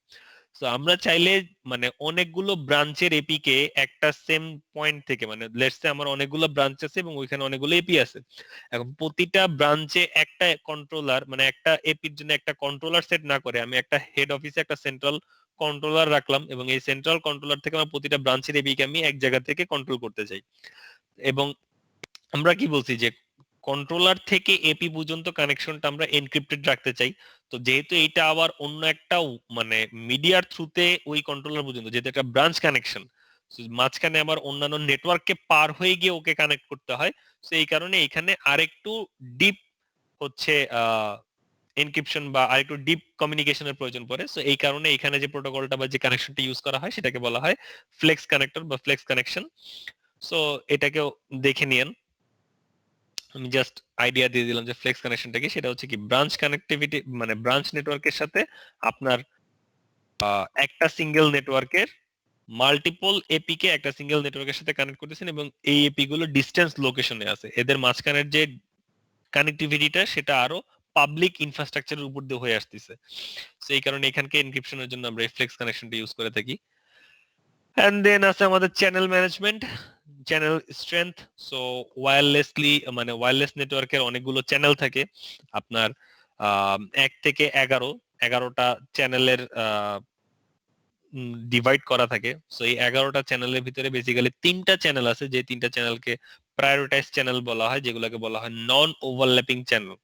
তো আমরা চাইলে মানে অনেকগুলো ব্রাঞ্চের এপি কে একটা সেম পয়েন্ট থেকে, মানে লেটস সে আমার অনেকগুলো ব্রাঞ্চ আছে এবং ওইখানে অনেকগুলো এপি আছে, এখন প্রতিটা ব্রাঞ্চে একটা কন্ট্রোলার মানে একটা এপির জন্য একটা কন্ট্রোলার সেট না করে আমি একটা হেড অফিসে একটা সেন্ট্রাল কন্ট্রোলার রাখলাম, এবং এই সেন্ট্রাল কন্ট্রোলার থেকে আমার প্রতিটা ব্রাঞ্চের এপি কে আমি এক জায়গা থেকে কন্ট্রোল করতে চাই। এবং আমরা কি বলছি যে কন্ট্রোলার থেকে এপি পর্যন্ত কানেকশনটা আমরা এনক্রিপ্টেড রাখতে চাই। তো যেহেতু এইটা আবার অন্য একটা মানে মিডিয়ার থ্রুতে ওই কন্ট্রোলার পর্যন্ত, যেহেতু একটা ব্রাঞ্চ কানেকশন, মাঝখানে আবার অন্যান্য নেটওয়ার্ককে পার হয়ে গিয়ে ওকে কানেক্ট করতে হয়। তো এই কারণে এখানে আরেকটু ডিপ হচ্ছে এনক্রিপশন বা আরেকটু ডিপ কমিউনিকেশনের প্রয়োজন পড়ে। সো এই কারণে এখানে যে প্রোটোকলটা বা যে কানেকশনটা ইউজ করা হয় সেটাকে বলা হয় ফ্লেক্স কানেক্টর বা ফ্লেক্স কানেকশন। সো এটাকেও দেখে নিয়েন, আমি জাস্ট আইডিয়া দিয়ে দিলাম যে ফ্লেক্স কানেকশনটা কি। সেটা হচ্ছে কি ব্রাঞ্চ কানেক্টিভিটি মানে ব্রাঞ্চ নেটওয়ার্কের সাথে আপনার একটা সিঙ্গেল নেটওয়ার্কের মাল্টিপল এপি কে একটা সিঙ্গেল নেটওয়ার্কের সাথে কানেক্ট করতেছেন, এবং এই এপি গুলো ডিস্টেন্স লোকেশনে আছে, এদের মাঝখানের যে কানেক্টিভিটিটা সেটা আরো পাবলিক ইনফ্রাস্ট্রাকচারের উপর দিয়ে হয়ে আসতেছে। তো এই কারণে এখানকে এনক্রিপশনের জন্য আমরা এই ফ্লেক্স কানেকশনটা ইউজ করে থাকি। এন্ড দেন আছে আমাদের channel management, channel strength. So wirelessly মানে ওয়্যারলেস নেটওয়ার্কের অনেকগুলো চ্যানেল থাকে আপনার, 1 থেকে 11টা চ্যানেলের ডিভাইড করা থাকে। সো এই 11টা চ্যানেলের ভিতরে বেসিক্যালি 3টা চ্যানেল আছে, যে 3টা চ্যানেলকে প্রায়োরিটাইজ চ্যানেল বলা হয়, যেগুলোকে বলা হয় non overlapping channel,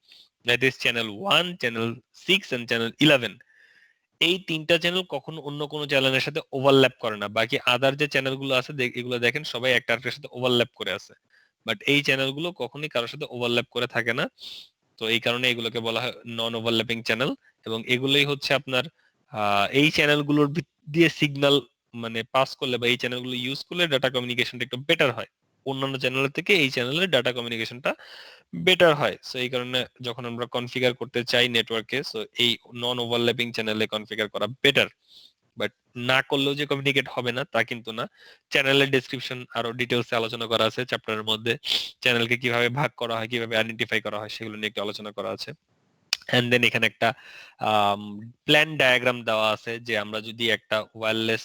that is channel 1, channel 6 and channel 11। এই 3টা চ্যানেল কখনো অন্য কোনো চ্যানেলের সাথে ওভারল্যাপ করে না, বাকি আদার যে চ্যানেলগুলো আছে এগুলো দেখেন সবাই একটা আরেকটার সাথে ওভারল্যাপ করে আছে। বাট এই চ্যানেলগুলো কখনোই কারোর সাথে ওভারল্যাপ করে থাকে না। তো এই কারণে এগুলোকে বলা হয় নন ওভারল্যাপিং চ্যানেল, এবং এগুলোই হচ্ছে আপনার এই চ্যানেলগুলোর দিয়ে সিগন্যাল মানে পাস করলে বা এই চ্যানেলগুলো ইউজ করলে ডাটা কমিউনিকেশনটা একটু বেটার হয়। অন্যান্য চ্যানেলের থেকে এই চ্যানেলের ডাটা কমিউনিকেশনটা বেটার হয়। সো এই কারণে যখন আমরা কনফিগার করতে চাই নেটওয়ার্কে, সো এই নন ওভারল্যাপিং চ্যানেলে কনফিগার করা বেটার। বাট না করলেও যে কমিউনিকেট হবে না তা কিন্তু না। চ্যানেলের ডেসক্রিপশন আরো ডিটেলসে আলোচনা করা আছে চ্যাপ্টারের মধ্যে। চ্যানেলকে কিভাবে ভাগ করা হয়, কিভাবে আইডেন্টিফাই করা হয়, সেগুলো নিয়ে একটু আলোচনা করা আছে। এন্ড দেন এখানে একটা প্ল্যান ডায়াগ্রাম দেওয়া আছে যে আমরা যদি একটা ওয়্যারলেস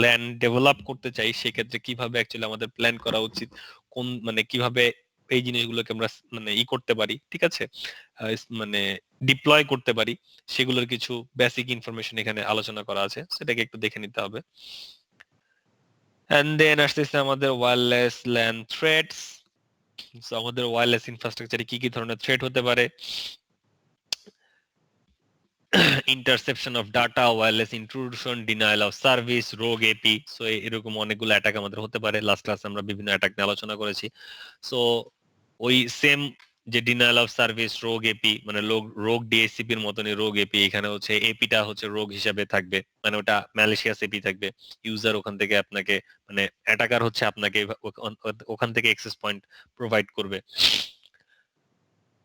ল্যান ডেভেলপ করতে চাই সেক্ষেত্রে কিভাবে অ্যাকচুয়ালি আমাদের প্ল্যান করা উচিত, কোন মানে কিভাবে এই জিনিসগুলোকে আমরা মানে করতে পারি, ঠিক আছে, মানে ডিপ্লয় করতে পারি, সেগুলোর কিছু বেসিক ইনফরমেশন এখানে আলোচনা করা আছে, সেটাকে একটু দেখে নিতে হবে। এন্ড দেন আসতেছে আমাদের ওয়্যারলেস ল্যান থ্রেটস। সো আমাদের ওয়্যারলেস ইনফ্রাস্ট্রাকচারে কি কি ধরনের থ্রেট হতে পারে? Interception of data, wireless intrusion, denial of service, rogue AP. So এরকম অনেকগুলো অ্যাটাক আমাদের হতে পারে। লাস্ট ক্লাসে আমরা বিভিন্ন অ্যাটাক নিয়ে আলোচনা করেছি। সো ওই সেম যে denial of service, rogue AP, মানে রোগ ডিএসসিপি এর মতনই রোগ এপি, এখানে হচ্ছে এপিটা হচ্ছে রোগ হিসাবে থাকবে, মানে ওটা ম্যালিশিয়াস এপি থাকবে। ইউজার ওখান থেকে আপনাকে মানে অ্যাটাকার হচ্ছে আপনাকে ওখান থেকে অ্যাক্সেস পয়েন্ট প্রোভাইড করবে।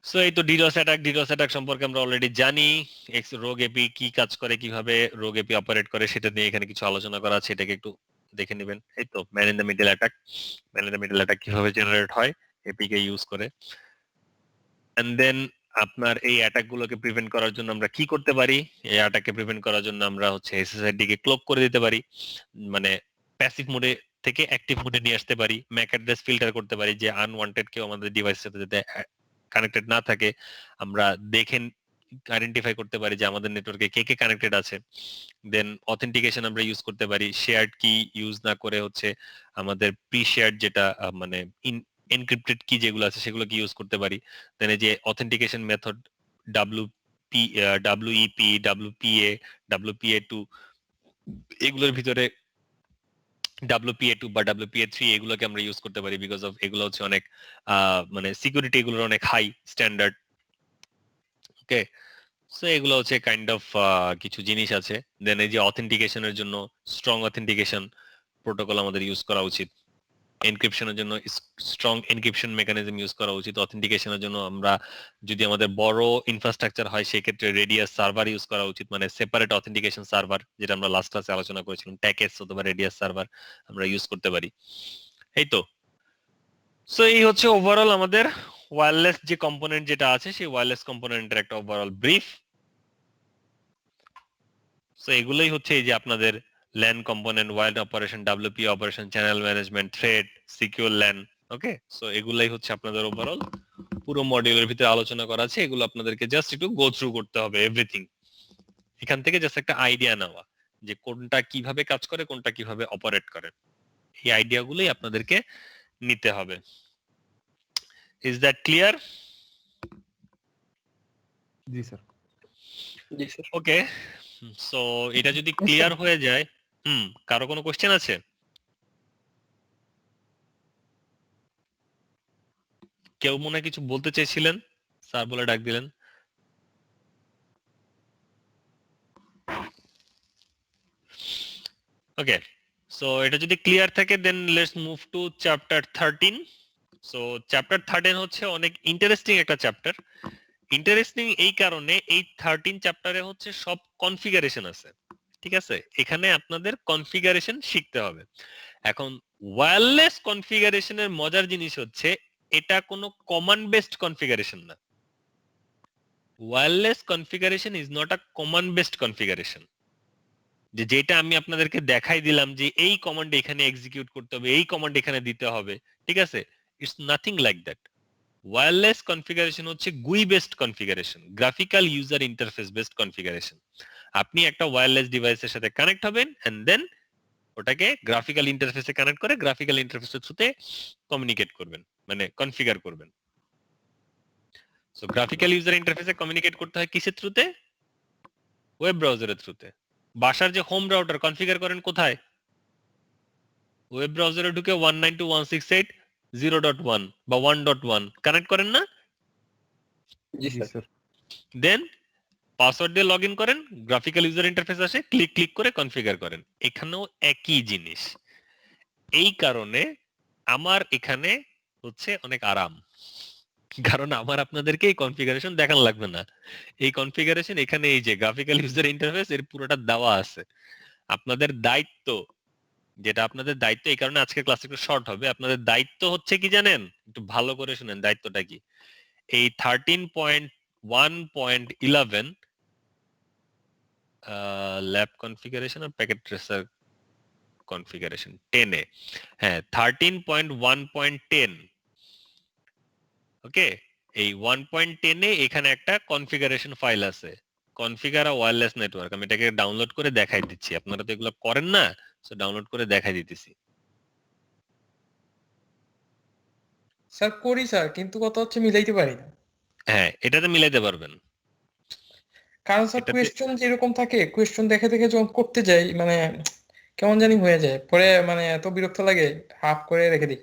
সো এই তো ডিডোস অ্যাটাক সম্পর্কে আমরা অলরেডি জানি। রোগ এপি কি কাজ করে, কিভাবে রোগ এপি অপারেট করে, সেটা নিয়ে এখানে কিছু আলোচনা করা আছে, এটাকে একটু দেখে নেবেন। এই তো man in the middle attack, man in the middle attack কিভাবে জেনারেট হয় এপি কে ইউজ করে। এন্ড দেন আপনার এই অ্যাটাক গুলোকে প্রিভেন্ট করার জন্য আমরা কি করতে পারি? এই অ্যাটাককে প্রিভেন্ট করার জন্য আমরা হচ্ছে এসএসআইডি কে ক্লোক করে দিতে পারি, মানে প্যাসিভ মোডে থেকে অ্যাক্টিভ মোডে নিয়ে আসতে পারি, ম্যাক অ্যাড্রেস ফিল্টার করতে পারি, যে আনওয়ান্টেড কেউ আমাদের ডিভাইসের সাথে যাতে কানেক্টেড না থাকে আমরা দেখেন আইডেন্টিফাই করতে পারি যে আমাদের নেটওয়ার্কে কে কে কানেক্টেড আছে। দেন অথেন্টিকেশন আমরা ইউজ করতে পারি, শেয়ার্ড কি ইউজ না করে হচ্ছে আমাদের প্রি শেয়ার্ড যেটা মানে এনক্রিপ্টেড কি যেগুলো আছে সেগুলো কি ইউজ করতে পারি। দেন এই যে অথেন্টিকেশন মেথড ডাব্লিউইপি, ডাব্লিউপিএ2, এগুলোর ভিতরে WPA2 বা WPA3 এগুলোকে আমরা ইউজ করতে পারি, বিকজ অফ এগুলো হচ্ছে অনেক মানে সিকিউরিটি এগুলোর অনেক হাই স্ট্যান্ডার্ড। ওকে, সো এগুলো হচ্ছে কাইন্ড অফ কিছু জিনিস আছে। দেন এই যে অথেন্টিকেশনের জন্য স্ট্রং অথেন্টিকেশন প্রোটোকল আমাদের ইউজ করা উচিত, এনক্রিপশনের জন্য স্ট্রং এনক্রিপশন মেকানিজম ইউজ করা উচিত, অথেন্টিকেশনের জন্য আমরা যদি আমাদের বড় ইনফ্রাস্ট্রাকচার হয় সেক্ষেত্রে রেডিয়াস সার্ভার ইউজ করা উচিত, মানে সেপারেট অথেন্টিকেশন সার্ভার, যেটা আমরা লাস্ট ক্লাসে আলোচনা করেছিলাম, ট্যাকেস অথবা রেডিয়াস সার্ভার আমরা ইউজ করতে পারি। এই তো, সো এই হচ্ছে ওভারঅল আমাদের ওয়্যারলেস যে কম্পোনেন্ট যেটা আছে সেই ওয়্যারলেস কম্পোনেন্টের একটা ওভারঅল ব্রিফ। সো এগুলোই হচ্ছে এই যে আপনাদের LAN component, wired operation, WP operation, channel management, threat, secure LAN. Okay, so এগুলাই হচ্ছে আপনাদের ওভারঅল পুরো মডিউলের ভিতরে আলোচনা করা আছে। এগুলো আপনাদেরকে জাস্ট একটু গো থ্রু করতে হবে এভরিথিং, এখান থেকে জাস্ট একটা আইডিয়া নেওয়া যে কোনটা কিভাবে কাজ করে, কোনটা কিভাবে অপারেট করে, এই আইডিয়াগুলোই আপনাদেরকে নিতে হবে। Is that clear? জি স্যার। জি স্যার। ওকে, সো এটা যদি ক্লিয়ার হয়ে যায়, কারো কোনো কোশ্চেন আছে? কেউ মনে হয় কিছু বলতে চাইছিলেন, স্যার বলে ডাক দিলেন। ওকে, সো এটা যদি ক্লিয়ার থাকে then let's move to chapter 13। So chapter 13 হচ্ছে অনেক ইন্টারেস্টিং একটা চ্যাপ্টার। ইন্টারেস্টিং এই কারণে এই 13 চ্যাপ্টারে হচ্ছে সব কনফিগারেশন আছে, ঠিক আছে, এখানে আপনাদের কনফিগারেশন শিখতে হবে। এখন ওয়্যারলেস কনফিগারেশনের মজার জিনিস হচ্ছে এটা কোনো কমান্ড বেসড কনফিগারেশন না। Wireless configuration is not a command based configuration, যেটা আমি আপনাদেরকে দেখাই দিলাম যে এই কমান্ড এখানে এক্সিকিউট করতে হবে, এই কমান্ড এখানে দিতে হবে, ঠিক আছে, it's nothing like that. Wireless configuration হচ্ছে গুই based configuration, graphical user interface based configuration. আপনি একটা ওয়্যারলেস ডিভাইসের সাথে কানেক্ট হবেন এন্ড দেন ওটাকে গ্রাফিক্যাল ইন্টারফেসে কানেক্ট করে গ্রাফিক্যাল ইন্টারফেসের থ্রুতে কমিউনিকেট করবেন, মানে কনফিগার করবেন। সো গ্রাফিক্যাল ইউজার ইন্টারফেসে কমিউনিকেট করতে হয় কিসের থ্রুতে? ওয়েব ব্রাউজারের থ্রুতে। বাসার যে হোম রাউটার কনফিগার করেন কোথায়? ওয়েব ব্রাউজারে ঢুকে 192.168 0.1 বা 1.1 কানেক্ট করেন না? জি জি স্যার। স্যার। দেন পাসওয়ার্ড দিয়ে লগ ইন করেন, গ্রাফিক্যাল ইউজার ইন্টারফেস আসে, ক্লিক করে কনফিগার করেন। এখানেও একই জিনিস। এই কারণে আমার এখানে হচ্ছে অনেক আরাম, কারণ আমার আপনাদেরকে এই কনফিগারেশন দেখানো লাগবে না। এই কনফিগারেশন এখানে এই যে গ্রাফিক্যাল ইউজার ইন্টারফেস এর পুরোটা দেওয়া আছে। আপনাদের দায়িত্ব, যেটা আপনাদের দায়িত্ব, এই কারণে আজকের ক্লাস একটু শর্ট হবে। আপনাদের দায়িত্ব হচ্ছে কি জানেন? একটু ভালো করে শুনেন দায়িত্বটা কি। এই 13.1.11 ল্যাব কনফিগারেশন আর প্যাকেট ট্রেসার কনফিগারেশন 10 এ, হ্যাঁ 13.1.10, ওকে, এই 1.10 এ এখানে একটা কনফিগারেশন ফাইল আছে, কনফিগার ওয়্যারলেস নেটওয়ার্ক। আমি এটাকে ডাউনলোড করে দেখাই দিচ্ছি, আপনারা তো এগুলো করেন না, সো ডাউনলোড করে দেখাই দিতেছি। স্যার করি স্যার, কিন্তু কথা হচ্ছে মিলাইতে পারি না। হ্যাঁ, এটাতে মিলাইতে পারবেন। কারণ স্যার এটাতে কোয়েশ্চন যেরকম থাকে, কোয়েশ্চন দেখে দেখে যখন করতে যাই মানে কেমন জানি হয়ে যায়, পরে মানে এত বিরক্ত লাগে, হাফ করে রেখে দিই।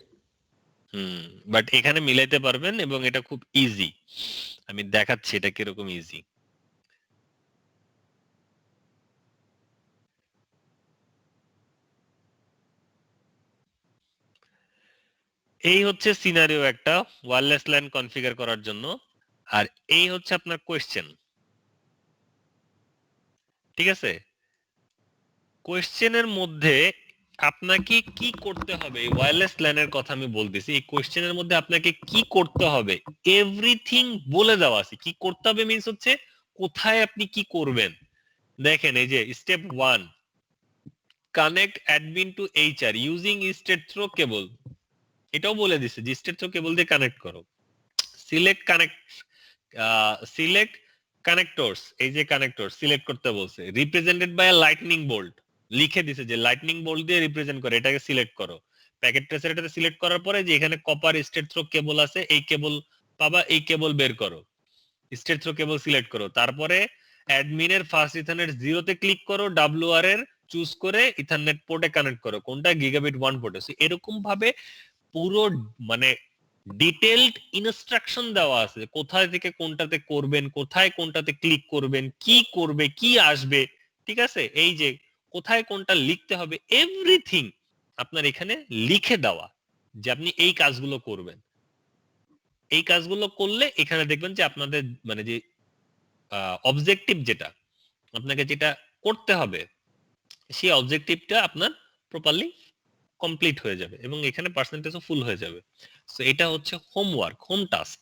বাট এখানে মিলাইতে পারবেন এবং এটা খুব ইজি। আমি দেখাচ্ছি এটা কিরকম ইজি। এই হচ্ছে সিনারিও একটা ওয়্যারলেস ল্যান কনফিগার করার জন্য, আর এই হচ্ছে আপনার কোয়েশ্চেন, ঠিক আছে? কোয়েশ্চেনের মধ্যে আপনাকে কি করতে হবে, এই ওয়্যারলেস ল্যানের কথা আমি বলতেছি, এই কোয়েশ্চেনের মধ্যে আপনাকে কি করতে হবে এভরিথিং বলে দেওয়া আছে। কি করতে হবে মিন্স হচ্ছে কোথায় আপনি কি করবেন। দেখেন এই যে step 1, connect admin to HR using straight through cable, এটাও বলে দিছে যে স্টেট থ্রো কেবল দিয়ে কানেক্ট করো। সিলেক্ট কানেক্টরস, এই যে কানেক্টর সিলেক্ট করতে বলছে, রিপ্রেজেন্টেড বাই লাইটনিং বোল্ট, লিখে দিছে যে লাইটনিং বোল্ট দিয়ে রিপ্রেজেন্ট করে, এটাকে সিলেক্ট করো। প্যাকেট ট্রেসার এটাতে সিলেক্ট করার পরে যে এখানে কপার স্টেট থ্রো কেবল আছে, এই কেবল পাবা, এই কেবল বের করো, স্টেট থ্রো কেবল সিলেক্ট করো। তারপরে অ্যাডমিনের ফার্স্ট ইথারনেট 0 ক্লিক করো, ডাব্লিউআর এর চুজ করে ইথারনেট পোর্টে কানেক্ট করো, কোনটা গিগাবিট 1 পোর্টে। এরকম ভাবে পুরো মানে ডিটেইলড ইনস্ট্রাকশন দেওয়া আছে, কোথায় থেকে কোনটাতে করবেন, কোথায় কোনটাতে ক্লিক করবেন, কি করবে, কি আসবে, ঠিক আছে? এই যে কোথায় কোনটা লিখতে হবে, এভরিথিং আপনার এখানে লিখে দেওয়া, যে আপনি এই কাজগুলো করবেন। এই কাজগুলো করলে এখানে দেখবেন যে আপনাদের মানে যে অবজেক্টিভ, যেটা আপনাকে যেটা করতে হবে, সেই অবজেক্টিভটা আপনার প্রপারলি কমপ্লিট হয়ে যাবে এবং এখানে পার্সেন্টেজও ফুল হয়ে যাবে। সো এটা হচ্ছে হোমওয়ার্ক, হোম টাস্ক,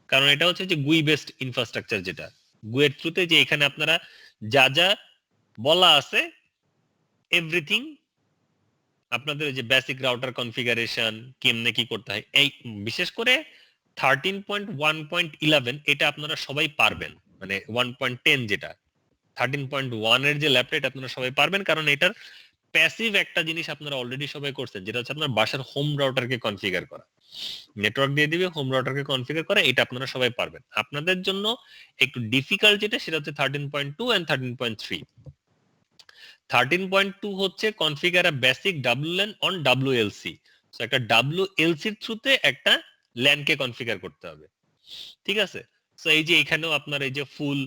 কারণ এটা হচ্ছে যে গুই বেসড ইনফ্রাস্ট্রাকচার, যেটা গুয়ের থ্রুতে যে এখানে আপনারা যা যা বলা আছে এভরিথিং, আপনাদের যে বেসিক রাউটার কনফিগারেশন কেমনে কি করতে হয়, এই বিশেষ করে 13.1.11 এটা আপনারা সবাই পারবেন, মানে 1.10 যেটা 13.1 এর যে ল্যাপটপ, এটা আপনারা সবাই পারবেন, কারণ এটার প্যাসিভ একটা জিনিস আপনারা অলরেডি সবাই করছেন, যেটা হচ্ছে আপনার বাসার হোম রাউটারকে কনফিগার করা, নেটওয়ার্ক দিয়ে দিবে, হোম রাউটারকে কনফিগার করা, এটা আপনারা সবাই পারবেন। আপনাদের জন্য একটু ডিফিকাল্ট যেটা, সেটা হচ্ছে 13.2 এন্ড 13.3। 13.2 হচ্ছে configure a basic WLAN on WLC। So একটা WLC এর থ্রুতে একটা ল্যান কে কনফিগার করতে হবে, ঠিক আছে? সো এই যে এখানেও আপনার এই যে ফুল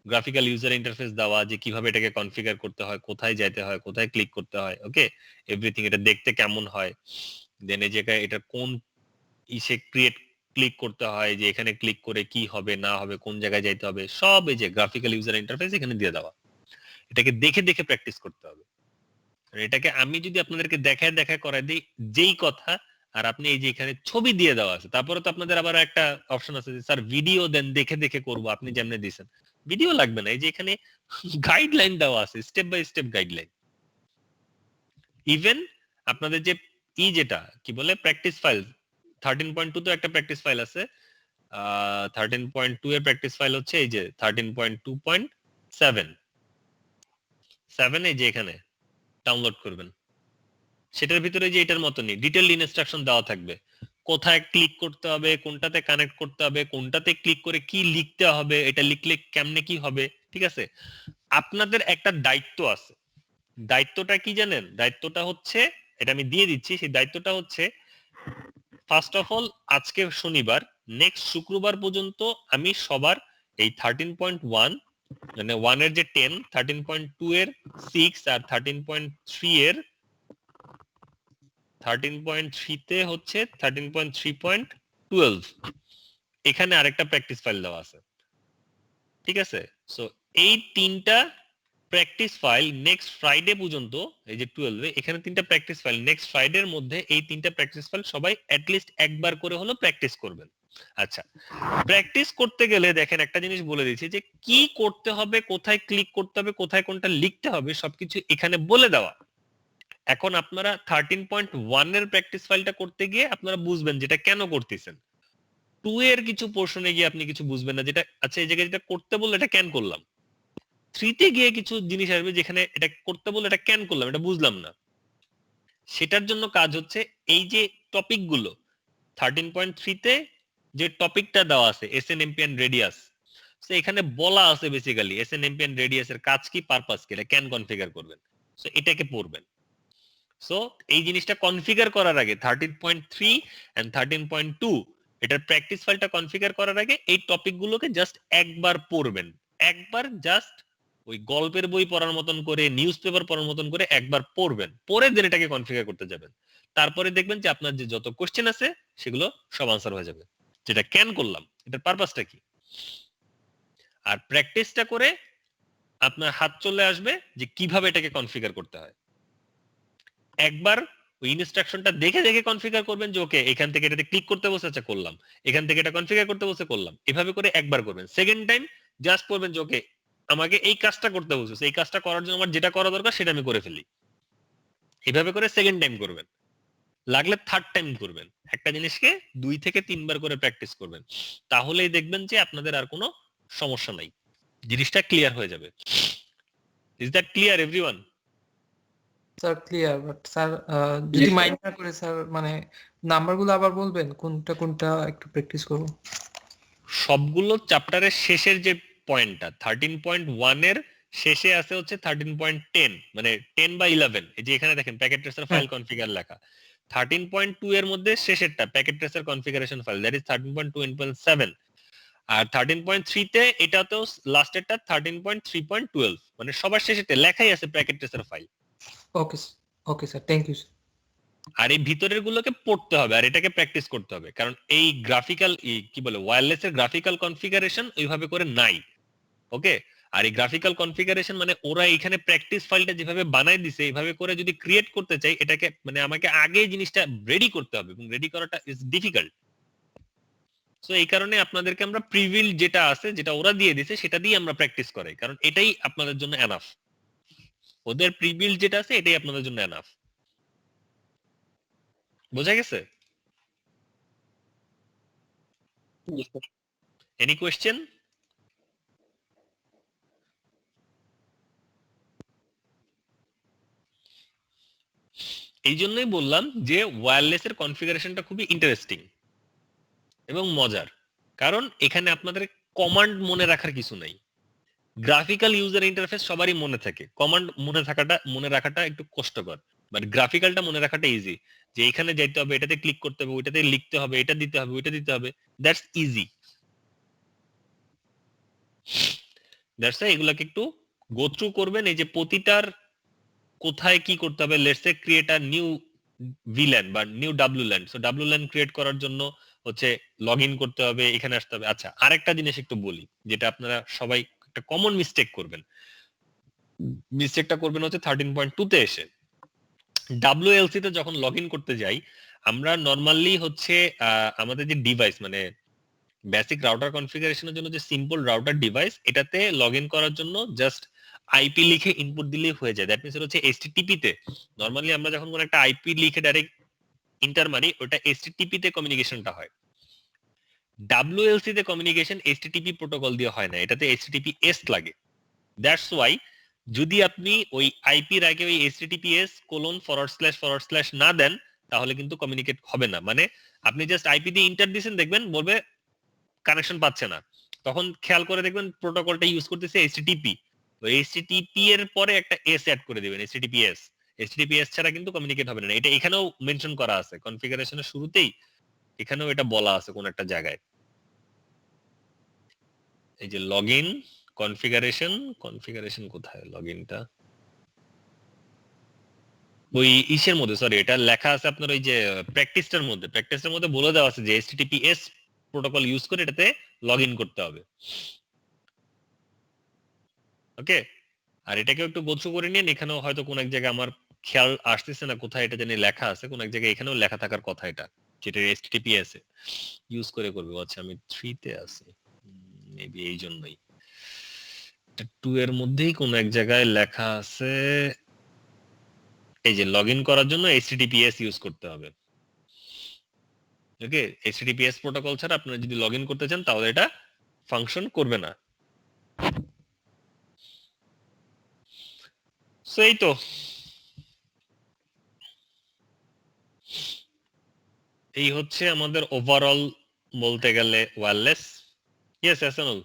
গ্রাফিক্যাল ইউজার ইন্টারফেস দেওয়া, যে কিভাবে এটাকে কনফিগার করতে হয়, কোথায় যেতে হয়, কোথায় ক্লিক করতে হয়, ওকে, এভরিথিং, এটা দেখতে কেমন হয়, দেন এই জায়গায় এটা কোন ইসে ক্লিক করতে হয়, যে এখানে ক্লিক করে কি হবে না হবে, কোন জায়গায় যাইতে হবে, সব এই যে গ্রাফিক্যাল ইউজার ইন্টারফেস এখানে দিয়ে দেওয়া। এটাকে দেখে দেখে প্র্যাকটিস করতে হবে। আর এটাকে আমি যদি আপনাদেরকে দেখায় দেখায় করাই দিই যেই কথা, আর আপনি এই যে এখানে ছবি দিয়ে দেওয়া আছে, তারপরে তো আপনাদের আবার একটা অপশন আছে যে স্যার ভিডিও দেন, দেখে দেখে করব, আপনি যেমনে দিয়েছেন ভিডিও লাগবে না, এই যে এখানে গাইডলাইন দেওয়া আছে, step by step guideline. Even আপনাদের যে যেটা কি বলে প্র্যাকটিস ফাইল, 13.2 তো একটা প্র্যাকটিস ফাইল আছে, 13.2 এর প্র্যাকটিস ফাইল হচ্ছে এই যে 13.2.7 এই যে এখানে ডাউনলোড করবেন। সেটার ভিতরে যে এটার মতনই ডিটেইলড ইনস্ট্রাকশন দেওয়া থাকবে, কোথায় ক্লিক করতে হবে, কোনটাতে কানেক্ট করতে হবে, কোনটাতে ক্লিক করে কি লিখতে হবে, এটা লিখলে কেমনে কি হবে, ঠিক আছে? আপনাদের একটা দায়িত্ব আছে, দায়িত্বটা কি জানেন? দায়িত্বটা হচ্ছে, এটা আমি দিয়ে দিচ্ছি, সেই দায়িত্বটা হচ্ছে ফার্স্ট অফ অল আজকে শনিবার, নেক্সট শুক্রবার পর্যন্ত আমি সবার এই 13.1 মানে 1 এর যে 10, 13.2 এর 6 আর 13.3 এর 13.3 তে হচ্ছে 13.3.12 এখানে আরেকটা প্র্যাকটিস ফাইল দেওয়া আছে, ঠিক আছে? সো এই তিনটা প্র্যাকটিস ফাইল নেক্সট ফ্রাইডে পর্যন্ত, এই যে 12 এখানে তিনটা প্র্যাকটিস ফাইল, নেক্সট ফ্রাইডের মধ্যে এই তিনটা প্র্যাকটিস ফাইল সবাই অ্যাটলিস্ট একবার করে হলো প্র্যাকটিস করবেন। আচ্ছা, প্র্যাকটিস করতে গেলে দেখেন একটা জিনিস বলে দিচ্ছি যে কি করতে হবে, কোথায় ক্লিক করতে হবে, কোথায় কোনটা লিখতে হবে সবকিছু এখানে বলে দেওয়া। এখন আপনারা 13.1 এর প্র্যাকটিস ফাইলটা করতে গিয়ে আপনারা বুঝবেন যেটা কেন করতেছেন। 2 এর কিছু পোর্শনে গিয়ে আপনি কিছু বুঝবেন না, যেটা আচ্ছা এই জায়গায় যেটা করতে বললে এটা কেন করলাম। 3 তে গিয়ে কিছু জিনিস আসবে যেখানে এটা করতে বললে এটা কেন করলাম, এটা বুঝলাম না। সেটার জন্য কাজ হচ্ছে এই যে টপিক গুলো 13.3 তে যে টপিকটা দেওয়া আছে এসএনএমপি এন্ড রেডিয়াস, সো এখানে বলা আছে বেসিক্যালি এসএনএমপি এন্ড রেডিয়াস এর কাজ কি, পারপাস কি, এটা কেন কনফিগার করবেন, সো এটাকে পড়বেন। সো এই জিনিসটা কনফিগার করার আগে 13.3 এন্ড 13.2 এটার প্র্যাকটিস ফাইলটা কনফিগার করার আগে এই টপিক গুলোকে জাস্ট একবার পড়বেন, একবার জাস্ট ওই গল্পের বই পড়ার মতন করে, নিউজ পেপার পড়ার মতন করে একবার পড়বেন, পরে দেন এটাকে কনফিগার করতে যাবেন। তারপরে দেখবেন যে আপনার যে যত কোশ্চেন আছে সেগুলো সব আনসার হয়ে যাবে, যেটা কেন করলাম, এটার পারপাসটা কি। আর প্র্যাকটিসটা করে আপনার হাত চলে আসবে যে কিভাবে এটাকে কনফিগার করতে হয়। একবার ওই ইনস্ট্রাকশনটা দেখে দেখে কনফিগার করবেন যে ওকে এখান থেকে এটাতে ক্লিক করতে বসে, আচ্ছা করলাম, এখান থেকে এটা কনফিগার করতে বসে করলাম, এভাবে করে একবার করবেন। সেকেন্ড টাইম জাস্ট করবেন যে ওকে আমাকে এই কাজটা করতে বসেছে, এই কাজটা করার জন্য আমার যেটা করা দরকার সেটা আমি করে ফেলি, এভাবে করে সেকেন্ড টাইম করবেন, লাগলে থার্ড টাইম করবেন। একটা জিনিসকে 2 থেকে 3 বার করে প্র্যাকটিস করবেন, তাহলেই দেখবেন যে আপনাদের আর কোনো সমস্যা নাই, জিনিসটা ক্লিয়ার হয়ে যাবে। Is that clear everyone? Sir clear, but sir যদি মাইন্ড না করে স্যার মানে নাম্বারগুলো আবার বলবেন কোনটা কোনটা একটু প্র্যাকটিস করব। সবগুলো চ্যাপ্টারের শেষের যে পয়েন্টটা 13.1 এর শেষে আছে হচ্ছে 13.10 মানে 10 বা 11, এই যে এখানে দেখেন প্যাকেট ট্রেসার ফাইল কনফিগার লেখা। 13.2 এর মধ্যে শেষেরটা packet tracer configuration file, that is 13.2.7। আর 13.3 তে এটাতেও লাস্টেরটা 13.3.12, মানে সবার শেষেরটা লেখাই আছে packet tracer file. Okay okay sir, thank you. আর এই ভিতরের গুলোকে পড়তে হবে আর এটাকে প্র্যাকটিস করতে হবে, কারণ এই গ্রাফিক্যাল কি বলে ওয়্যারলেস এর গ্রাফিক্যাল কনফিগারেশন ওইভাবে করে নাই, ওকে? আর এই গ্রাফিক্যাল কনফিগারেশন মানে ওরা এখানে প্র্যাকটিস ফাইলটা যেভাবে বানাই দিছে এইভাবে করে যদি ক্রিয়েট করতে চাই এটাকে মানে আমাকে আগে জিনিসটা রেডি করতে হবে, এবং রেডি করাটা ইজ ডিফিকাল্ট। সো এই কারণে আপনাদেরকে আমরা প্রিভিল যেটা আছে যেটা ওরা দিয়ে দিছে সেটা দিয়ে আমরা প্র্যাকটিস করাই, কারণ এটাই আপনাদের জন্য এনাফ। ওদের প্রিভিল যেটা আছে এটাই আপনাদের জন্য এনাফ। বোঝা গেছে? Any question? এই জন্যই বললাম যে ওয়্যারলেস এর কনফিগারেশনটা খুবই ইন্টারেস্টিং এবং মজার, কারণ এখানে আপনাদের কমান্ড মনে রাখার কিছু নাই। গ্রাফিক্যাল ইউজার ইন্টারফেস সবারই মনে থাকে, কমান্ড মনে রাখাটা একটু কষ্টকর, বাট গ্রাফিক্যালটা মনে রাখাটা ইজি, যে এখানে যাইতে হবে, এটাতে ক্লিক করতে হবে, ওইটাতে লিখতে হবে, এটা দিতে হবে, ওইটা দিতে হবে, দ্যাটস ইজি। দ্যাটস এগুলাকে একটু গো থ্রু করবেন, এই যে প্রতিটার কোথায় কি করতে হবে। Let's say create a new VLAN বা new WLAN, so WLAN create করার জন্য হচ্ছে লগ ইন করতে হবে, এখানে আসতে হবে। আচ্ছা আরেকটা জিনিস একটু বলি যেটা আপনারা সবাই একটা কমন মিস্টেক করবেন, মিস্টেকটা করবেন হচ্ছে 13.2 তে এসে ডাব্লুএলসি তে যখন লগ ইন করতে যাই আমরা নরমালি হচ্ছে আমাদের যে ডিভাইস মানে বেসিক রাউটার কনফিগারেশনের জন্য যে সিম্পল রাউটার ডিভাইস, এটাতে লগ ইন করার জন্য জাস্ট আইপি লিখে ইনপুট দিলেই হয়ে যায়। দ্যাট মিনস হচ্ছে এইচটিটিপি তে নরমালি আমরা যখন কোনো একটা আইপি লিখে ডাইরেক্ট ইন্টার মারি ওটা এইচটিটিপি তে কমিউনিকেশনটা হয়। ডাব্লুএলসি তে কমিউনিকেশন এইচটিটিপি প্রোটোকল দিয়ে হয় না, এটাতে এইচটিটিপিএস লাগে। দ্যাটস ওয়াই যদি আপনি ওই আইপির আগে ওই https:// না দেন তাহলে কিন্তু কমিউনিকেট হবে না। মানে আপনি জাস্ট আইপি দিয়ে ইন্টার দিবেন দেখবেন বলবে কানেকশন পাচ্ছে না, তখন খেয়াল করে দেখবেন প্রোটোকলটা ইউজ করতেছে এইচটিটিপি, ওই এইচটিটিপি এর পরে একটা এস অ্যাড করে দিবেন, এইচটিটিপিএস। এইচটিটিপিএস ছাড়া কিন্তু কমিউনিকেট হবে না, এটা এখানেও মেনশন করা আছে কনফিগারেশনের শুরুতেই এখানেও এটা বলা আছে কোন একটা জায়গায়, এই যে লগ ইন কনফিগারেশন কোথায়, লগ ইনটা ওই ইসের মধ্যে, সরি এটা লেখা আছে আপনার ওই যে প্র্যাকটিসটার মধ্যে বলে দেওয়া আছে যে HTTPS প্রোটোকল ইউজ করে এটাতে লগ ইন করতে হবে। ওকে, আর এটাকে একটু গোছু করে নিন, এখানেও হয়তো কোন এক জায়গায় আমার খেয়াল আসতেছে না কোথায় এটা জানি লেখা আছে, কোন এক জায়গায় এখানেও লেখা থাকার কথা এটা, যেটা HTTPS এ ইউজ করে করবে। আচ্ছা আমি 3 তে আছি, মেবি এই জন্যই 2 এর মধ্যেই কোন এক জায়গায় লেখা আছে এই যে লগ ইন করার জন্য HTTPS ইউজ করতে হবে। ওকে, HTTPS প্রোটোকল ছাড়া আপনারা যদি লগ ইন করতে চান তাহলে এটা ফাংশন করবে না। সো এই তো, এই হচ্ছে আমাদের ওভারঅল বলতে গেলে wireless. Yes Hasanul.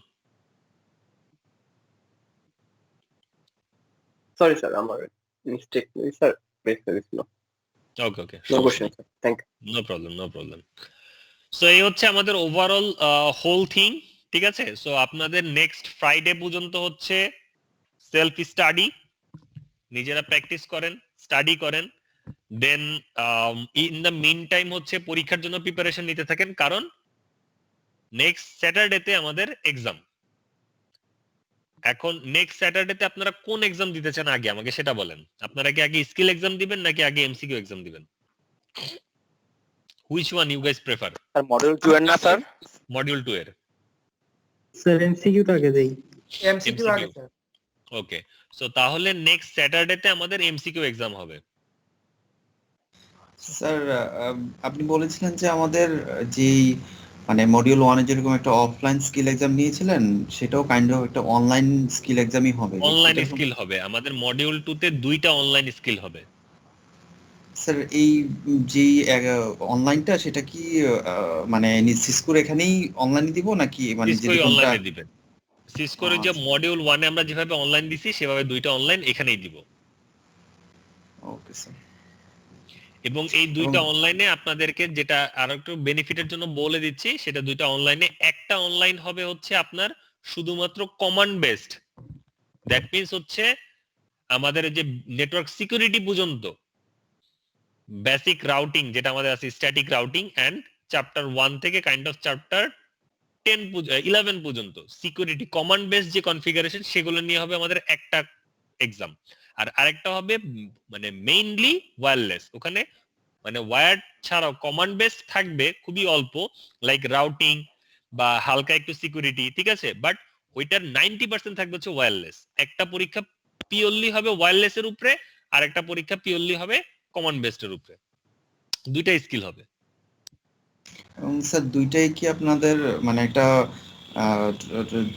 Sorry sir, আমার মিস্টেক স্যার, ব্রেক হয়ে গেছিল। Okay okay, no question sir, thank you. No problem. So এই হচ্ছে আমাদের ওভারঅল হোল থিং, ঠিক আছে। সো আপনাদের নেক্সট ফ্রাইডে পর্যন্ত হচ্ছে সেলফ স্টাডি, নিজেরা প্র্যাকটিস করেন, স্টাডি করেন, দেন ইন দ্য মিন টাইম হচ্ছে পরীক্ষার জন্য প্রিপারেশন নিতে থাকেন, কারণ নেক্সট স্যাটারডেতে আমাদের এক্সাম। এখন নেক্সট স্যাটারডেতে আপনারা কোন এক্সাম দিতে চান আগে আমাকে সেটা বলেন। আপনারা কি আগে স্কিল এক্সাম দিবেন নাকি আগে এমসিকিউ এক্সাম দিবেন? Which one you guys prefer? Sir module 2 এর না স্যার? মডিউল 2 এর। স্যার এমসিকিউ তো আগে দেই। এমসিকিউ আগে স্যার। ওকে, সো তাহলে নেক্সট স্যাটারডেতে আমাদের এমসিকিউ এক্সাম হবে। স্যার আপনি বলেছিলেন যে আমাদের যেই মানে মডিউল 1 এ যেরকম একটা অফলাইন স্কিল এক্সাম নিয়েছিলেন, সেটাও কাইন্ড অফ একটা অনলাইন স্কিল এক্সামই হবে। অনলাইন এটার স্কিল হবে আমাদের মডিউল 2 তে, 2টা অনলাইন স্কিল হবে। স্যার এই যেই অনলাইনটা সেটা কি মানে সিসকোর এখানেই অনলাইনে দিব নাকি মানে সিসকোই যেরকমটা? অনলাইনে দিবেন। সিসকোর যে আচ্ছা। মডিউল 1 এ আমরা যেভাবে অনলাইন দিছি সেভাবে 2টা অনলাইন এখানেই দিব। Okay sir. এবং এই 2টা অনলাইনে আপনাদেরকে যেটা আরো একটু বেনিফিটের জন্য বলে দিচ্ছি, সেটা 2টা অনলাইনে, একটা অনলাইন হবে হচ্ছে আপনার শুধুমাত্র কমান্ড বেসড, দ্যাট মিন্স হচ্ছে আমাদের যে নেটওয়ার্ক সিকিউরিটি পর্যন্ত বেসিক রাউটিং যেটা আমাদের আছে, স্ট্যাটিক রাউটিং এন্ড চ্যাপ্টার 1 থেকে কাইন্ড অফ চ্যাপ্টার 11 পর্যন্ত সিকিউরিটি কমান্ড বেস যে কনফিগারেশন সেগুলো নিয়ে হবে আমাদের একটা এক্সাম। আর আরেকটা হবে মানে মেইনলি ওয়্যারলেস, ওখানে মানে ওয়্যার্ড ছাড়াও কমান্ড বেস থাকবে খুবই অল্প, লাইক রাউটিং বা হালকা একটু সিকিউরিটি, ঠিক আছে, বাট ওইটার 90% থাকবে হচ্ছে ওয়্যারলেস। একটা পরীক্ষা পিওরলি হবে ওয়্যারলেস এর উপরে, আর একটা পরীক্ষা পিওরলি হবে কমান্ড বেসড এর উপরে, 2টা স্কিল হবে। এবং স্যার দুইটাই কি আপনাদের মানে একটা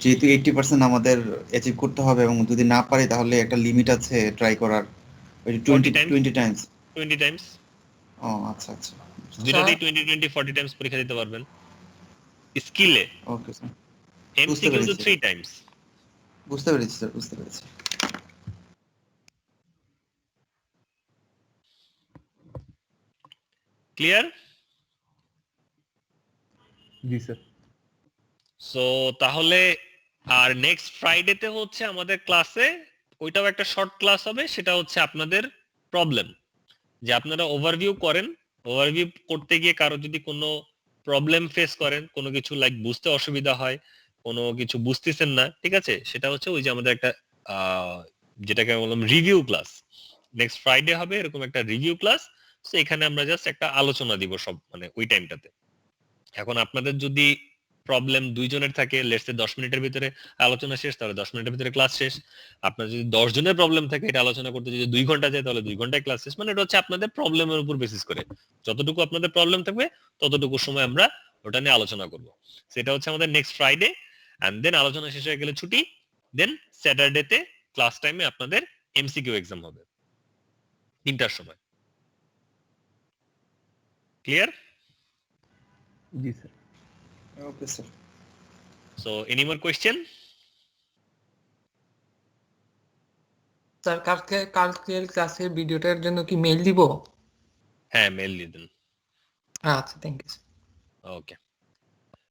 যেহেতু 80% আমাদের অ্যাচিভ করতে হবে এবং যদি না পারি তাহলে একটা লিমিট আছে ট্রাই করার, ওই 20 টাইমস? 20 টাইমস, ও আচ্ছা আচ্ছা, দুইটাতেই 20 টাইমস পরীক্ষা দিতে পারবেন স্কিলে। ওকে স্যার, এমসিকিউ তো 3 টাইমস। বুঝতে পেরেছি স্যার, বুঝতে পেরেছি। ক্লিয়ার? জি স্যার। সো তাহলে আর নেক্সট ফ্রাইডেতে হচ্ছে আমাদের ক্লাসে, ওইটাও একটা শর্ট ক্লাস হবে, সেটা হচ্ছে আপনাদের প্রবলেম, যে আপনারা ওভারভিউ করেন, ওভারভিউ করতে গিয়ে কারো যদি কোনো প্রবলেম ফেস করেন, কোনো কিছু লাইক বুঝতে অসুবিধা হয়, কোনো কিছু বুঝতেছেন না, ঠিক আছে, সেটা হচ্ছে ওই যে আমাদের একটা যেটাকে বললাম রিভিউ ক্লাস, নেক্সট ফ্রাইডে হবে এরকম একটা রিভিউ ক্লাস। সো এখানে আমরা জাস্ট একটা আলোচনা দিব সব মানে ওই টাইমটাতে। এখন আপনাদের যদি প্রবলেম 2 জনের থাকে, লেটস সে 10 মিনিটের ভিতরে আলোচনা শেষ, তাহলে 10 মিনিটের ভিতরে ক্লাস শেষ। আপনার যদি 10 জনের প্রবলেম থাকে, এটা আলোচনা করতে যদি 2 ঘন্টা যায়, তাহলে 2 ঘন্টায় ক্লাস শেষ। মানে এটা হচ্ছে আপনাদের প্রবলেমের উপর বেসিস করে, যতটুকু আপনাদের প্রবলেম থাকবে ততটুকু সময় আমরা ওটা নিয়ে আলোচনা করব। সেটা হচ্ছে আমাদের নেক্সট ফ্রাইডে, এন্ড দেন আলোচনা শেষ হয়ে গেলে ছুটি, দেন স্যাটারডেতে ক্লাস টাইমে আপনাদের এমসিকিউ এক্সাম হবে 3টার সময়। ক্লিয়ার? জি sir. Okay sir. So any more question? Sir কালকের ক্লাসের ভিডিওটার জন্য কি মেইল দিব? হ্যাঁ, মেইল দিয়ে দেন। আচ্ছা, থ্যাংক ইউ। ওকে